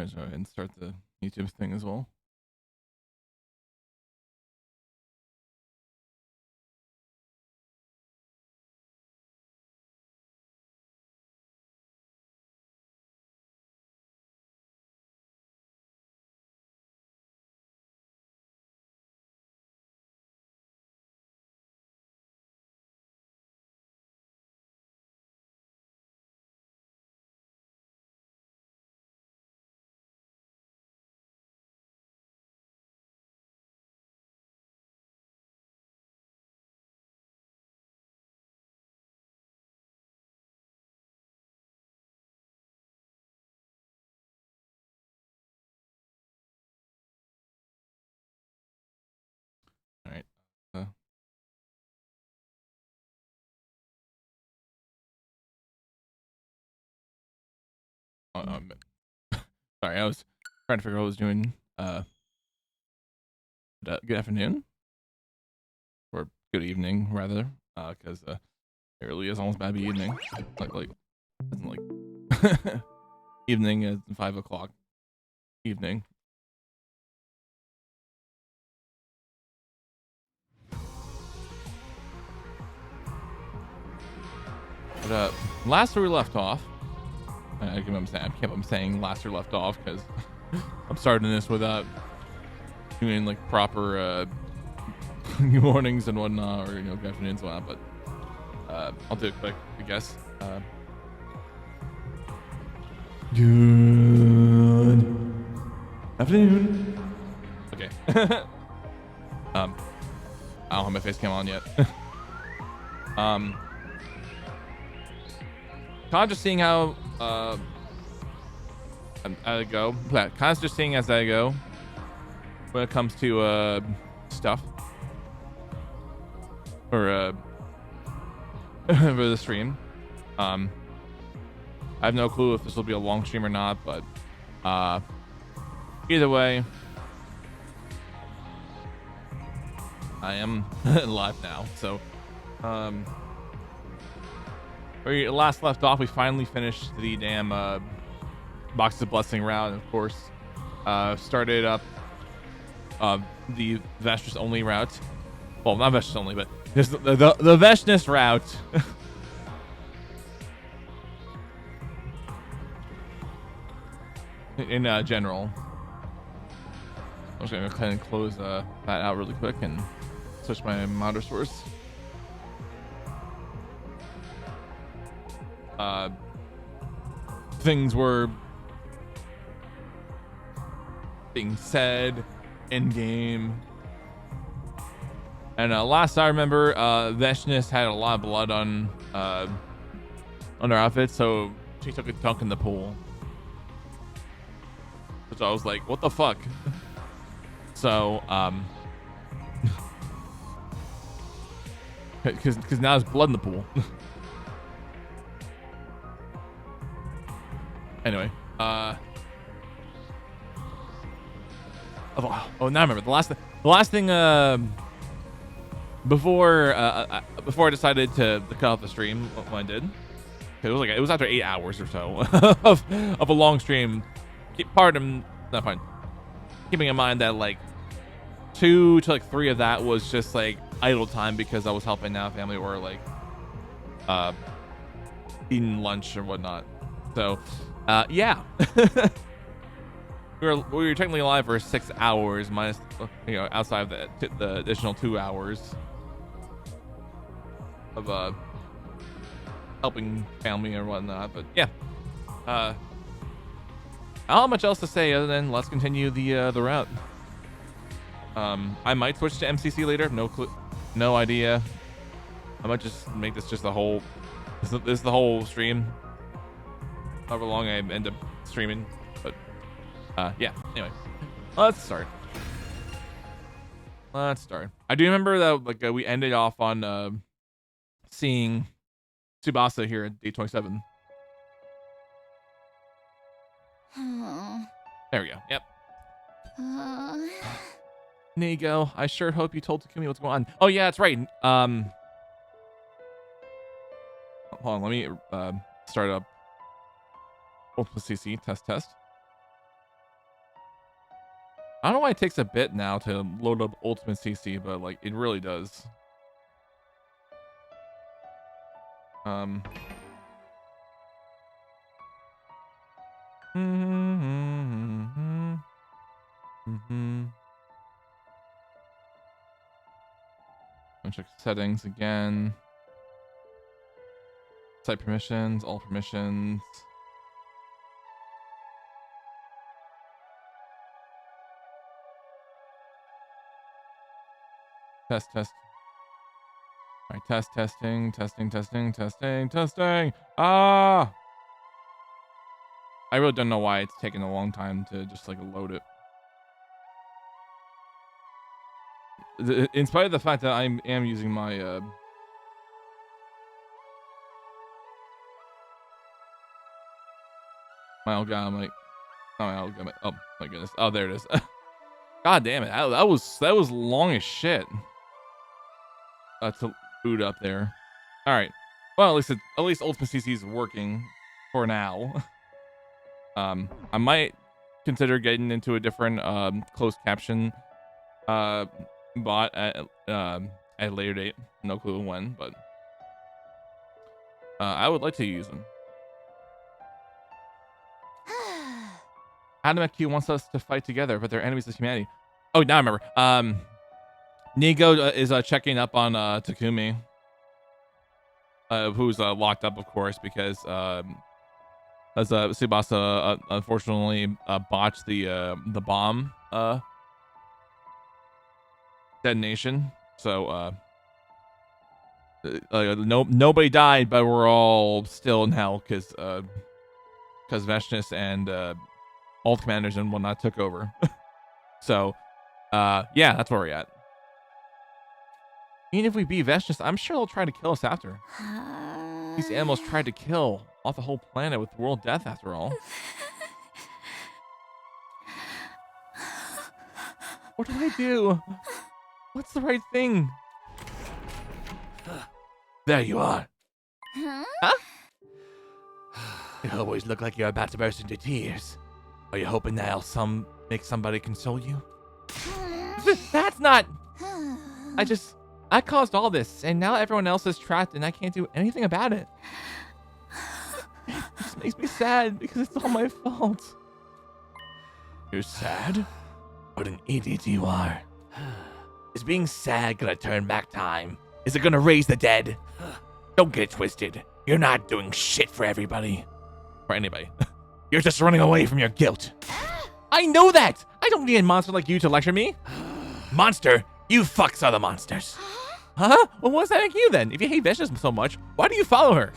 go ahead and start the YouTube thing as well. All right. Sorry, I was trying to figure out what I was doing. Good afternoon, or good evening, rather, because it really is almost about to be evening. Like, isn't like evening at 5 o'clock. Evening. But last where we left off, I keep on saying last we left off because I'm starting this without doing like proper good mornings and whatnot, or good afternoons and whatnot. But I'll do it quick, I guess. Good afternoon. Okay. I don't have my face cam on yet. Kind of just seeing how I go. Kind of just seeing as I go when it comes to stuff or for the stream. I have no clue if this will be a long stream or not, but either way, I am live now. So where we last left off, we finally finished the damn Boxes of Blessing route, and of course started up the Vestus only route. Well, not Vestus only, but just the Vestus route. In general. I'm just gonna kind of close that out really quick and switch my monitor source. Things were being said in game, and last I remember, Veshness had a lot of blood on her outfit, so she took a dunk in the pool. Which I was like, what the fuck? So, because now there's blood in the pool. Anyway, oh, now I remember the last thing. Before I decided to cut off the stream, when I did, it was after 8 hours or so of a long stream. Keeping in mind that like 2 to like 3 of that was just like idle time because I was helping out family or like eating lunch or whatnot. So yeah. we were technically alive for 6 hours minus outside of the additional 2 hours of helping family or whatnot. But yeah, I don't have much else to say other than let's continue the route. I might switch to MCC later. No idea. I might just make this just the whole. This is the whole stream. However long I end up streaming, but yeah. Anyway, let's start. I do remember that like we ended off on seeing Tsubasa here at day 27. There we go. Yep. Nego, I sure hope you told Takumi what's going on. Oh yeah, that's right. Hold on, let me start up. Multiple CC test. I don't know why it takes a bit now to load up Ultimate CC, but like it really does. Um. I'll check settings again. Site permissions, all permissions. Test. All right, testing. Ah! I really don't know why it's taking a long time to just like load it. In spite of the fact that I am using my my algorithm, oh my goodness, oh there it is. God damn it, that was long as shit. To boot up there. All right, well at least Ultimate CC is working for now. I might consider getting into a different closed caption bot at a later date. No clue when, but I would like to use them. Adam Q wants us to fight together, but they're enemies of humanity. Oh, now I remember. Nigo is checking up on Takumi, who's locked up, of course, because as Tsubasa unfortunately botched the bomb detonation. So nobody died, but we're all still in hell because Veshnus and all the commanders and whatnot took over. So yeah, that's where we're at. Even if we beat Veshnus, I'm sure they'll try to kill us after. These animals tried to kill off the whole planet with world death after all. What do I do? What's the right thing? There you are. Huh? You always look like you're about to burst into tears. Are you hoping that'll make somebody console you? That's not... I caused all this, and now everyone else is trapped, and I can't do anything about it. It just makes me sad, because it's all my fault. You're sad? What an idiot you are. Is being sad gonna turn back time? Is it gonna raise the dead? Don't get it twisted. You're not doing shit for everybody. For anybody. You're just running away from your guilt. I know that! I don't need a monster like you to lecture me. Monster? You fucks other monsters. Huh? Well, what's that make you then? If you hate Veshnus so much, why do you follow her?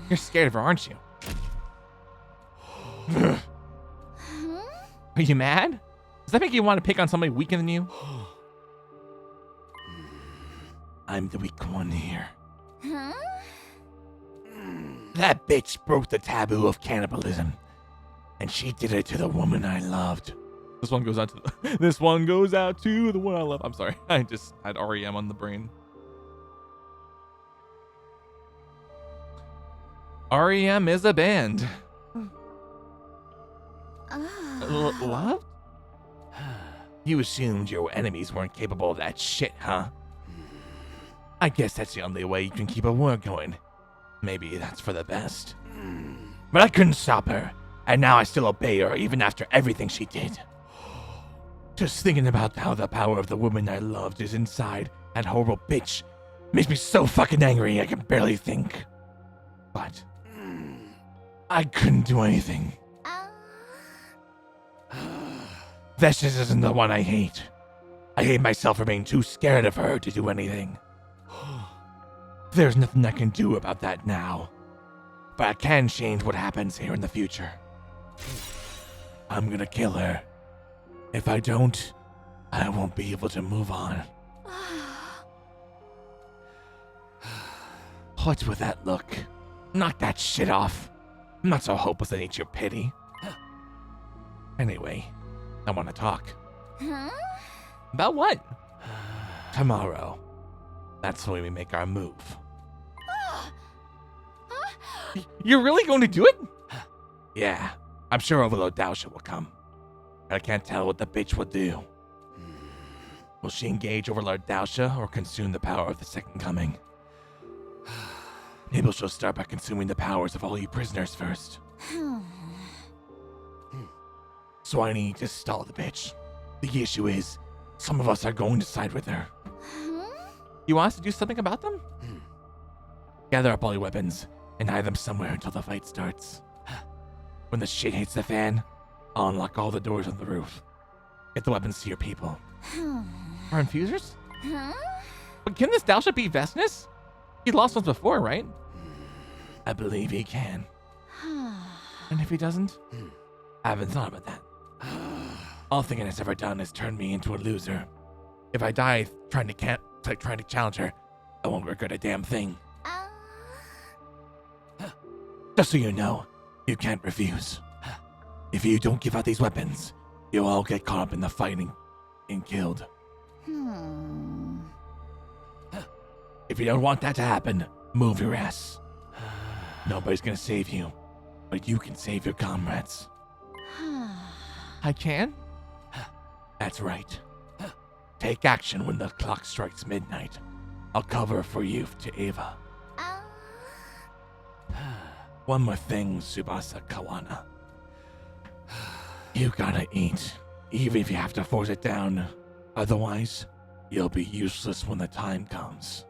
You're scared of her, aren't you? Are you mad? Does that make you want to pick on somebody weaker than you? I'm the weak one here. That bitch broke the taboo of cannibalism, and she did it to the woman I loved. This one goes out to the one I love. I'm sorry, I just had REM on the brain. REM is a band. Loved? You assumed your enemies weren't capable of that shit, huh? I guess that's the only way you can keep a war going. Maybe that's for the best. But I couldn't stop her, and now I still obey her even after everything she did. Just thinking about how the power of the woman I loved is inside that horrible bitch makes me so fucking angry I can barely think. But I couldn't do anything. Veshnus isn't the one I hate. I hate myself for being too scared of her to do anything. There's nothing I can do about that now. But I can change what happens here in the future. I'm gonna kill her. If I don't, I won't be able to move on. What's with that look? Knock that shit off. I'm not so hopeless I need your pity. Anyway, I want to talk. About what? Tomorrow. That's when we make our move. You're really going to do it? Yeah, I'm sure Overlord Daosha will come. I can't tell what the bitch will do. Will she engage Overlord Daosha or consume the power of the Second Coming? Maybe she'll start by consuming the powers of all you prisoners first. So I need to stall the bitch. The issue is, some of us are going to side with her. You want us to do something about them? Gather up all your weapons and hide them somewhere until the fight starts. When the shit hits the fan, I'll unlock all the doors on the roof. Get the weapons to your people. Our infusers? But can this Daosha beat Vestnus? He lost once before, right? I believe he can. And if he doesn't? I haven't thought about that. All Thinking has ever done is turn me into a loser. If I die trying to challenge her, I won't regret a damn thing. Just so you know, you can't refuse. If you don't give out these weapons, you'll all get caught up in the fighting and killed. If you don't want that to happen, move your ass. Nobody's gonna save you, but you can save your comrades. I can? That's right. Take action when the clock strikes midnight. I'll cover for you to Ava. One more thing, Tsubasa Kawana. You gotta eat, even if you have to force it down. Otherwise, you'll be useless when the time comes.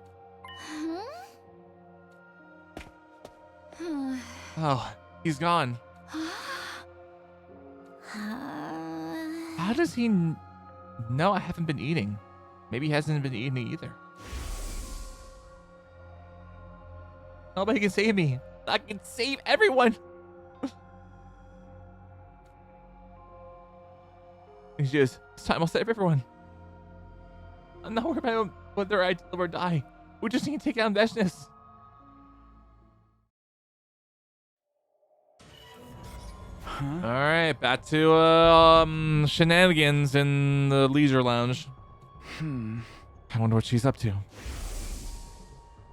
Oh, he's gone. How does he know I haven't been eating? Maybe he hasn't been eating either. Nobody can save me. I can save everyone. It's just, this time I'll save everyone. I'm not worried about whether I live or die. We just need to take down Vestnus. All right, back to shenanigans in the leisure lounge. I wonder what she's up to.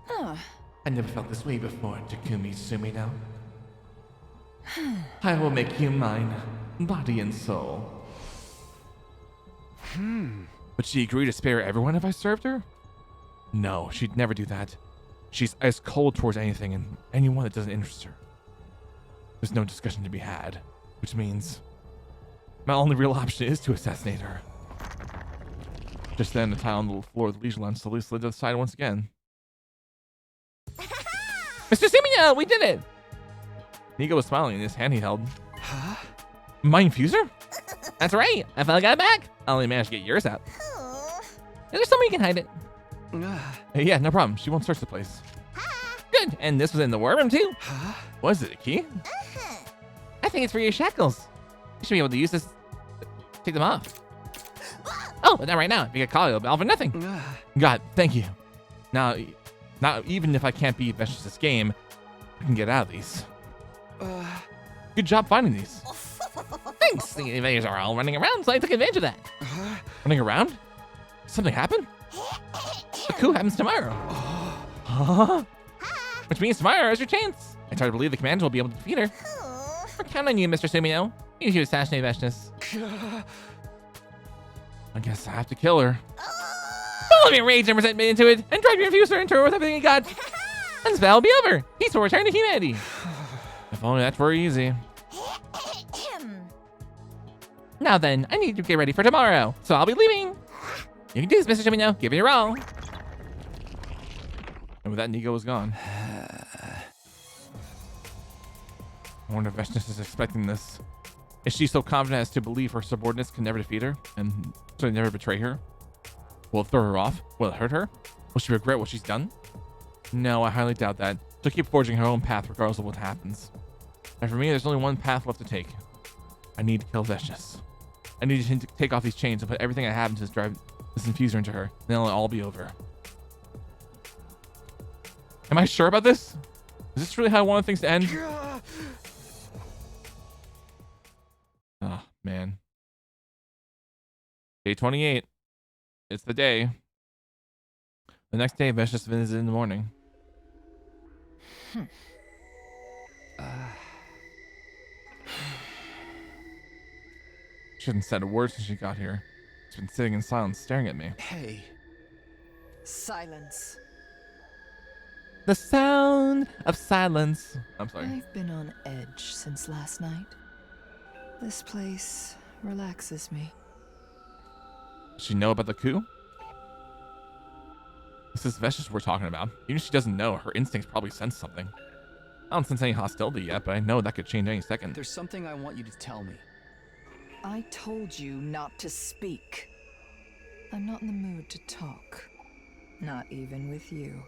I never felt this way before, Takumi Sumino. I will make you mine, body and soul. Would she agree to spare everyone if I served her? No, she'd never do that. She's ice cold towards anything and anyone that doesn't interest her. There's no discussion to be had, which means my only real option is to assassinate her. Just then, the tile on the floor of the leisure lounge slowly slid to the side once again. Mr. Simia, we did it! Nico was smiling in his hand he held. Huh? My infuser? That's right, I finally got it back. I only managed to get yours out. Is there somewhere you can hide it? Yeah, no problem. She won't search the place. Good, and this was in the war room too? What is it, a key? I think it's for your shackles. You should be able to use this to take them off. Oh, but not right now. If you get caught, it'll be all for nothing. God, thank you. Now, even if I can't beat Vestnus' game, I can get out of these. Good job finding these. Thanks. The invaders are all running around, so I took advantage of that. Running around? Something happened? The coup happens tomorrow. Which means tomorrow is your chance. I try to believe the commander will be able to defeat her. We're counting on you, Mr. Sumino. You need to assassinate Vestnus. I guess I have to kill her. Don't let me rage and resentment into it, and drive your infuser into her with everything you got. And this battle will be over. Peace will return to humanity. If only that were easy. Now then, I need to get ready for tomorrow, so I'll be leaving. You can do this, Mr. Sumino. Give it your all. And with that, Nico was gone. I wonder if Vestnus is expecting this. Is she so confident as to believe her subordinates can never defeat her and so they never betray her? Will it throw her off? Will it hurt her? Will she regret what she's done? No, I highly doubt that. She'll keep forging her own path regardless of what happens. And for me, there's only one path left to take. I need to kill Vestnus. I need to take off these chains and put everything I have into this infuser into her. Then it'll all be over. Am I sure about this? Is this really how I want things to end? Oh, man. Day 28. It's the day. The next day, Vestnus visits in the morning. She hasn't said a word since she got here. She's been sitting in silence, staring at me. Hey. Silence. The sound of silence. I'm sorry. I've been on edge since last night. This place relaxes me. Does she know about the coup? This is Vestiges we're talking about. Even if she doesn't know, her instincts probably sense something. I don't sense any hostility yet, but I know that could change any second. There's something I want you to tell me. I told you not to speak. I'm not in the mood to talk. Not even with you.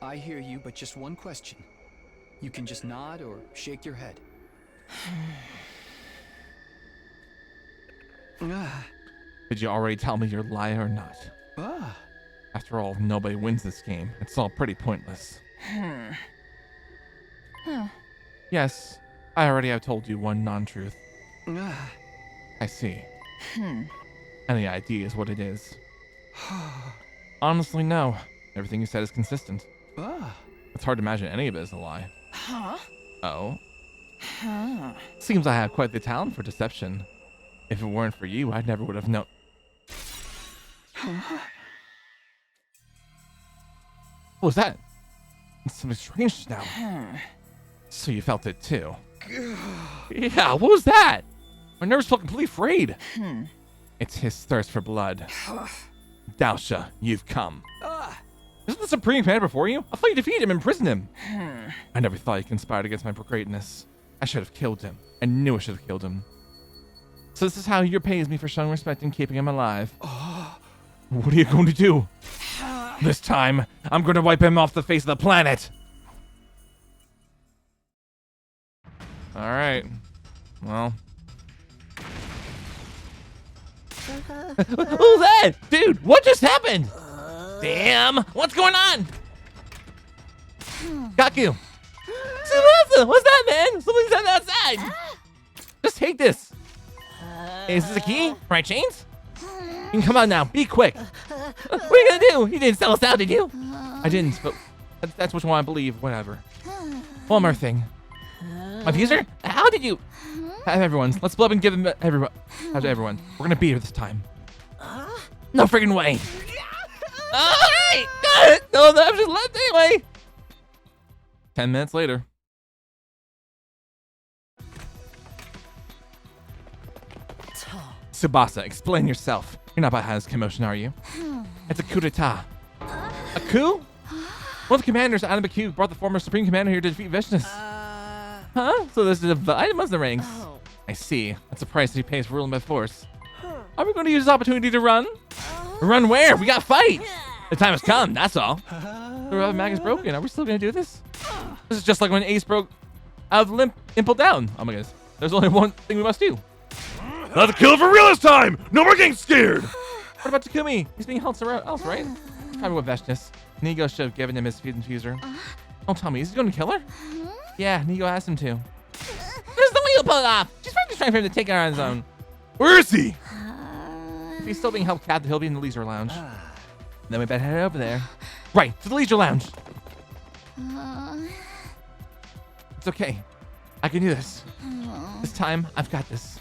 I hear you, but just one question. You can just nod or shake your head. Did you already tell me you're lying or not? After all, nobody wins this game. It's all pretty pointless. Yes, I already have told you one non-truth. I see. Any ideas what it is? Honestly, no. Everything you said is consistent. It's hard to imagine any of it is a lie. Oh? Seems I have quite the talent for deception. If it weren't for you, I never would have known. What was that? It's something strange now. So you felt it too. Yeah, what was that? My nerves felt completely frayed. It's his thirst for blood. Dausha, you've come. Isn't the Supreme Commander before you? I thought you defeated him and imprisoned him. I never thought he conspired against my greatness. I should have killed him. I knew I should have killed him. So this is how you pays me for showing respect and keeping him alive. What are you going to do? This time, I'm going to wipe him off the face of the planet. All right. Well. Who's that? Dude, what just happened? Damn, what's going on? Gaku. What's that, man? Something's outside. Just take this. Hey, is this a key for my chains? You can come out now. Be quick. What are you gonna do? You didn't sell us out, did you? I didn't, but that's what you want to believe. Whatever. One more thing. My fuser? How did you? Have everyone's. Let's blow up and give them everyone. Have everyone. We're gonna beat her this time. No friggin' way. Alright! Got it! No, I'm just left anyway. 10 minutes later. Tsubasa, explain yourself. You're not about to have this commotion, are you? It's a coup d'etat. A coup? One of the commanders, Adam McHugh, brought the former Supreme Commander here to defeat Vishnu. Huh? So there's a divide amongst the ranks. I see. That's the price he pays for ruling by force. Are we going to use this opportunity to run? Run where? We got to fight. The time has come, that's all. The mag is broken. Are we still going to do this? This is just like when Ace broke out of Impel down. Oh my goodness. There's only one thing we must do. Not to kill for real this time! No more getting scared! What about Takumi? He's being held somewhere else, right? Probably with Veshnis. Nigo should have given him his infuser. Don't tell me, is he going to kill her? Yeah, Nigo asked him to. There's no way he'll pull it off. She's probably just trying for him to take her on his own. Where is he? If he's still being held captive, he'll be in the leisure lounge. Then we better head over there. Right, to the leisure lounge. It's okay. I can do this. This time, I've got this.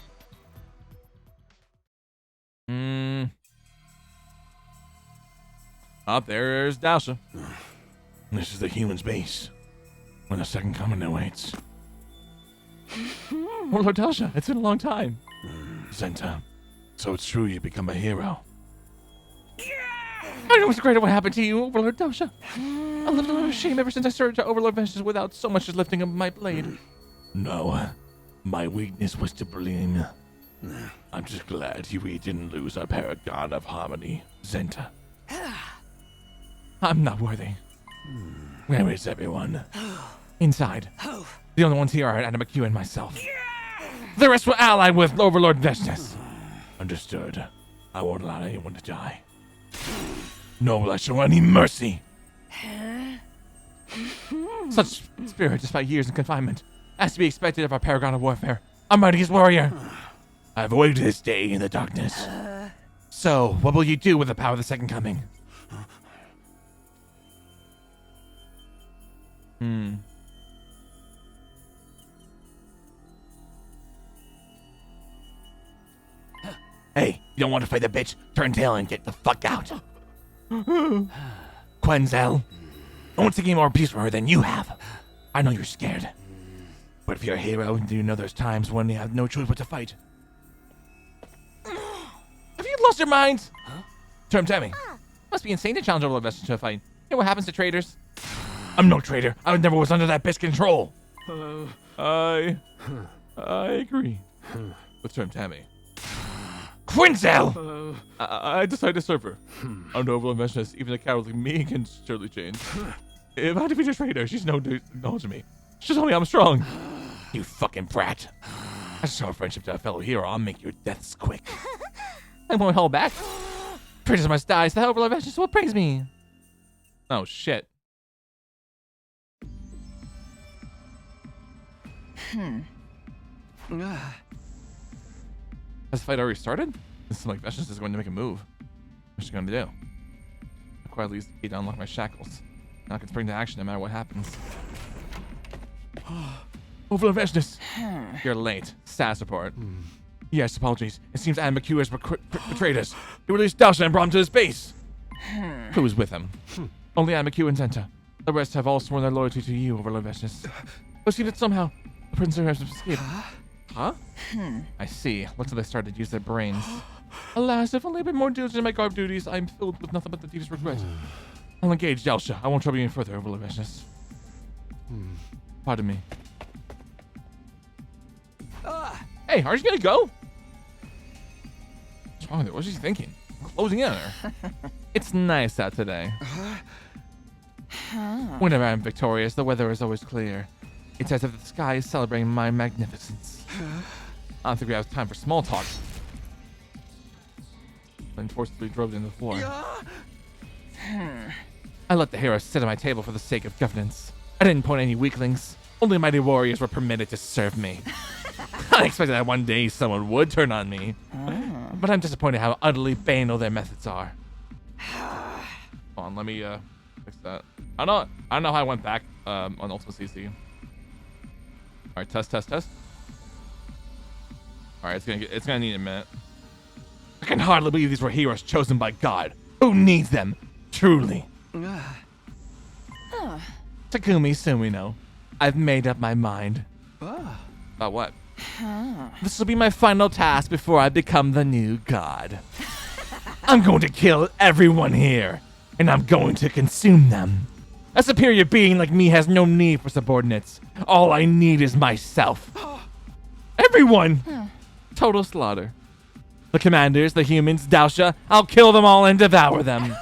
Up there's Dausha. This is the human's base. When the second coming awaits. Warlord Dausha, it's been a long time. Zenta, so it's true you become a hero. I know what's great what happened to you, Overlord Dausha. I lived a little shame ever since I started to Overlord Veshnis without so much as lifting up my blade. No, my weakness was to blame. I'm just glad we didn't lose our paragon of harmony, Zenta. I'm not worthy. Where is everyone? Inside. The only ones here are Adam McHugh and myself. The rest were allied with Overlord Veshnis. Understood. I won't allow anyone to die. Nor will I show any mercy. Such spirit, despite years in confinement, as to be expected of our paragon of warfare, our mightiest warrior. I've awaited this day in the darkness. So, what will you do with the power of the second coming? Hey, you don't want to fight the bitch? Turn tail and get the fuck out. Quenzel, no one's taking more peace from her than you have. I know you're scared. But if you're a hero, do you know there's times when you have no choice but to fight? Have you lost your minds? Huh? Term Tammy. Must be insane to challenge overlord Vestige to a fight. You know what happens to traitors? I'm no traitor. I never was under that bitch control. I agree with Term Tammy. Quinzel! I decided to serve her. Under overlord Vestige, even a coward like me can surely change. If I defeat a traitor, she's no to me. She'll tell me I'm strong. You fucking brat. I show friendship to a fellow hero. I'll make your deaths quick. I won't hold back. Traitors must die, so the overlord Vestige will praise me. Oh, shit. Has the fight already started? This is like Vestige is going to make a move. What's she going to do? I quietly use the key to unlock my shackles. Now I can spring to action no matter what happens. Overlord Vestige! You're late. Status report. Yes, apologies. It seems Adam McHugh has betrayed us. He released Dalsha and brought him to his base. Who was with him? Only Adam McHugh and Zenta. The rest have all sworn their loyalty to you, Overlord Vestige. But see that somehow the prisoner has escaped. Huh? I see. Looks like they started to use their brains. Alas, if only a bit more diligent in my guard duties, I'm filled with nothing but the deepest regret. I'll engage Dalsha. I won't trouble you any further, Overlord Vestige. Pardon me. Hey, aren't you gonna go? What's wrong with her? What's she thinking? I'm closing in on her. It's nice out today. Whenever I'm victorious, the weather is always clear. It's as if the sky is celebrating my magnificence. I don't think we have time for small talk. Then forcibly drove into the floor. I let the heroes sit at my table for the sake of governance. I didn't point any weaklings. Only mighty warriors were permitted to serve me. I expected that one day someone would turn on me. But I'm disappointed how utterly banal their methods are. Hold on, let me fix that. I don't know how I went back on Ultimate CC. Alright, test. Alright, it's gonna need a minute. I can hardly believe these were heroes chosen by God. Who needs them? Truly. Takumi Sumino, I've made up my mind. About what? This will be my final task before I become the new god. I'm going to kill everyone here, and I'm going to consume them. A superior being like me has no need for subordinates. All I need is myself. Everyone! Total slaughter. The commanders, the humans, Dalsha, I'll kill them all and devour them.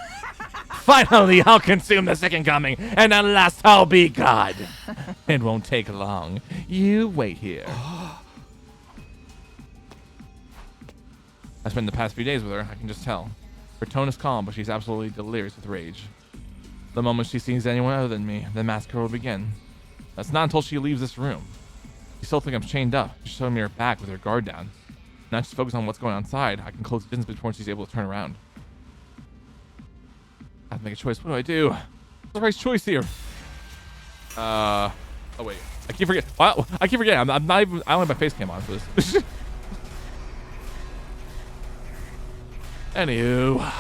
Finally, I'll consume the second coming, and at last I'll be God. It won't take long. You wait here. I spent the past few days with her, I can just tell. Her tone is calm, but she's absolutely delirious with rage. The moment she sees anyone other than me, the massacre will begin. That's not until she leaves this room. She still thinks I'm chained up. She's showing me her back with her guard down. Now just focus on what's going on outside. I can close the distance before she's able to turn around. I have to make a choice. What do? What's the right choice here? Oh wait. I keep forgetting. Wow, I keep forgetting. I'm not even. I don't have my face cam on for this. Anywho.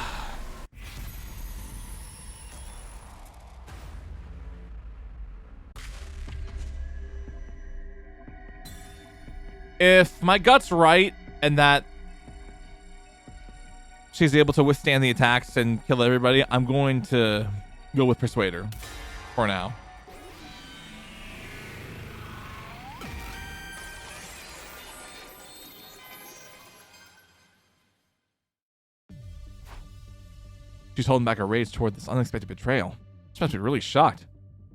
If my gut's right and that she's able to withstand the attacks and kill everybody, I'm going to go with Persuader for now. She's holding back her rage toward this unexpected betrayal. She must be really shocked.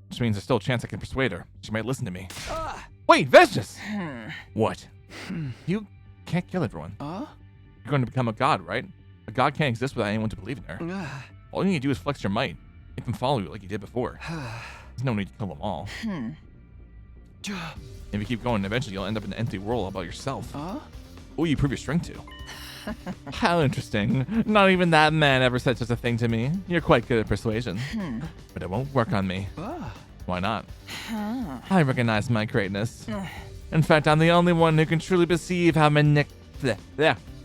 Which means there's still a chance I can persuade her. She might listen to me. Wait, Vestige! What? You can't kill everyone. You're going to become a god, right? A god can't exist without anyone to believe in her. All you need to do is flex your might. Make them follow you like you did before. There's no need to kill them all. If you keep going, eventually you'll end up in an empty world all about yourself. Who will you prove your strength to? How interesting. Not even that man ever said such a thing to me. You're quite good at persuasion. But it won't work on me. Why not? I recognize my greatness. In fact, I'm the only one who can truly perceive how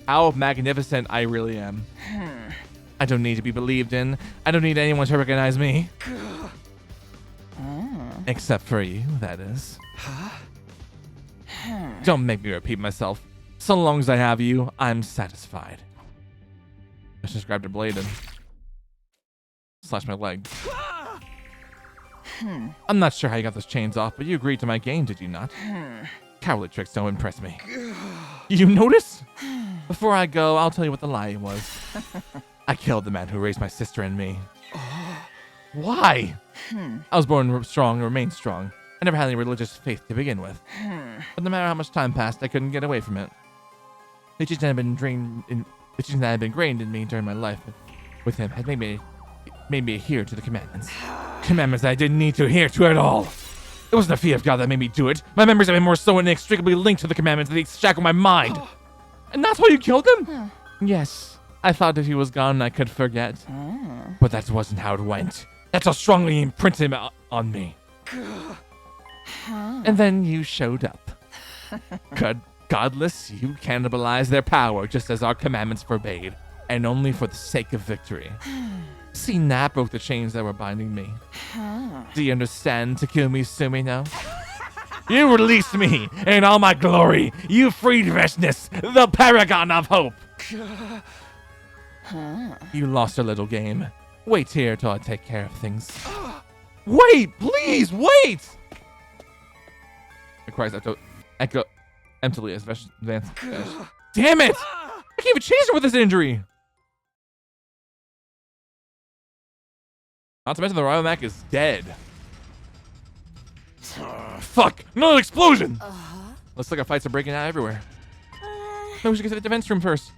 how magnificent I really am. I don't need to be believed in. I don't need anyone to recognize me. Except for you, that is. Don't make me repeat myself. So long as I have you, I'm satisfied. I just grabbed a blade and slashed my leg. I'm not sure how you got those chains off, but you agreed to my game, did you not? Cowardly tricks don't impress me. You notice? Before I go, I'll tell you what the lie was. I killed the man who raised my sister and me. Why? I was born strong and remained strong. I never had any religious faith to begin with. But no matter how much time passed, I couldn't get away from it. The teachings that had been ingrained in me during my life with him had made me adhere to the commandments. Commandments that I didn't need to adhere to at all. It wasn't the fear of God that made me do it. My memories have been more so inextricably linked to the commandments that they shackle my mind. And that's why you killed him? Yes. I thought if he was gone, I could forget. But that wasn't how it went. That's how strongly he imprinted on me. And then you showed up. Godless, you cannibalized their power just as our commandments forbade, and only for the sake of victory. See, that broke the chains that were binding me. Do you understand, Takumi Sumino? You released me in all my glory. You freed Veshnis, the paragon of hope. You lost a little game. Wait here till I take care of things. Wait, please, wait! It cries out echo emptily as Vesh advances. Damn it! I can't even chase her with this injury. Not to mention the Royal Mac is dead. Fuck! Another explosion! Looks like our fights are breaking out everywhere. Maybe we should get to the defense room first.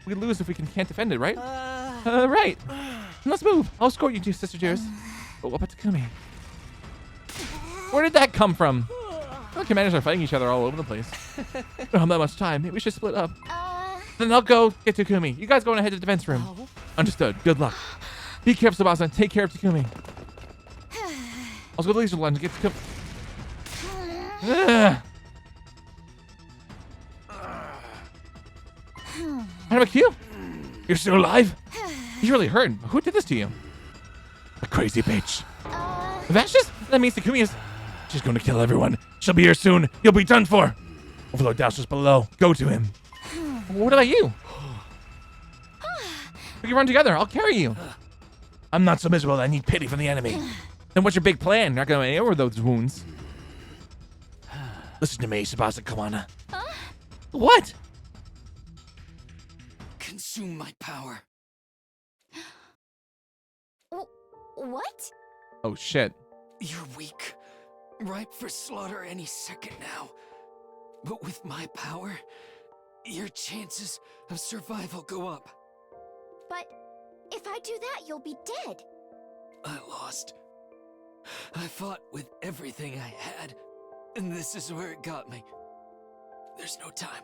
We lose if we can't defend it, right? Right. Let's move. I'll escort you to Sister Dearest. But what about Takumi? Where did that come from? The commanders are fighting each other all over the place. We don't have that much time. Maybe we should split up. Then I'll go get Takumi. You guys go on ahead to the defense room. Understood. Good luck. Be careful, Tsubasa. Take care of Takumi. I'll go to the laser line to get Takumi. Q? You're still alive? You're really hurt. Who did this to you? A crazy bitch. Vashtis? That means Takumi is... She's going to kill everyone. She'll be here soon. You'll be done for. Overlord Dao's just below. Go to him. What about you? We can run together. I'll carry you. I'm not so miserable that I need pity from the enemy. Then what's your big plan? You're not going to air those wounds. Listen to me, Tsubasa Kawana. What? Consume my power. What? Oh, shit. You're weak. Ripe for slaughter any second now. But with my power, your chances of survival go up. But if I do that, you'll be dead. I lost. I fought with everything I had, and this is where it got me. There's no time.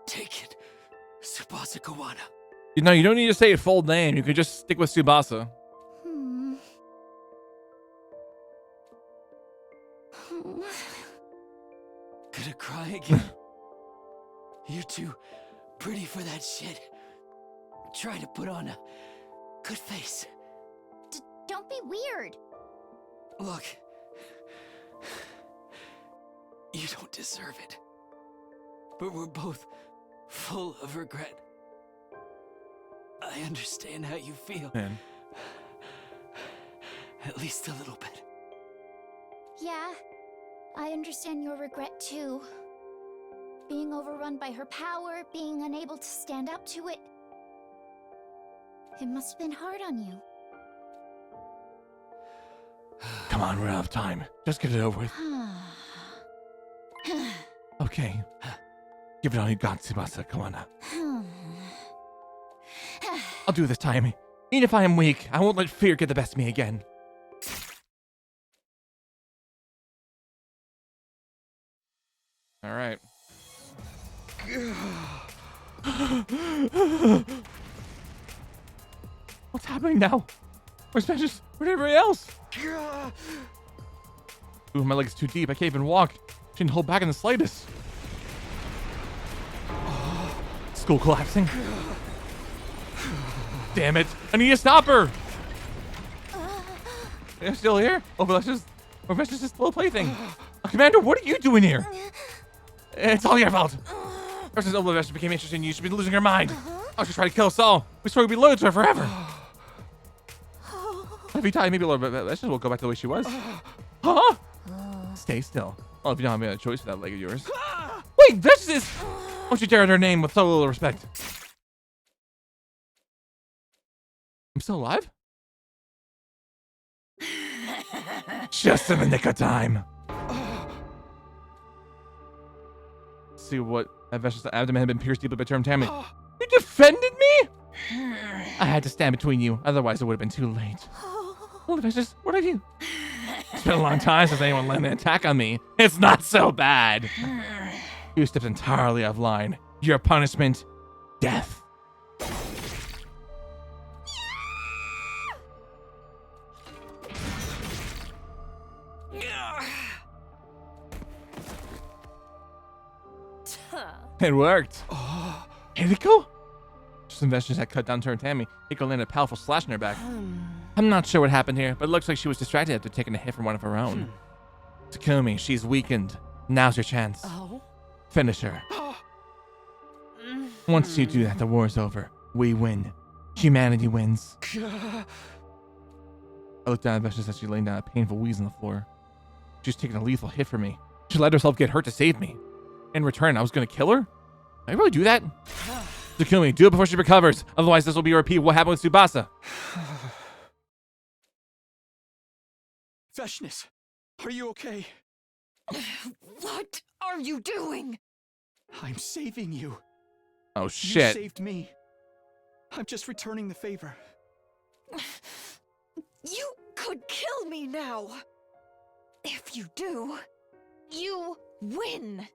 Take it, Tsubasa Kawana. You know, you don't need to say a full name. You can just stick with Tsubasa. Gonna cry again? You're too pretty for that shit. Try to put on a good face. Don't be weird. Look, you don't deserve it. But we're both full of regret. I understand how you feel. Man. At least a little bit. Yeah, I understand your regret too. Being overrun by her power, being unable to stand up to it. It must have been hard on you. Come on, we're out of time. Just get it over with. Okay. Give it all you got, Tsubasa Kawana. I'll do this time. Even if I am weak, I won't let fear get the best of me again. All right. What's happening now? Where's Vashtis? Where's everybody else? Ooh, my leg's too deep. I can't even walk. She didn't hold back in the slightest. School collapsing. Damn it. I need to stop her. They're still here? Oh, but that's just a little plaything. Commander, what are you doing here? It's all your fault. Ever since Vesh became interested in you, she's been losing her mind. Oh, she's trying to kill us all. We swore we'd be loyal to her forever. If you die, maybe Lord Vesh will go back to the way she was. Huh? Stay still. Well, if you don't have any other choice for that leg of yours. Wait, Vesh is... Don't you dare utter her name with so little respect. I'm still alive? Just in the nick of time. See what Vesh's abdomen had been pierced deeply by Term Tammy. You defended me? I had to stand between you, otherwise it would have been too late. Oh, Vesh's, what have you? It's been a long time since anyone landed an attack on me. It's not so bad. You stepped entirely off line. Your punishment, death. It worked. Hiko? Just investors had cut down to her Tammy. Hiko landed a powerful slash in her back. I'm not sure what happened here, but it looks like she was distracted after taking a hit from one of her own. Takumi, she's weakened. Now's your chance. Finish her. Once you do that, the war's over. We win. Humanity wins. I looked down at Vesh's as she lay down a painful wheeze on the floor. She was taking a lethal hit from me. She let herself get hurt to save me. In return, I was gonna kill her? Did I really do that? Takumi, do it before she recovers. Otherwise, this will be a repeat of what happened with Tsubasa. Veshness, are you okay? What are you doing? I'm saving you. Oh, You shit. saved me. I'm just returning the favor. You could kill me now. If you do, you win.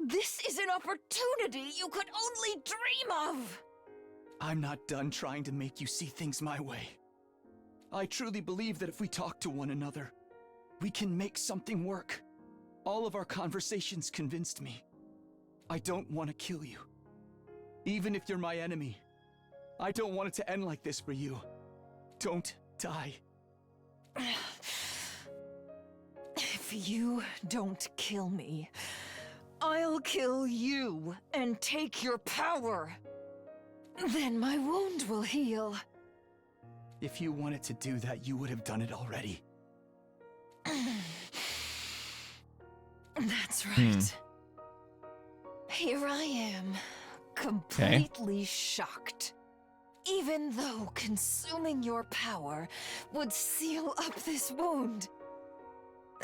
This is an opportunity you could only dream of. I'm not done trying to make you see things my way. I truly believe that if we talk to one another, we can make something work. All of our conversations convinced me. I don't want to kill you. Even if you're my enemy, I don't want it to end like this for you. Don't die. If you don't kill me, I'll kill you and take your power. Then my wound will heal. If you wanted to do that, you would have done it already. That's right. Here I am, completely shocked. Even though consuming your power would seal up this wound.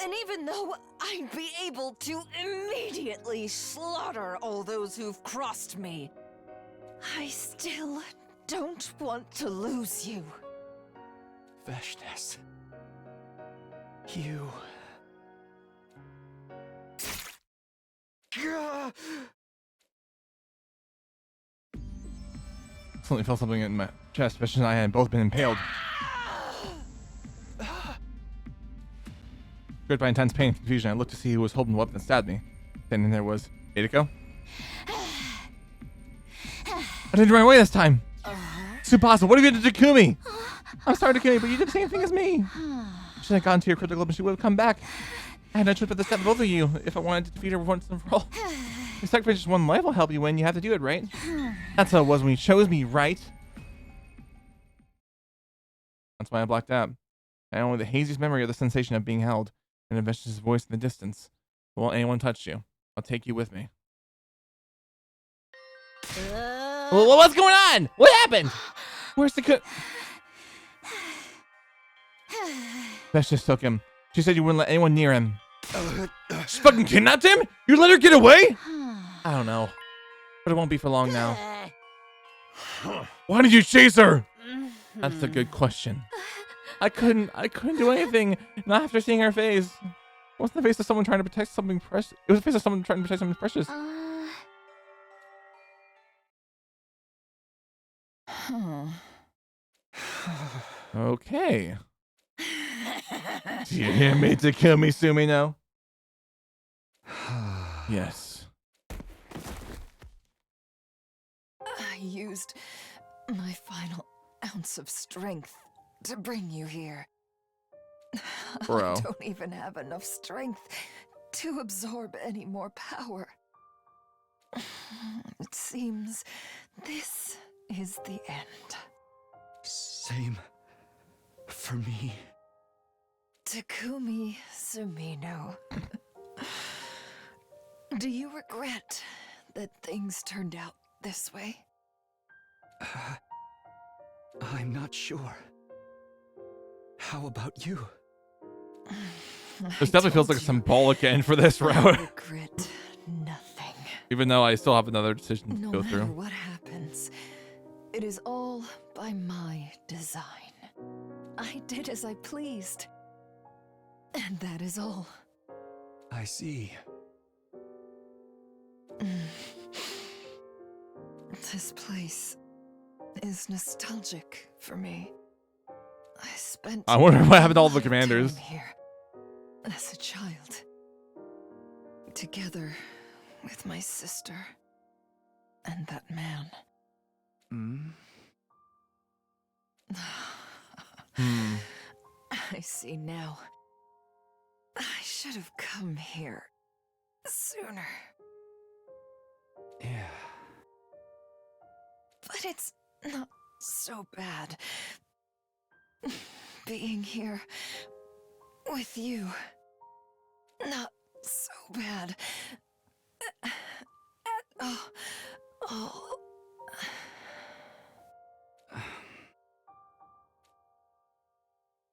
And even though I'd be able to immediately slaughter all those who've crossed me, I still don't want to lose you. Veshness. You... Suddenly felt something in my chest. Vesh and I had both been impaled. Gripped by intense pain and confusion, I looked to see who was holding the weapon that stabbed me. Then there was Hiko. I didn't run away this time. Tsubasa, what have you done to Takumi? I'm sorry, Takumi, but you did the same thing as me. Should have gone to your critical and she would have come back. I had no choice but to stab both of you if I wanted to defeat her once and for all. If sacrifice just one life will help you win, you have to do it, right? That's how it was when you chose me, right? That's why I blacked out. I had only the haziest memory of the sensation of being held and Vesh's voice in the distance. But won't anyone touch you? I'll take you with me. Well, what's going on? What happened? Where's the Vesh just took him. She said you wouldn't let anyone near him. She fucking kidnapped him? You let her get away? I don't know. But it won't be for long now. Why did you chase her? That's a good question. I couldn't do anything. Not after seeing her face. It wasn't the face of someone trying to protect something precious. It was the face of someone trying to protect something precious. Okay. Do you hear me, Takumi Sumino? Yes. used my final ounce of strength to bring you here. Bro. I don't even have enough strength to absorb any more power. It seems this is the end. Same for me. Takumi Sumino. Do you regret that things turned out this way? I'm not sure. How about you? This definitely feels like a symbolic end for this I route. regret nothing. Even though I still have another decision to No go matter through. what happens, it is all by my design. I did as I pleased. And that is all. I see. This place is nostalgic for me. I spent I wonder what happened to all the my commanders. time here as a child, together with my sister and that man. Hmm. I see now. I should have come here sooner. Yeah. But it's not so bad being here with you. Not so bad at all. Oh.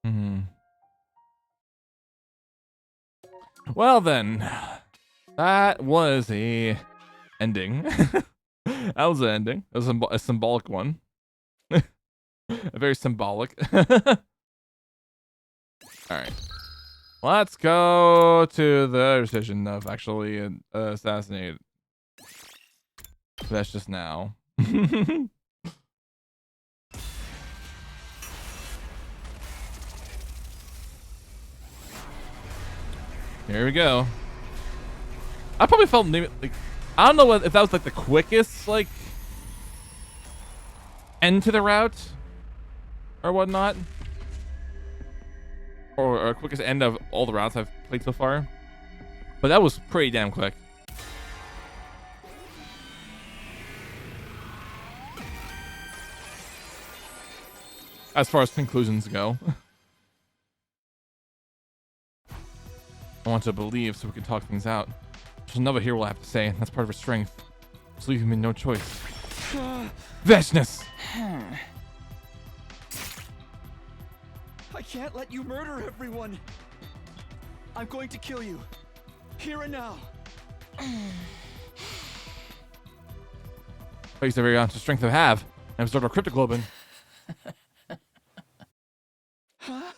Hmm. Well then, that was a ending. That was an ending. It was a symbolic one. A very symbolic. All right. Let's go to the decision of actually assassinate. That's just now. Here we go. I probably felt maybe like, I don't know if that was like the quickest like end to the route or whatnot, or quickest end of all the routes I've played so far, but that was pretty damn quick. As far as conclusions go. I want to believe so we can talk things out. There's another here we'll have to say, and that's part of her strength. It's leaving me no choice. Vastness! I can't let you murder everyone. I'm going to kill you. Here and now. Thanks every ounce of strength I have, and absorb our cryptoglobin. Huh?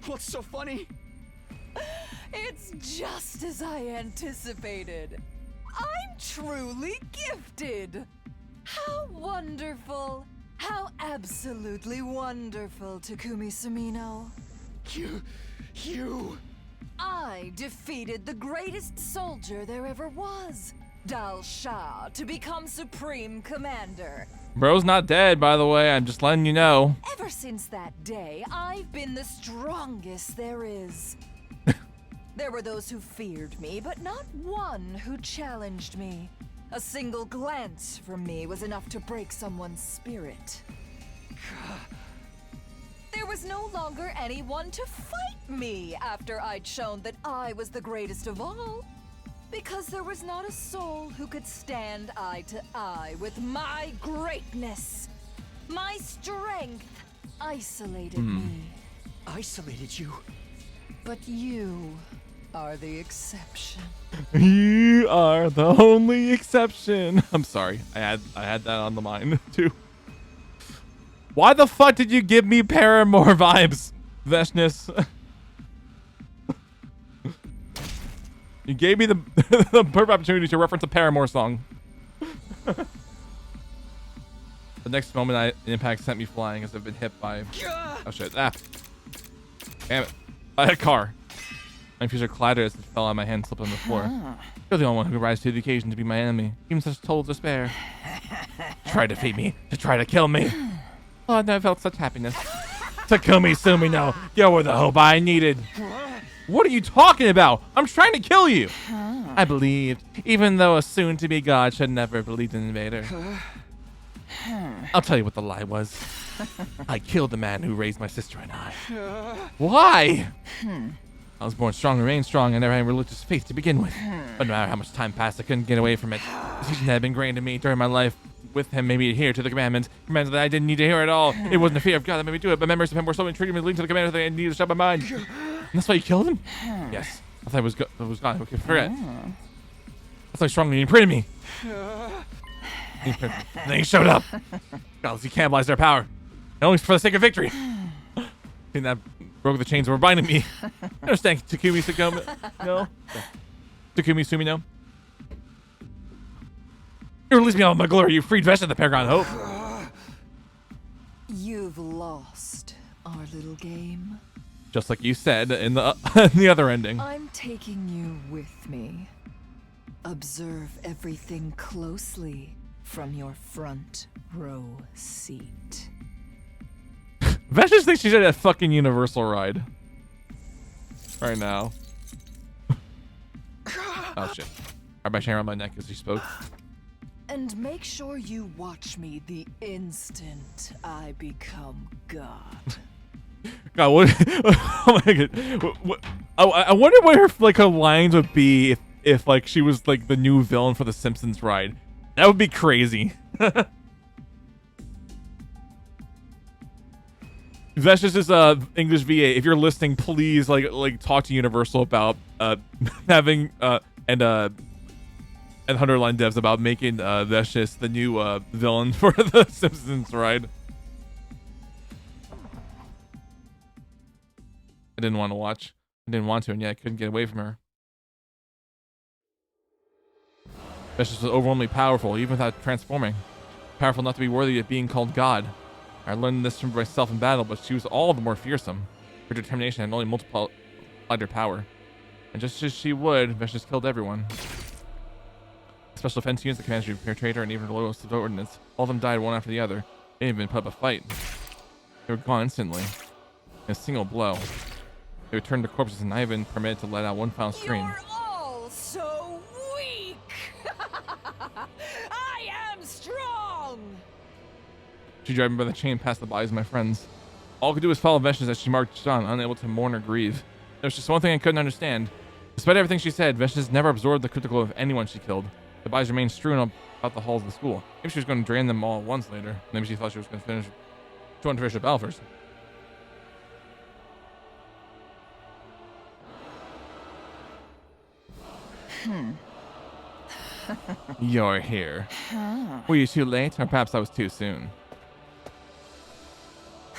What's so funny? It's just as I anticipated. I'm truly gifted. How wonderful. How absolutely wonderful, Takumi Sumino. You. I defeated the greatest soldier there ever was, Dal Shah, to become Supreme Commander. Bro's not dead, by the way. I'm just letting you know. Ever since that day, I've been the strongest there is. There were those who feared me, but not one who challenged me. A single glance from me was enough to break someone's spirit. There was no longer anyone to fight me after I'd shown that I was the greatest of all. Because there was not a soul who could stand eye to eye with my greatness. My strength isolated me. Isolated you? But you are the exception. You are the only exception. I'm sorry. I had that on the mind too. Why the fuck did you give me Paramore vibes, Vestness? You gave me the perfect opportunity to reference a Paramore song. The next moment, an impact sent me flying as I've been hit by... Oh shit. Ah. Damn it. By a car. My future clattered as it fell on my hand and slipped on the floor. You're the only one who could rise to the occasion to be my enemy. Even such total despair. Try to defeat me. To try to kill me. Oh, I've never felt such happiness. Takumi Sumino, you were the hope I needed. What are you talking about? I'm trying to kill you. I believed, even though a soon-to-be god should never have believed in an invader. I'll tell you what the lie was. I killed the man who raised my sister and I. Why? I was born strong and remained strong. I never had religious faith to begin with. But no matter how much time passed, I couldn't get away from it. The teaching that had been ingrained in me during my life with him made me adhere to the commandments that I didn't need to hear at all. It wasn't the fear of God that made me do it, but memories of him were so intriguing me, leading to the commandments that I needed to shut my mind. And that's why you killed him? Yes. I thought it was gone. I could forget. That's how strongly he imprinted me. And then he showed up. Gods, he cannibalized their power. And only for the sake of victory. I think that broke the chains that were binding me. I understand Takumi Sumino. No. Takumi Sumino. You released me out of my glory. You freed Vesh of the Paragon of Hope. You've lost our little game. Just like you said in the the other ending. I'm taking you with me. Observe everything closely from your front row seat. Vesh just thinks she's at a fucking Universal ride. Right now. Oh shit. I my hand around my neck as he spoke. And make sure you watch me the instant I become God. God, what? Oh my god. I wonder what her lines would be if like she was like the new villain for the Simpsons ride. That would be crazy. That's just English VA. If you're listening, please like talk to Universal about having and Hunterline devs about making Veshis the new villain for the Simpsons ride. I didn't want to watch. I didn't want to, and yet I couldn't get away from her. Veshis was overwhelmingly powerful, even without transforming. Powerful enough to be worthy of being called God. I learned this from myself in battle, but she was all the more fearsome. Her determination had only multiplied her power. And just as she would, Veshis killed everyone. Special defense units, the commanders betrayed her, and even the loyal subordinates. All of them died one after the other. They didn't even put up a fight. They were gone instantly. In a single blow. They returned to corpses and not even permitted to let out one final scream. You're all so weak! I am strong! She dragged me by the chain past the bodies of my friends. All I could do was follow Veshis as she marched on, unable to mourn or grieve. There was just one thing I couldn't understand. Despite everything she said, Veshis never absorbed the critical of anyone she killed. The bodies remained strewn about the halls of the school. Maybe she was going to drain them all at once later. Maybe she thought she was going to finish the battle first. You're here. Were you too late, or perhaps I was too soon?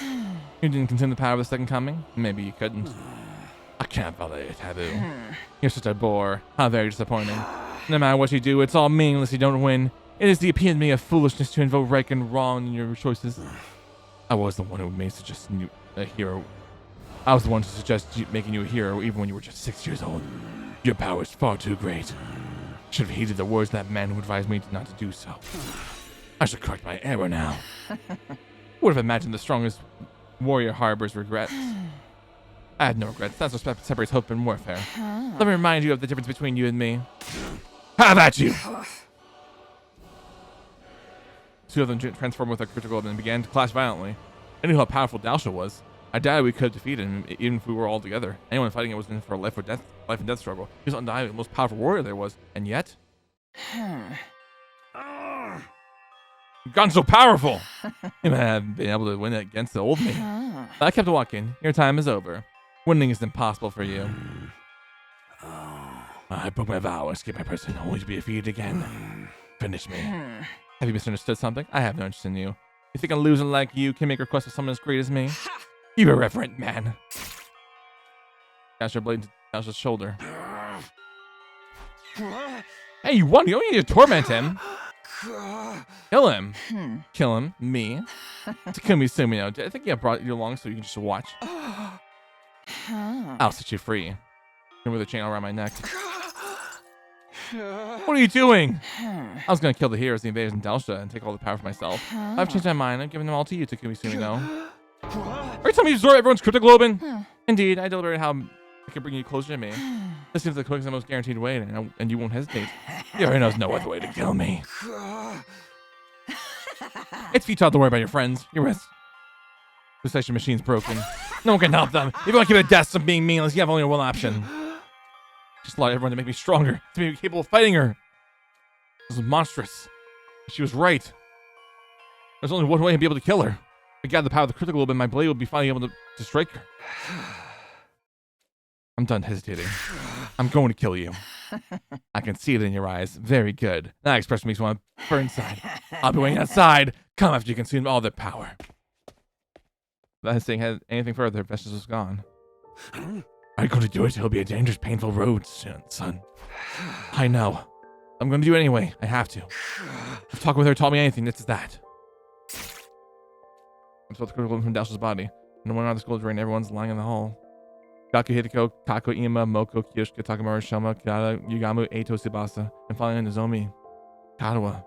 You didn't contend the power of the second coming? Maybe you couldn't. I can't violate a taboo. You're such a bore. How very disappointing. No matter what you do, it's all meaningless. You don't win. It is the epitome of foolishness to invoke right and wrong in your choices. I was the one who made suggest you a hero. I was the one to suggest making you a hero even when you were just 6 years old. Your power is far too great. Should have heeded the words of that man who advised me not to do so. I should correct my error now. Would have imagined the strongest warrior harbors regrets. I had no regrets. That's what separates hope and warfare. Let me remind you of the difference between you and me. How about you? Two of them transformed with a critical and began to clash violently. I knew how powerful Dalsha was. I doubted we could have defeated him even if we were all together. Anyone fighting him was in for a life and death struggle. He was undeniably the most powerful warrior there was, and yet, gotten so powerful. You might have been able to win it against the old me. I kept walking. Your time is over. Winning is impossible for you. I broke my vow and escaped my person, only to be defeated again. Finish me. Have you misunderstood something? I have no interest in you. You think a loser like you can make requests of someone as great as me? You irreverent man. Dash her blade to Dash's shoulder. Hey, you won. You don't need to torment him. Kill him. Kill him. Me. Takumi Sumino. I think I brought you along so you can just watch. I'll set you free. Remember the chain around my neck. What are you doing? I was gonna kill the heroes, the invaders, and Delsha and take all the power for myself. I've changed my mind. I'm giving them all to you, Takumi Sumino. Are you telling me you absorb everyone's cryptoglobin? Indeed, I deliberated how I could bring you closer to me. This seems the quickest and most guaranteed way, and you won't hesitate. You already knows no other way to kill me. It's futile to worry about your friends. Your risk. The station machine's broken. No one can help them. If you want to keep the deaths of being meaningless, you have only one option. Just allow everyone to make me stronger, to make me capable of fighting her. This was monstrous. She was right. There's only one way to be able to kill her. If I gather the power of the critical globin, my blade will be finally able to strike her. I'm done hesitating. I'm going to kill you. I can see it in your eyes. Very good. That expression makes me want to burn inside. I'll be waiting outside. Come after you consume all their power. Without saying anything further, Vestiges was gone. Are you going to do it? It'll be a dangerous, painful road soon, son. I know. I'm going to do it anyway. I have to. If talking with her taught me anything, it's that. I'm supposed to critical from Delsha's body. No one around the school is rain. Everyone's lying in the hall. Gaku Hideko, Kako Ima, Moko, Kyoshika, Takamaru, Shoma, Kata, Yugamu, Eito, Tsubasa, and finally Nozomi. Katawa.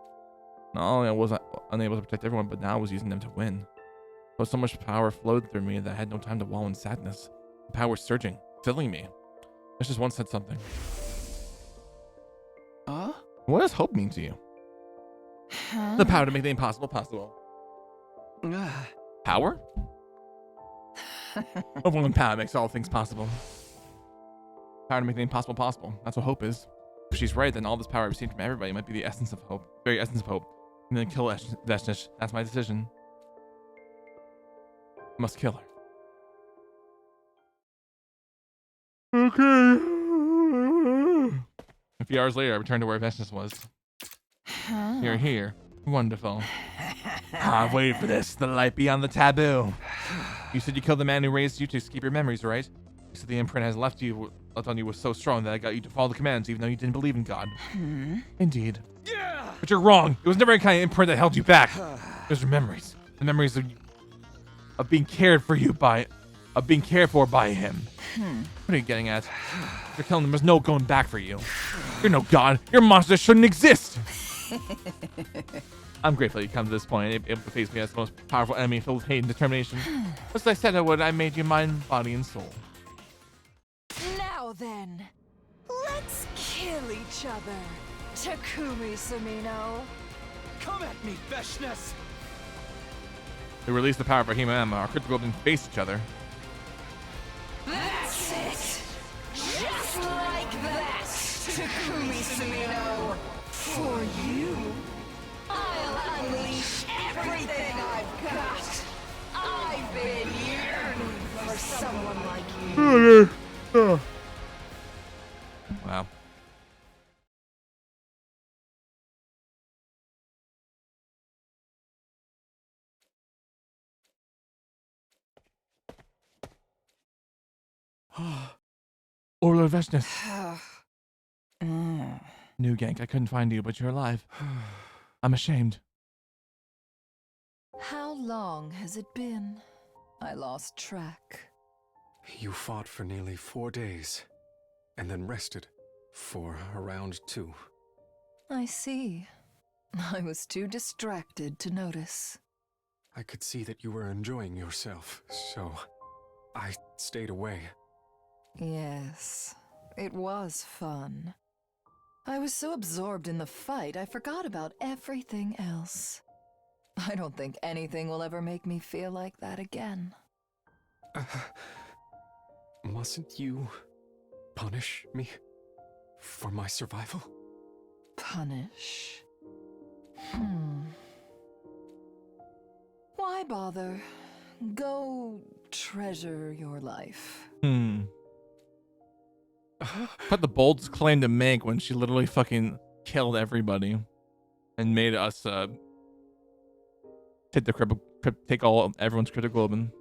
Not only was I unable to protect everyone, but now I was using them to win. But so much power flowed through me that I had no time to wallow in sadness. The power was surging, filling me. There's just once said something. What does hope mean to you? The power to make the impossible possible. Power? Overwhelming power makes all things possible. Power to make the impossible possible. That's what hope is. If she's right, then all this power I received from everybody might be the essence of hope. Very essence of hope. And then kill Vestige. That's my decision. I must kill her. Okay. A few hours later, I returned to where Vestige was. You're here. Wonderful. I've waited for this. The light beyond the taboo. You said you killed the man who raised you to keep your memories, right? You said the imprint has left on you was so strong that I got you to follow the commands even though you didn't believe in God. Indeed. Yeah. But you're wrong. It was never any kind of imprint that held you back. Those are memories. The memories of being cared for by him. What are you getting at? You're telling them there's no going back for you. You're no God. You're a monster that shouldn't exist. I'm grateful you come to this point able to face me as the most powerful enemy filled with hate and determination. As I said I would, I made you mind, body, and soul. Now then, let's kill each other, Takumi Sumino. Come at me, Veshness! To release the power of Hima Emma, our critical didn't face each other. That's it! Just like that, Takumi Sumino! For you, I'll unleash everything I've got! I've been yearning for someone like you! Wow. Orlo Veshness. New Gank, I couldn't find you, but you're alive. I'm ashamed. How long has it been? I lost track. You fought for nearly 4 days, and then rested for around 2. I see. I was too distracted to notice. I could see that you were enjoying yourself, so I stayed away. Yes, it was fun. I was so absorbed in the fight, I forgot about everything else. I don't think anything will ever make me feel like that again. Mustn't you punish me for my survival? Punish? Why bother? Go treasure your life. What the boldest claim to make when she literally fucking killed everybody and made us take all everyone's critical globin.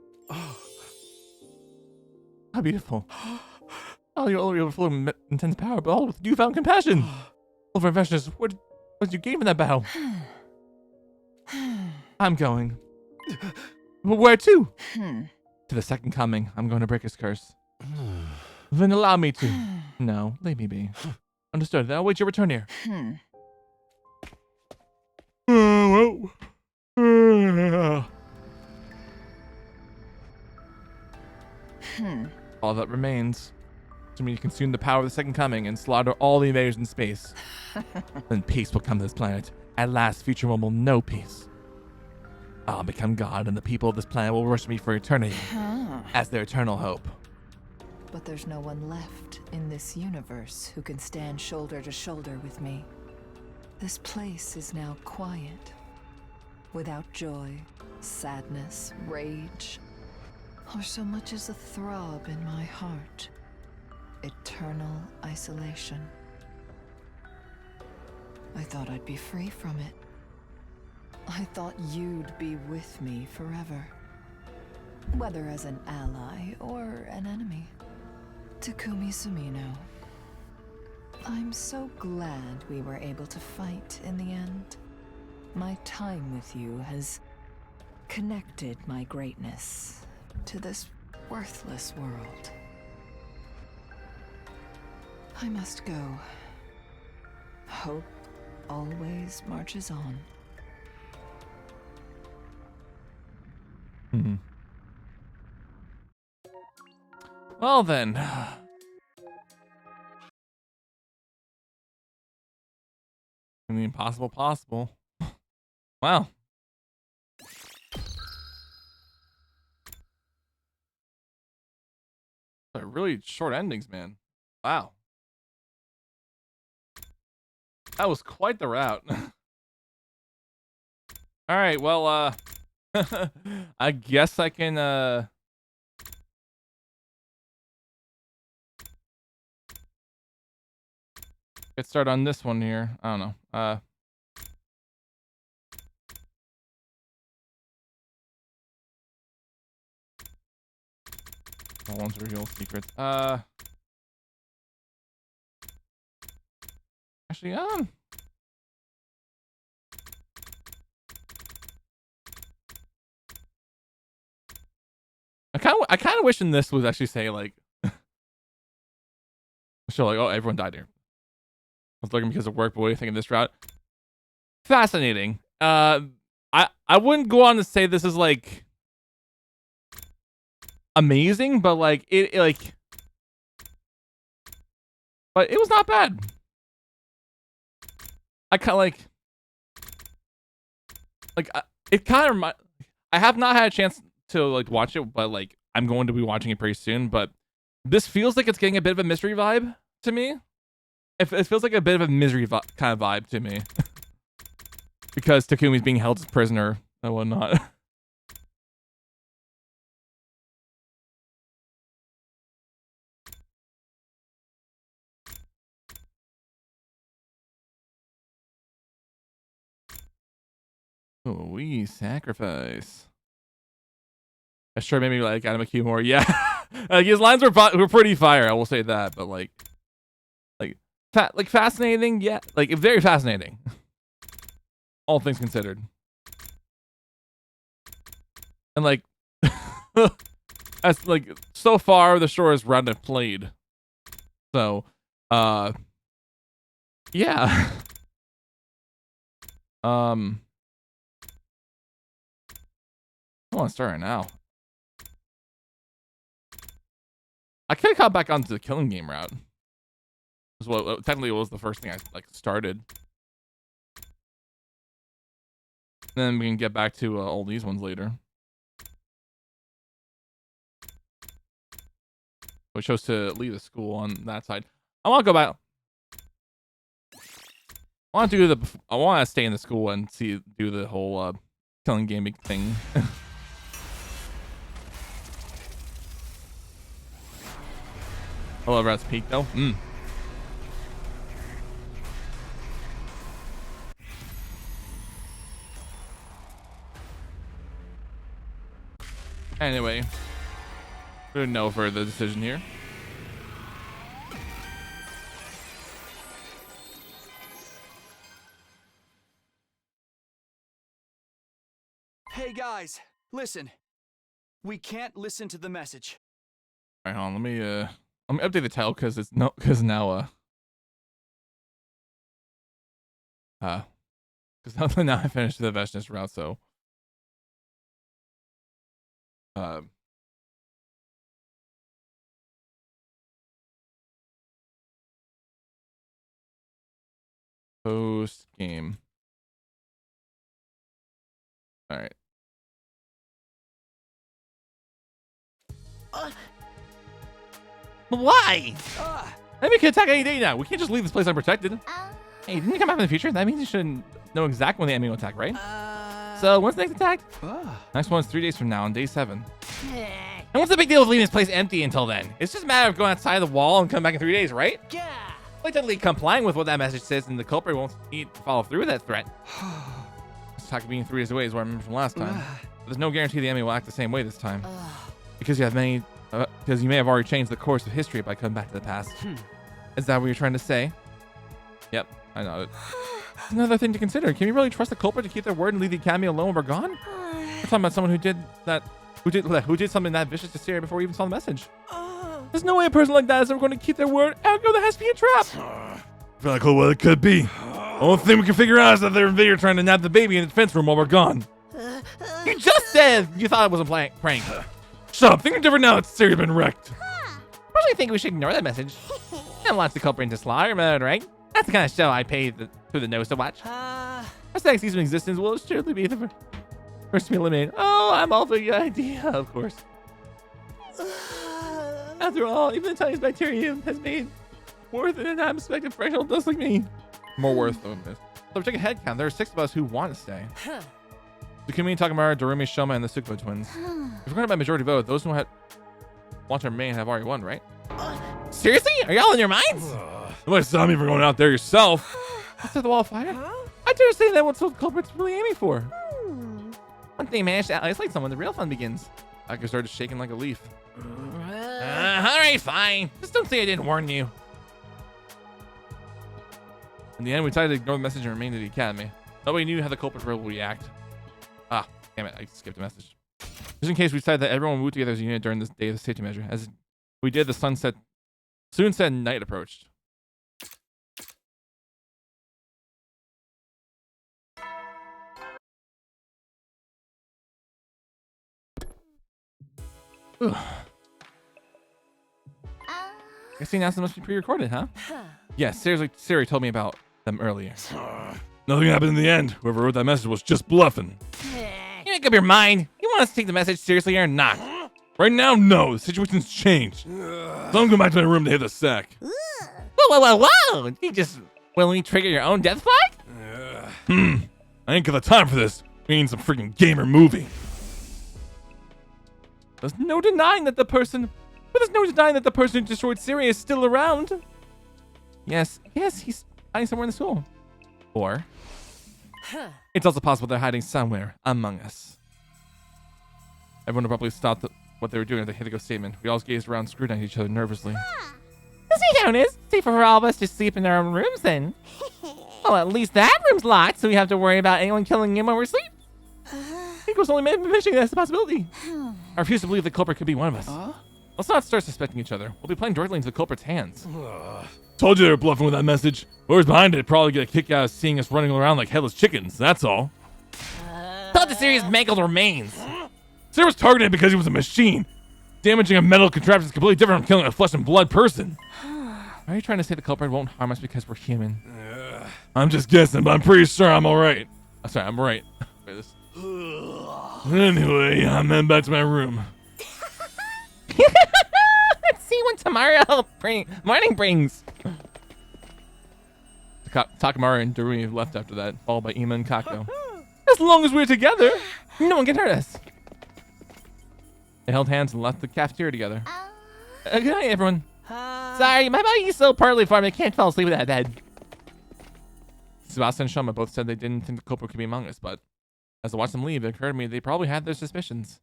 How beautiful. Oh, you're full of intense power, but all with newfound compassion. Over Veshness, But you gave me that battle. I'm going. But where to? To the second coming. I'm going to break his curse. Then allow me to. No, leave me be. Understood. Then I'll wait your return here. All that remains to me to consume the power of the second coming and slaughter all the invaders in space. Then peace will come to this planet. At last, future one will know peace. I'll become God, and the people of this planet will worship me for eternity as their eternal hope. But there's no one left in this universe who can stand shoulder to shoulder with me. This place is now quiet, without joy, sadness, rage, or so much as a throb in my heart. Eternal isolation. I thought I'd be free from it. I thought you'd be with me forever. Whether as an ally or an enemy. Takumi Sumino. I'm so glad we were able to fight in the end. My time with you has connected my greatness to this worthless world. I must go. Hope always marches on. Well then. And the impossible possible. Wow. They're really short endings, man. Wow. That was quite the route. All right, well, I guess I can, get started on this one here. I don't know. I want to reveal secrets. Actually, I kind of wish in this would actually say like, show like, oh, everyone died here. I was looking because of work, but what do you think of this route? Fascinating. I wouldn't go on to say this is like amazing, but like it like, but it was not bad. I kind of like it kind of remind. I have not had a chance to like watch it, but like I'm going to be watching it pretty soon. But this feels like it's getting a bit of a mystery vibe to me. It feels like a bit of a misery kind of vibe to me. Because Takumi's being held as prisoner and whatnot. Oh, we sacrifice. I sure made me like Anime Q more. Yeah. Like his lines were pretty fire, I will say that, but like fascinating, yeah. Like very fascinating. All things considered. And like as like so far the shortest round I've played. So yeah. I want to start right now. I could have got back onto the killing game route. Well, technically it was the first thing I like started. Then we can get back to all these ones later. We chose to leave the school on that side. I want to go back. I want to do I want to stay in the school and do the whole killing gaming thing. Hello, Rat's Peak though. Anyway, we know for the decision here. guys, listen. We can't listen to the message. All right, hold on. Let me update the title because now because now I finished the Vestinus route, so post game. All right. Why? Enemy can attack any day now. We can't just leave this place unprotected. Hey, didn't you come back in the future? That means you should know exactly when the enemy will attack, right? So when's the next attack? Next one's 3 days from now on day 7. And what's the big deal with leaving this place empty until then? It's just a matter of going outside the wall and coming back in 3 days, right? Yeah. Blatantly complying with what that message says, and the culprit won't need to follow through with that threat. This attack being 3 days away is what I remember from last time. But there's no guarantee the enemy will act the same way this time. Because you may have already changed the course of history by coming back to the past. Is that what you're trying to say? Yep, I know it. Another thing to consider: can we really trust the culprit to keep their word and leave the academy alone when we're gone? We're talking about someone who did something that vicious to Syria before we even saw the message. There's no way a person like that is ever going to keep their word. Ergo, that has to be a trap. I feel like, well, it could be. Only thing we can figure out is that they're in video trying to nab the baby in the defense room while we're gone. You just said you thought it was a prank. Shut up. Think different now that Syria's been wrecked. Personally, think we should ignore that message. And launch the culprit into slaughter mode, right? That's the kind of show I paid through the nose to watch. First next season existence will surely be the first to be eliminated. Oh, I'm all for the idea, of course. After all, even the tiniest bacteria has made worth an unexpected fractional dust like me. More worth than this. So check a head count. There are 6 of us who want to stay. Tsukumi, Takamaru, Dorumi, Shoma, and the Tsukubo twins. If we're going by majority vote, those who want to remain have already won, right? Seriously? Are y'all in your minds? Nobody saw me for going out there yourself. Let's set the wall fire. I dare say that what's the culprit's really aiming for. Once they manage to isolate someone, the real fun begins. Aka started shaking like a leaf. Alright, fine. Just don't say I didn't warn you. In the end, we decided to ignore the message and remain at the academy. Nobody knew how the culprit will react. Ah, damn it, I skipped a message. Just in case, we decided that everyone would move together as a unit during this day of the safety measure. As we did, the soon set night approached. Guess the announcement must be pre-recorded, huh? Yes, Siri told me about them earlier. Nothing happened in the end. Whoever wrote that message was just bluffing. You make up your mind. You want us to take the message seriously or not? Right now, no. The situation's changed. So I'm going back to my room to hit the sack. Whoa. You just willingly trigger your own death flag? I ain't got the time for this. We need some freaking gamer movie. There's no denying that the person who destroyed Syria is still around. Yes, he's hiding somewhere in the school. Or it's also possible they're hiding somewhere among us. Everyone abruptly stopped what they were doing at the Hideko statement. We all gazed around, scrutinizing each other nervously. The see-down is safe for all of us to sleep in our own rooms then. Well, at least that room's locked, so we have to worry about anyone killing him while we're asleep. Hiko's only mentioning that's a possibility. I refuse to believe the culprit could be one of us. Let's not start suspecting each other. We'll be playing directly into the culprit's hands. Told you they were bluffing with that message. Whoever's behind it probably get a kick out of seeing us running around like headless chickens, that's all. Thought the series mangled remains. Sarah was targeted because he was a machine. Damaging a metal contraption is completely different from killing a flesh and blood person. Are you trying to say the culprit won't harm us because we're human? I'm just guessing, but I'm pretty sure I'm alright. Sorry, I'm right. Anyway, I'm heading back to my room. Let's see what tomorrow morning brings. Takamaru and Dorumi left after that, followed by Ima and Kako. As long as we're together, no one can hurt us. They held hands and left the cafeteria together. Good night, everyone. Sorry, my body is so partly formed I can't fall asleep without bed. Tsubasa and Shoma both said they didn't think the culprit could be among us, but as I watched them leave, it occurred to me they probably had their suspicions.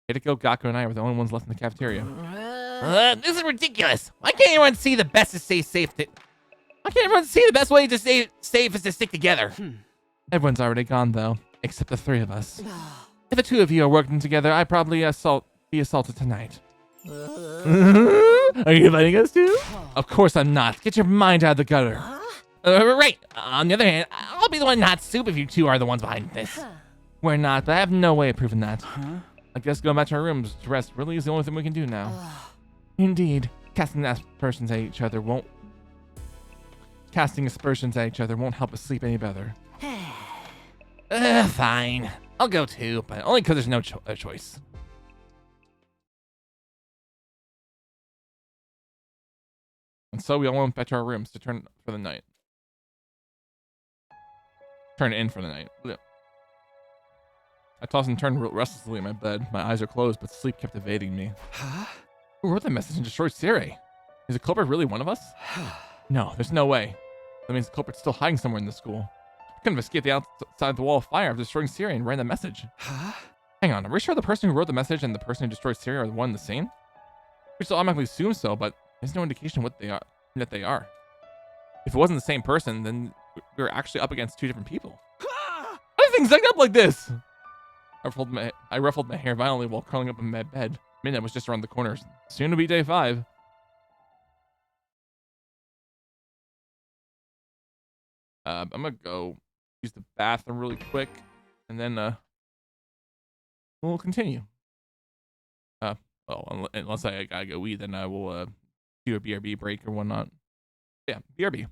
Hideko, Gakko, and I were the only ones left in the cafeteria. This is ridiculous. Why can't everyone see the best to stay safe? Why can't everyone see the best way to stay safe is to stick together? Everyone's already gone, though, except the 3 of us. If the two of you are working together, I'd probably be assaulted tonight. Are you inviting us too? Of course I'm not. Get your mind out of the gutter. Right. On the other hand, I'll be the one in hot soup if you two are the ones behind this. We're not, but I have no way of proving that. I guess going back to our rooms to rest really is the only thing we can do now. Indeed. Casting aspersions at each other won't help us sleep any better. Fine. I'll go too, but only because there's no choice. And so we all went back to our rooms to turn for the night. Turn in for the night. I tossed and turned restlessly in my bed. My eyes are closed, but sleep kept evading me. Huh? Who wrote the message and destroyed Siri? Is the culprit really one of us? No, there's no way. That means the culprit's still hiding somewhere in the school. I couldn't have escaped the outside the wall of fire after destroying Siri and ran the message. Huh? Hang on, are we sure the person who wrote the message and the person who destroyed Siri are one and the same? We still automatically assume so, but there's no indication that they are. If it wasn't the same person, then we were actually up against two different people. How do things end up like this? I ruffled my hair violently while curling up in my bed. Midnight was just around the corner. Soon to be day 5. I'm gonna go use the bathroom really quick, and then we'll continue. Well, unless I gotta go eat, then I will do a BRB break or whatnot. Yeah, BRB.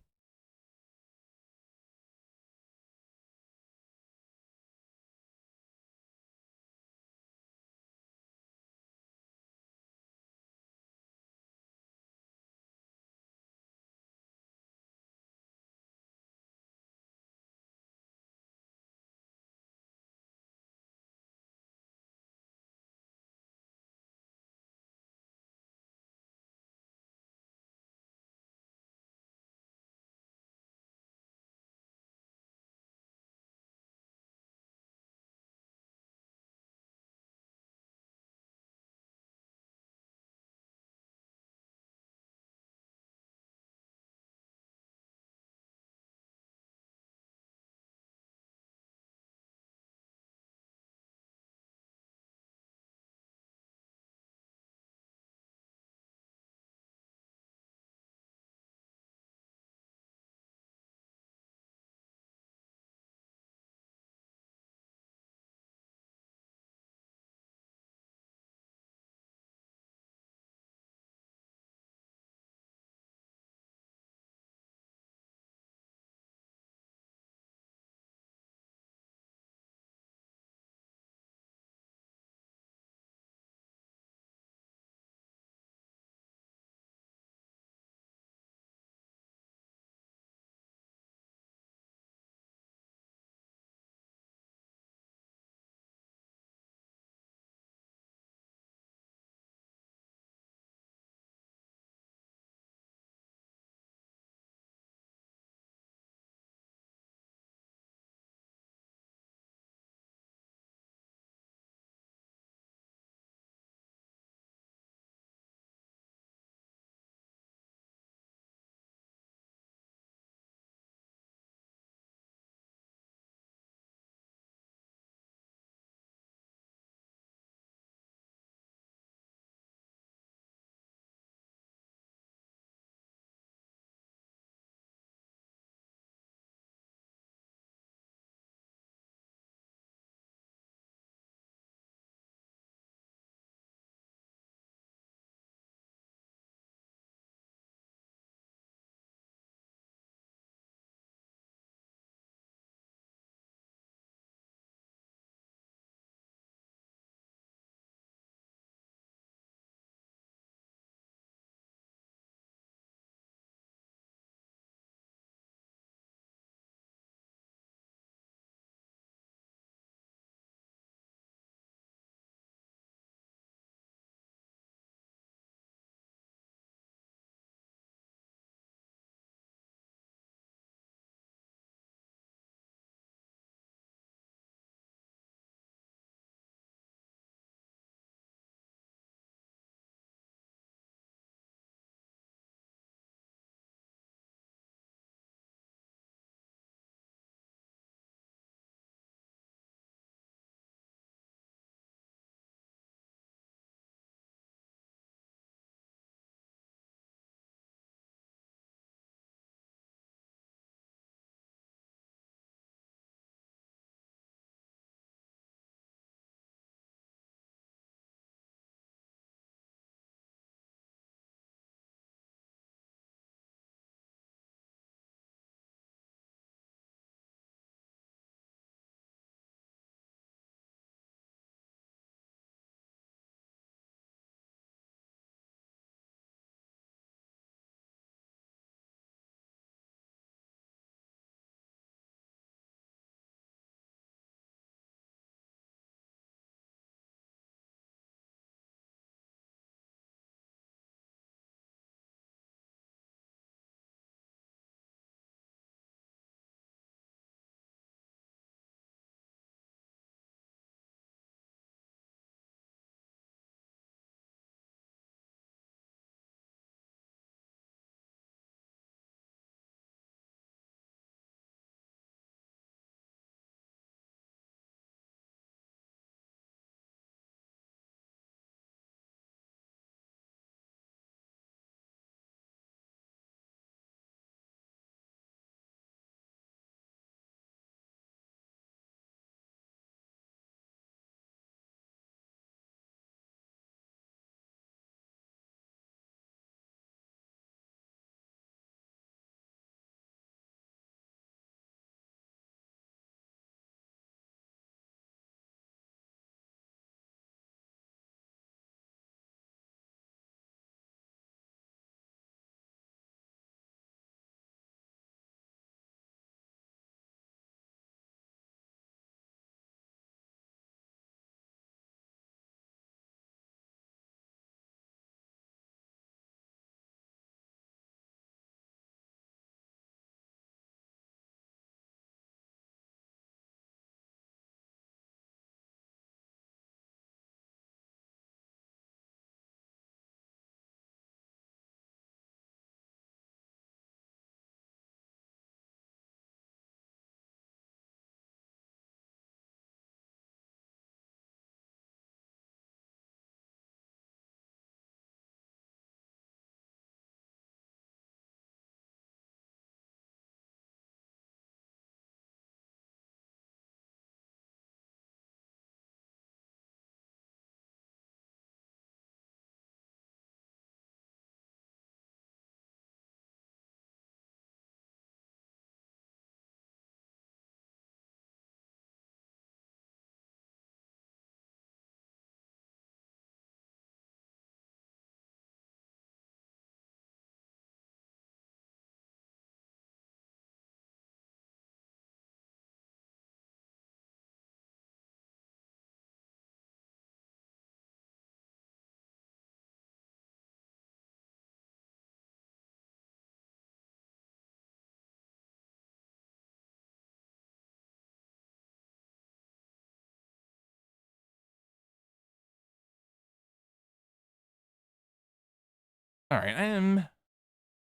All right, I am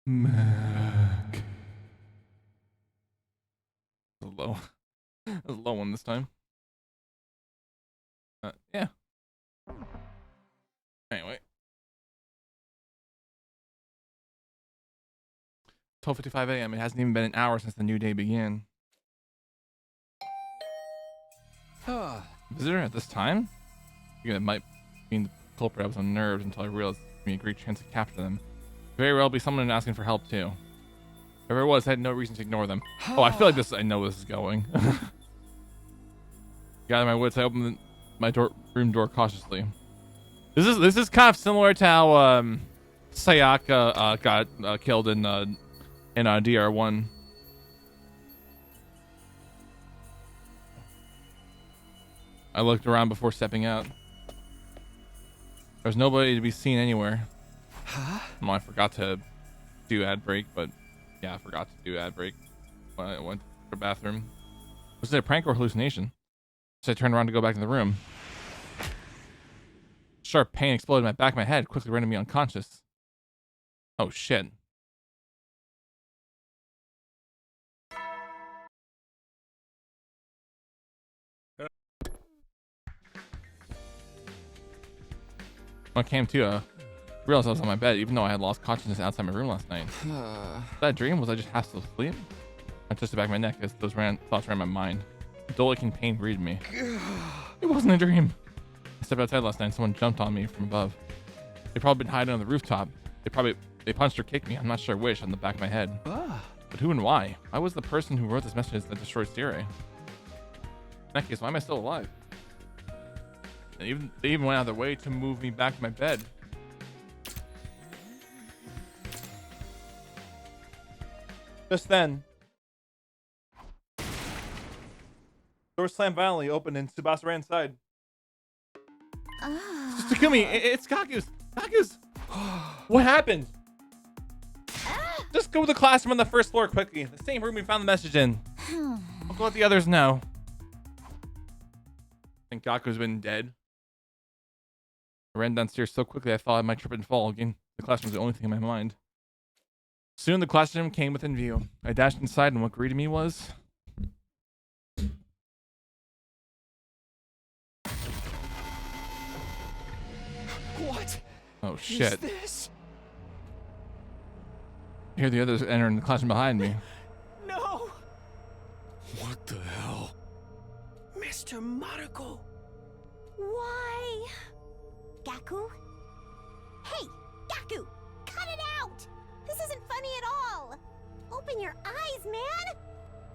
Mac. A low, a low one this time. Yeah. Anyway. 12:55 a.m. It hasn't even been an hour since the new day began. Visitor at this time? Yeah, it might mean the culprit. I was on nerves until I realized it would be a great chance to capture them. Very well be someone asking for help too. Whoever it was had no reason to ignore them. Oh, I feel like this. I know where this is going. Gather my wits, I opened my room door cautiously. This is kind of similar to how Sayaka got killed in DR1. I looked around before stepping out. There's nobody to be seen anywhere. Huh? Well, I forgot to do ad break, but yeah, I forgot to do ad break when I went to the bathroom. Was it a prank or hallucination? So I turned around to go back to the room. Sharp pain exploded in my back of my head, quickly rendering me unconscious. Oh shit. When I came to, realized I was on my bed, even though I had lost consciousness outside my room last night. Was that a dream? Was I just half still asleep? I twisted back my neck as those thoughts ran my mind. A dull aching pain greeted me. It wasn't a dream. I stepped outside last night and someone jumped on me from above. They'd probably been hiding on the rooftop. They punched or kicked me, I'm not sure which, on the back of my head. But who and why? Why was the person who wrote this message that destroyed Sire? In that case, why am I still alive? They even went out of their way to move me back to my bed. Just then, door slammed violently open and Tsubasa ran inside. Takumi, it's Kaku's. What happened? Just go to the classroom on the first floor quickly. The same room we found the message in. I'll go let the others know. I think Gaku's been dead. I ran downstairs so quickly I thought I might trip and fall again. The classroom was the only thing in my mind. Soon the classroom came within view. I dashed inside and what greeted me was... What? Oh shit. Is this? I hear the others entering the classroom behind me. No! What the hell? Mr. Mariko! Why? Gaku? Hey, Gaku! Cut it out! This isn't funny at all! Open your eyes, man!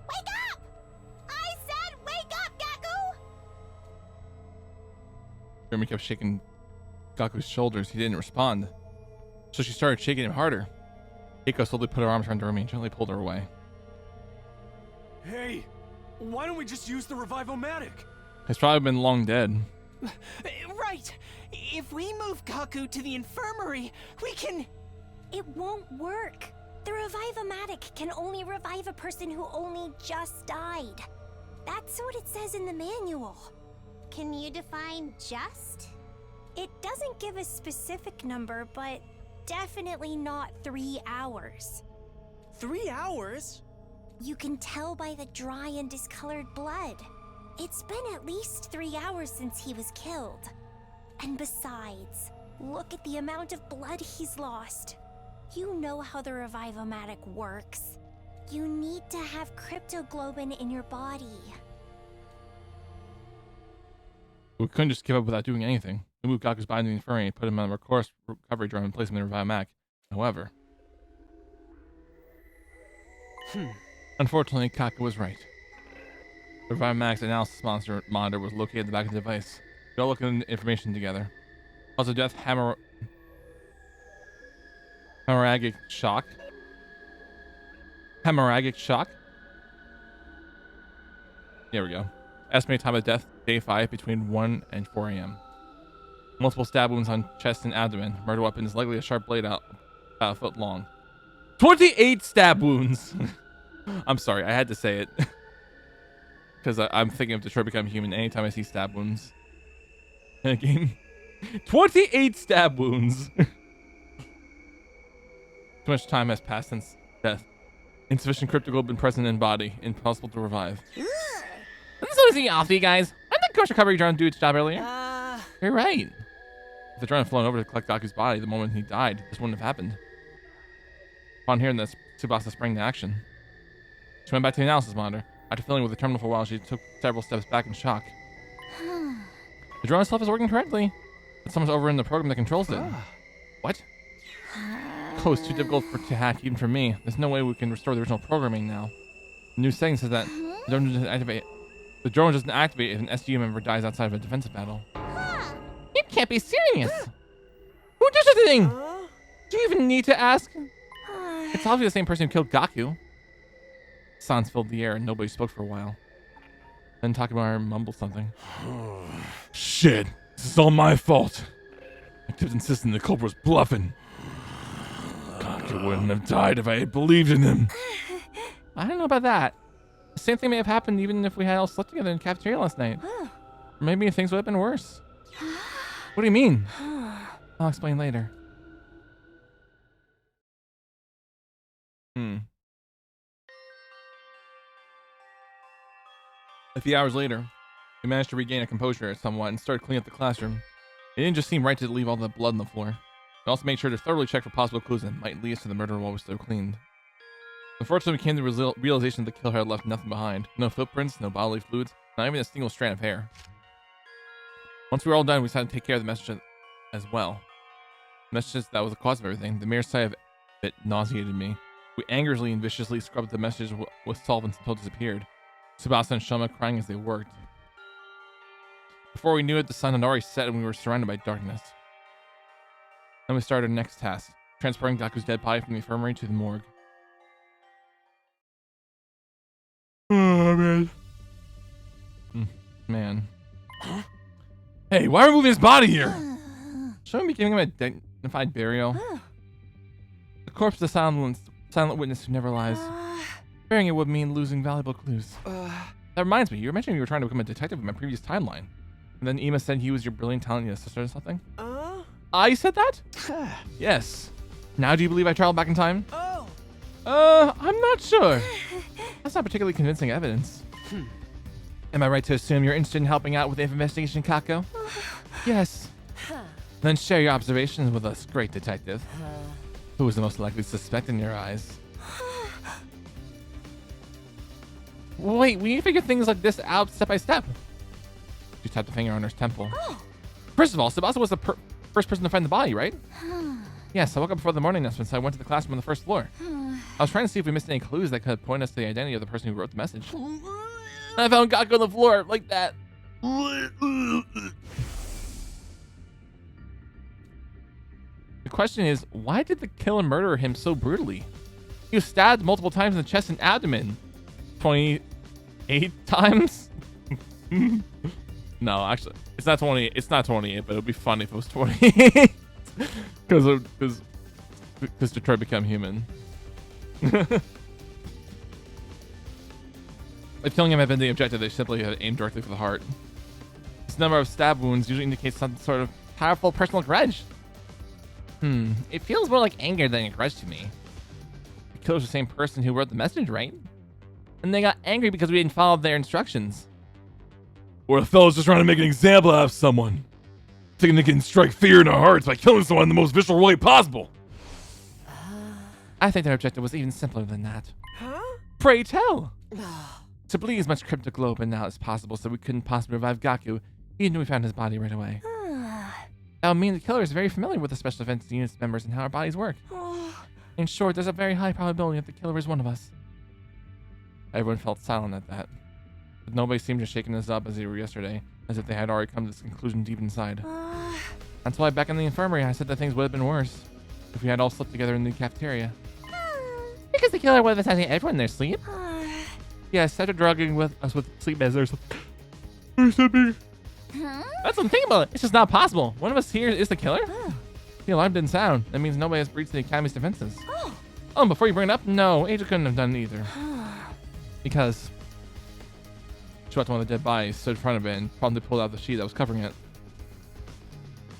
Wake up! I said wake up, Gaku! Jeremy kept shaking Gaku's shoulders. He didn't respond. So she started shaking him harder. Keiko slowly put her arms around Jeremy and gently pulled her away. Hey, why don't we just use the Revivomatic? He's probably been long dead. Right! If we move Gaku to the infirmary, we can... It won't work. The Revivomatic can only revive a person who only just died. That's what it says in the manual. Can you define just? It doesn't give a specific number, but definitely not 3 hours. 3 hours? You can tell by the dry and discolored blood. It's been at least 3 hours since he was killed. And besides, look at the amount of blood he's lost. You know how the Revivomatic works. You need to have cryptoglobin in your body. We couldn't just give up without doing anything. We moved Gaku's body into the infirmary and put him on a course recovery drug and placed him in the Revivomatic. However, unfortunately, Kaku was right. The Revivomatic's analysis monitor was located at the back of the device. We all looked at the information together. Cause of death, hemorrhagic shock. Hemorrhagic shock. There we go. Estimated time of death, day 5, between 1 and 4 a.m. Multiple stab wounds on chest and abdomen. Murder weapon is likely a sharp blade about a foot long. 28 stab wounds! I'm sorry, I had to say it. Because I'm thinking of Detroit Become Human anytime I see stab wounds in a game. 28 stab wounds! Too much time has passed since death. Insufficient cryptoglobin present in body. Impossible to revive. This is easy off to you guys. I think Coach Recovery drone do its job earlier. You're right. If the drone had flown over to collect Gaku's body the moment he died, this wouldn't have happened. Upon hearing this, Tsubasa sprang to action. She went back to the analysis monitor. After fiddling with the terminal for a while, she took several steps back in shock. The drone itself is working correctly, but someone's overridden the program that controls it. What? Oh, it's too difficult to hack even for me. There's no way we can restore the original programming now. The new setting says that the drone doesn't activate if an SGU member dies outside of a defensive battle. You can't be serious! Who did such a thing? Do you even need to ask? It's obviously the same person who killed Gaku. Silence filled the air and nobody spoke for a while. Then Takemura mumbled something. Shit, this is all my fault. I kept insisting the culprit was bluffing. Gaku wouldn't have died if I had believed in him. I don't know about that. The same thing may have happened even if we had all slept together in the cafeteria last night. Or maybe things would have been worse. What do you mean? I'll explain later. A few hours later, we managed to regain a composure somewhat and started cleaning up the classroom. It didn't just seem right to leave all the blood on the floor. We also made sure to thoroughly check for possible clues that might lead us to the murder while we still cleaned. Unfortunately, we came to the realization that the killer had left nothing behind. No footprints, no bodily fluids, not even a single strand of hair. Once we were all done, we decided to take care of the message as well. The message that was the cause of everything. The mere sight of it nauseated me. We angrily and viciously scrubbed the message with solvents until it disappeared. Tsubasa and Shoma crying as they worked. Before we knew it, the sun had already set and we were surrounded by darkness. Then we started our next task, transporting Gaku's dead body from the infirmary to the morgue. Oh, man. Man. Hey, why are we moving his body here? Should we be giving him a dignified burial? The corpse of the silent witness who never lies. Burying it would mean losing valuable clues. That reminds me, you were mentioning you were trying to become a detective in my previous timeline. And then Ima said he was your brilliant, talented sister or something? I said that? Yes. Now do you believe I traveled back in time? I'm not sure. That's not particularly convincing evidence. Am I right to assume you're interested in helping out with the investigation, Kako? Yes. Then share your observations with us, great detective. Who is the most likely suspect in your eyes? Wait, we need to figure things like this out step by step. She tapped a finger on her temple. First of all, Tsubasa was the first person to find the body, right? Yes, I woke up before the morning announcement, so I went to the classroom on the first floor. I was trying to see if we missed any clues that could point us to the identity of the person who wrote the message. I found Gaku on the floor, like that. The question is, why did the killer murder him so brutally? He was stabbed multiple times in the chest and abdomen. 28 times? No, actually, it's not 20. It's not 28, but it would be funny if it was 28. Because Detroit become human. If killing him had been the objective, they simply had aimed directly for the heart. This number of stab wounds usually indicates some sort of powerful personal grudge. It feels more like anger than a grudge to me. The killer's the same person who wrote the message, right? And they got angry because we didn't follow their instructions. Or the fellow's just trying to make an example out of someone. Thinking they can strike fear in our hearts by killing someone in the most visceral way possible. I think their objective was even simpler than that. Pray tell! To bleed as much cryptoglobin out as possible so we couldn't possibly revive Gaku, even if we found his body right away. That would mean the killer is very familiar with the Special Defense Unit's members and how our bodies work. In short, there's a very high probability that the killer is one of us. Everyone felt silent at that. But nobody seemed to shaken us up as they were yesterday, as if they had already come to this conclusion deep inside. That's why back in the infirmary I said that things would have been worse if we had all slept together in the cafeteria. Because the killer would have attacking everyone in their sleep. Yes, after drugging us with sleep measures. That's what I'm thinking about. It's just not possible. One of us here is the killer? The alarm didn't sound. That means nobody has breached the Academy's defenses. Oh, before you bring it up, no, Asia couldn't have done it either. Because she walked to one of the dead bodies, stood in front of it, and promptly pulled out the sheet that was covering it.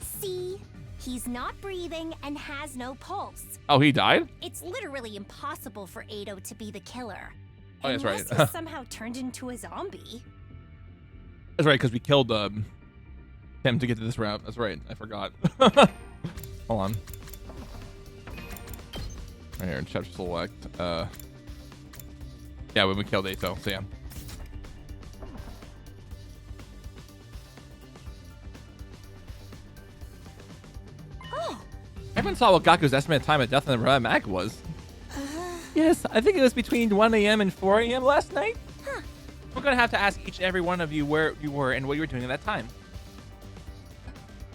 See? He's not breathing and has no pulse. Oh, he died? It's literally impossible for Ado to be the killer. Oh, that's right. Unless he somehow turned into a zombie. That's right, because we killed him to get to this route. That's right. I forgot. Hold on. Right here in chapter select. Yeah, when we killed Ato, so yeah. Oh. Everyone saw what Gaku's estimated time of death in the red mag was. Yes, I think it was between 1 a.m. and 4 a.m. last night. Huh. We're gonna have to ask each and every one of you where you were and what you were doing at that time.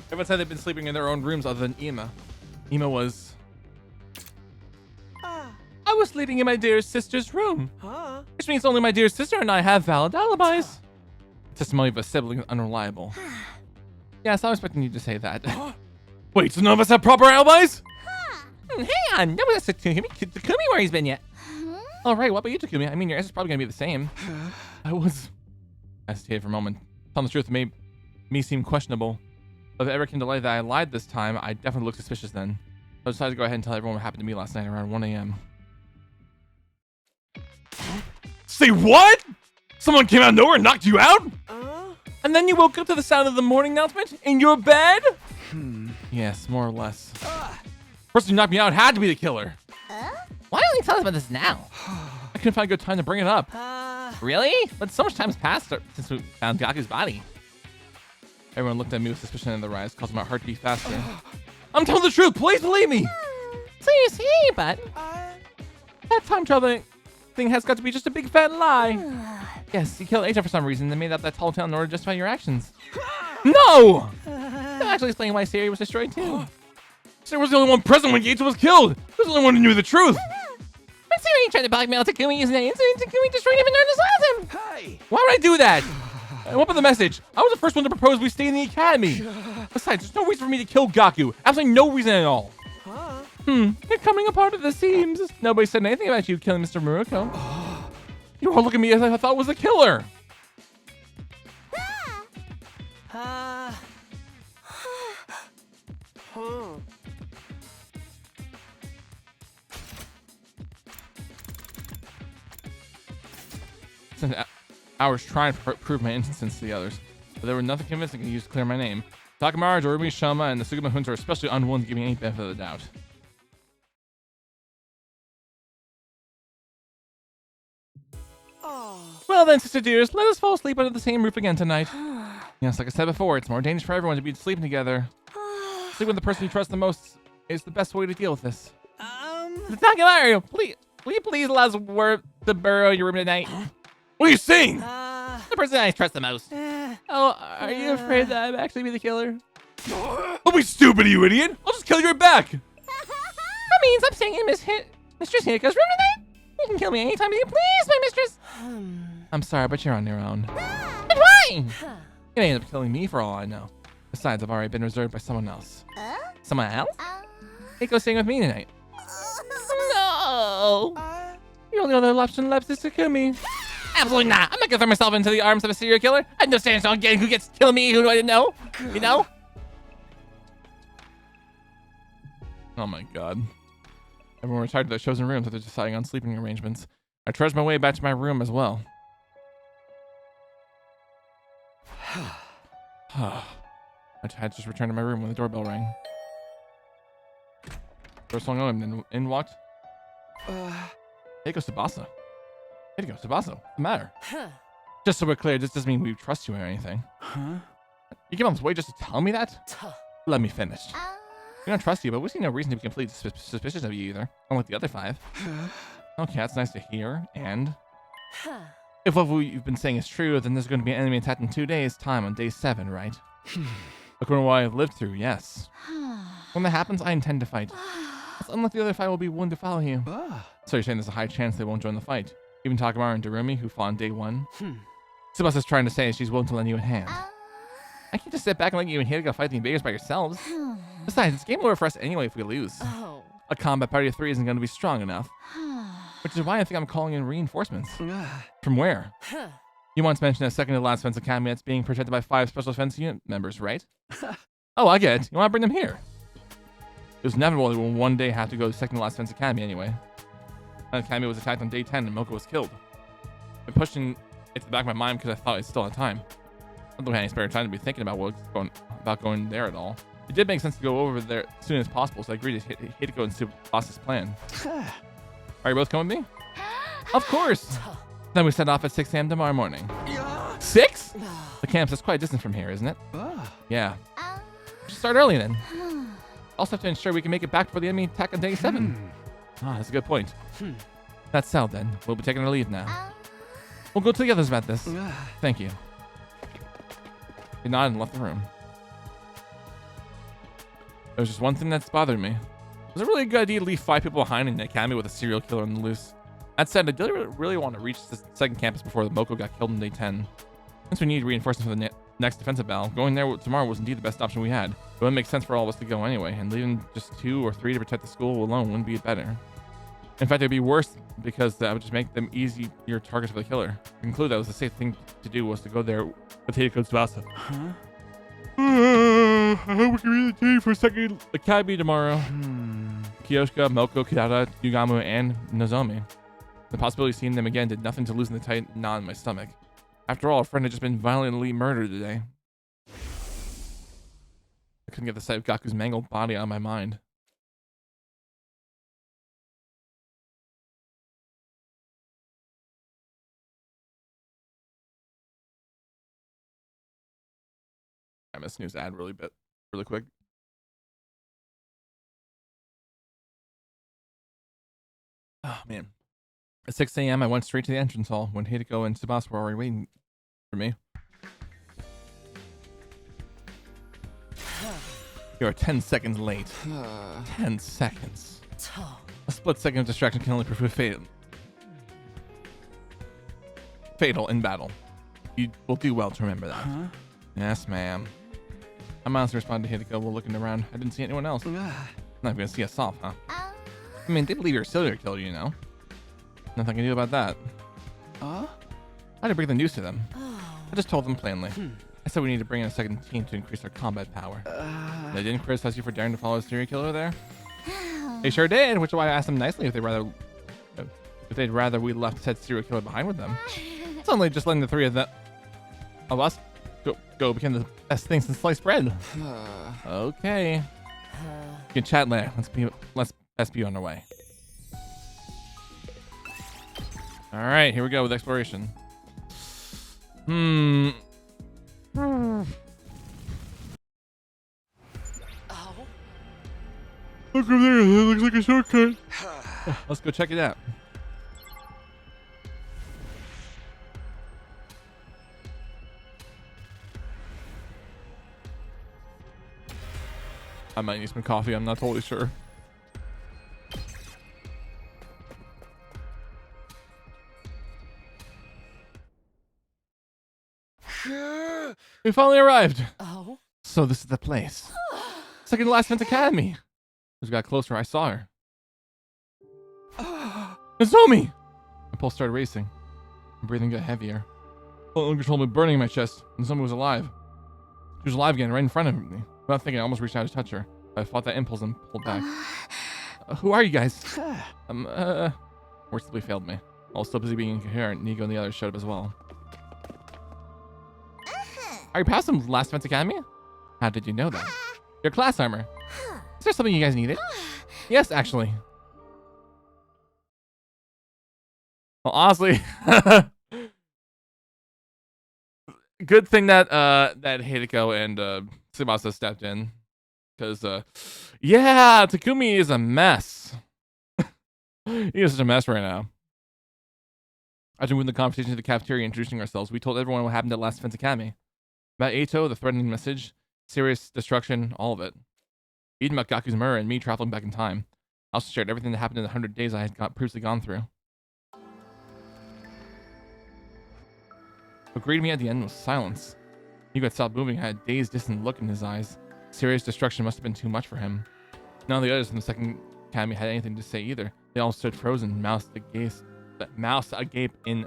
Everyone said they've been sleeping in their own rooms other than Ima. Ima was... I was sleeping in my dear sister's room. Which means only my dear sister and I have valid alibis. Testimony of a sibling is unreliable. Yes, I was expecting you to say that. Wait, so none of us have proper alibis? Hang on, nobody has Takumi where he's been yet. All right, what about you, Takumi? I mean, your answer's probably gonna be the same. I hesitated for a moment. Tell the truth, it made me seem questionable. If it ever came to light that I lied this time, I definitely looked suspicious then. So I decided to go ahead and tell everyone what happened to me last night around 1 a.m. Say what? Someone came out of nowhere and knocked you out? And then you woke up to the sound of the morning announcement in your bed? Yes, more or less. The person who knocked me out had to be the killer. Why don't you tell us about this now? I couldn't find a good time to bring it up. Really? But so much time's passed since we found Gaku's body. Everyone looked at me with suspicion in their eyes, causing my heart to beat faster. I'm telling the truth, please believe me! So you see, but that time traveling thing has got to be just a big fat lie. Yes, you killed Asia for some reason and made up that tall tale in order to justify your actions. No! That actually explain why Siri was destroyed too. Siri was the only one present when Yates was killed. She was the only one who knew the truth. But Siri tried to blackmail Takumi using name, so Takumi destroyed him in order to silence him. Hey! Why would I do that? What about the message? I was the first one to propose we stay in the academy. Besides, there's no reason for me to kill Gaku. Absolutely no reason at all. You're coming apart at the seams. Nobody said anything about you killing Mr. Muruko. You all look at me as I thought was the killer. Spent hours trying to prove my innocence to the others, but there were nothing convincing I could use to clear my name. Takamura, Dorumi, Shoma, and the Sugima Hunts are especially unwilling to give me any benefit of the doubt. Well then, sister dears, let us fall asleep under the same roof again tonight. Yes, like I said before, it's more dangerous for everyone to be sleeping together. Sleep with the person you trust the most is the best way to deal with this. Takamura, please, will you please allow us to burrow your room tonight? What are you saying? The person I trust the most. Oh, are you afraid that I'm actually be the killer? Don't be stupid, you idiot. I'll just kill your back. That means I'm staying in Mistress Hika's room tonight. You can kill me anytime you please, my mistress. I'm sorry, but you're on your own. But why? You may end up killing me for all I know. Besides, I've already been reserved by someone else. Someone else? Hiko's staying with me tonight. No. Your only other option left is Takumi. Absolutely not. I'm not gonna throw myself into the arms of a serial killer. I understand so again who gets to kill me, who do I know? You know? Oh my god. Everyone retired to their chosen rooms after deciding on sleeping arrangements. I trudged my way back to my room as well. I had just returned to my room when the doorbell rang. Door swung open and in walked Eiko Tsubasa. Eiko Tsubasa, what's the matter? Just so we're clear, this doesn't mean we trust you or anything. You came all this way just to tell me that? Let me finish. We don't trust you, but we see no reason to be completely suspicious of you either. Unlike the other 5. Okay, that's nice to hear. And if what you've been saying is true, then there's going to be an enemy attack in 2 days' time on day 7, right? According to what I've lived through, yes. When that happens, I intend to fight. It's unlike the other 5 will be willing to follow you. So you're saying there's a high chance they won't join the fight? Even Takamura and Dorumi, who fought on day 1? Tsubasa's trying to say she's willing to lend you a hand. I can't just sit back and let you and Hideko fight the invaders by yourselves. Besides, it's game over for us anyway if we lose. A combat party of 3 isn't going to be strong enough. Which is why I think I'm calling in reinforcements. From where? You once mentioned a second to last defense academy that's being protected by 5 special defense unit members, right? Oh, I get it. You want to bring them here? It was inevitable that we'll one day have to go to second to last defense academy anyway. And academy was attacked on day 10 and Moko was killed. I've been pushing it to the back of my mind because I thought I still had time. I don't have any spare time to be thinking about going there at all. It did make sense to go over there as soon as possible, so I agreed to hit go and see boss's plan. Are you both coming with me? Of course! Then we set off at 6 a.m. tomorrow morning. 6? The campus is quite distant from here, isn't it? Yeah. We should start early then. Also have to ensure we can make it back before the enemy attack on day 7. That's a good point. That's settled then. We'll be taking our leave now. We'll go to the others about this. Thank you. He nodded and left the room. There's just one thing that's bothering me. Was it really a good idea to leave 5 people behind in the academy with a serial killer on the loose? That said, I didn't really want to reach the second campus before the Moko got killed on day 10. Since we need reinforcements for the next defensive battle, going there tomorrow was indeed the best option we had. It wouldn't make sense for all of us to go anyway, and leaving just 2 or 3 to protect the school alone wouldn't be better. In fact, it would be worse because that would just make them easier targets for the killer. To conclude, that was the safe thing to do was to go there with Hideko Tsubasa. I hope we can be the team for second academy tomorrow. Kiyoshika, Moko, Kidara, Yugamu, and Nozomi. The possibility of seeing them again did nothing to loosen the tight knot in my stomach. After all, a friend had just been violently murdered today. I couldn't get the sight of Gaku's mangled body out of my mind. I missed news ad really quick. Oh man. At 6 a.m. I went straight to the entrance hall when Hideko and Tsubasa were already waiting for me. You are 10 seconds late. 10 seconds. A split second of distraction can only prove fatal in battle. You will do well to remember that. Yes, ma'am. I'm honestly responded to Hideko while looking around. I didn't see anyone else. Not gonna see us off, huh? I mean, they believe you're a serial killer, you know. Nothing I can do about that. I had to bring the news to them. I just told them plainly. I said we need to bring in a second team to increase our combat power. They didn't criticize you for daring to follow a serial killer there? They sure did, which is why I asked them nicely if they'd rather we left said serial killer behind with them. Suddenly, just letting the 3 of us go became the best thing since sliced bread. Okay. You can chat later. Let's be on our way. All right, here we go with exploration. Look over there. It looks like a shortcut. Let's go check it out. I might need some coffee. I'm not totally sure. We finally arrived. So this is the place. Second to last Fence Academy. As we got closer, I saw her. Nozomi! My pulse started racing. My breathing got heavier. Felt uncontrollably burning in my chest. Nozomi was alive. She was alive again, right in front of me. Without thinking, I almost reached out to touch her. I fought that impulse and pulled back. Who are you guys? Words simply failed me. I was still busy being incoherent. Nigo and the others showed up as well. Are you past some last Fence Academy? How did you know that? Your class armor. Is there something you guys needed? Yes, actually. Well, honestly, good thing that that Hideko and Tsubasa stepped in, because yeah, Takumi is a mess. He is such a mess right now. As we moved the conversation to the cafeteria, introducing ourselves, we told everyone what happened at Last Defense Academy. About Eito, the threatening message, serious destruction, all of it. Even about Gaku's murder and me traveling back in time. I also shared everything that happened in the 100 days I had previously gone through. What greeted me at the end was silence. He got stopped moving, had a dazed, distant look in his eyes. Serious destruction must have been too much for him. None of the others in the second academy had anything to say either. They all stood frozen, moused agape in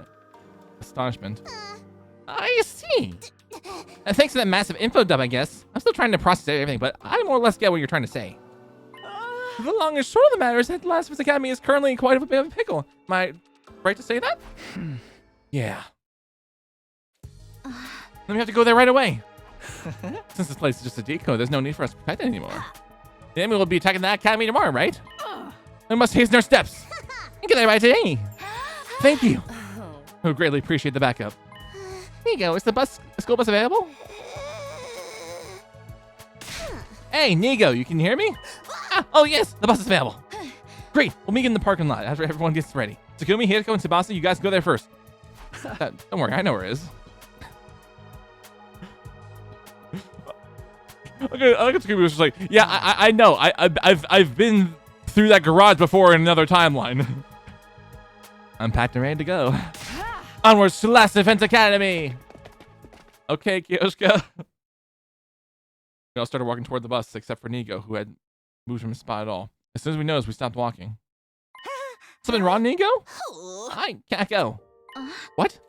astonishment. I see. Thanks to that massive info dump, I guess. I'm still trying to process everything, but I more or less get what you're trying to say. The long and short of the matter is that the Last of Us Academy is currently in quite a bit of a pickle. Am I right to say that? Yeah. Then we have to go there right away. Since this place is just a deco, there's no need for us to protect it anymore. The enemy will be attacking the academy tomorrow, right? We must hasten our steps. And get there by today. Thank you. I would greatly appreciate the backup. Nigo, is the school bus available? Hey, Nigo, you can hear me? Oh yes, the bus is available. Great, we'll meet in the parking lot after everyone gets ready. Takumi, Hideko, and Tsubasa, you guys go there first. Don't worry, I know where it is. Okay, I look at Takumi was just like, yeah, I know. I've been through that garage before in another timeline. I'm packed and ready to go. Onwards to Last Defense Academy. Okay, Kyoshka. We all started walking toward the bus, except for Nigo, who had moved from his spot at all. As soon as we noticed, we stopped walking. Something wrong, Nigo? I can't go. What?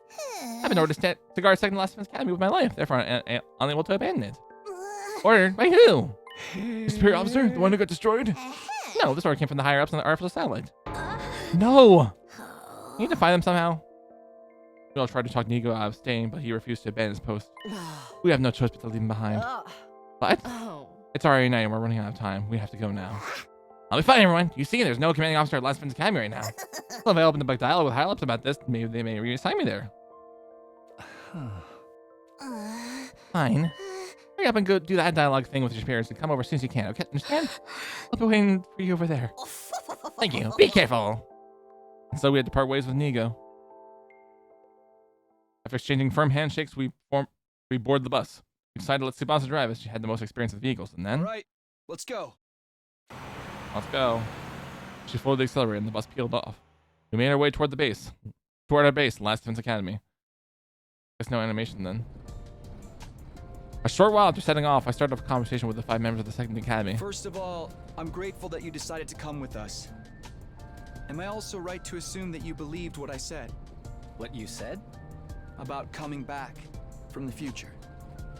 I've been ordered to guard second Last Defense Academy with my life, therefore I'm unable to abandon it. Ordered by who? The superior officer, the one who got destroyed? No, this order came from the higher ups on the artificial satellite. No! You need to find them somehow. We all tried to talk Nigo out of staying, but he refused to abandon his post. We have no choice but to leave him behind. What? It's already night and we're running out of time. We have to go now. I'll be fine, everyone. You see, there's no commanding officer at Last Defense Academy right now. Well, if I open the book dialogue with higher ups about this, maybe they may reassign me there. Fine. Hurry up and go do that dialogue thing with your parents and come over as soon as you can, okay? Understand? I'll be waiting for you over there. Thank you. Be careful. And so we had to part ways with Nigo. After exchanging firm handshakes, we boarded the bus. We decided to let Tsubasa drive as she had the most experience with vehicles, and then... All right, let's go. Let's go. She followed the accelerator and the bus peeled off. We made our way toward our base, Last Defense Academy. Guess no animation then. A short while after setting off, I started a conversation with the 5 members of the Second Academy. First of all, I'm grateful that you decided to come with us. Am I also right to assume that you believed what I said? What you said? About coming back from the future.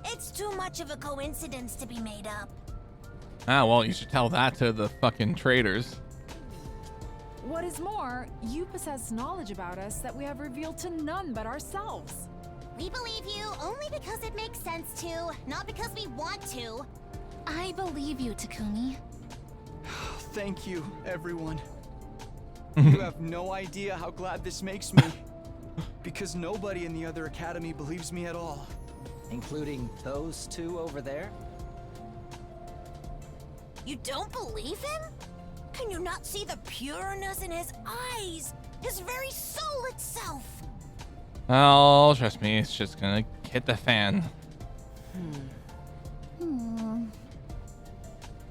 It's too much of a coincidence to be made up. Ah, well, you should tell that to the fucking traitors. What is more, you possess knowledge about us that we have revealed to none but ourselves. We believe you only because it makes sense to, not because we want to. I believe you, Takumi. Thank you, everyone. You have no idea how glad this makes me. Because nobody in the other academy believes me at all. Including those two over there? You don't believe him? Can you not see the pureness in his eyes? His very soul itself! Oh, trust me, it's just gonna hit the fan.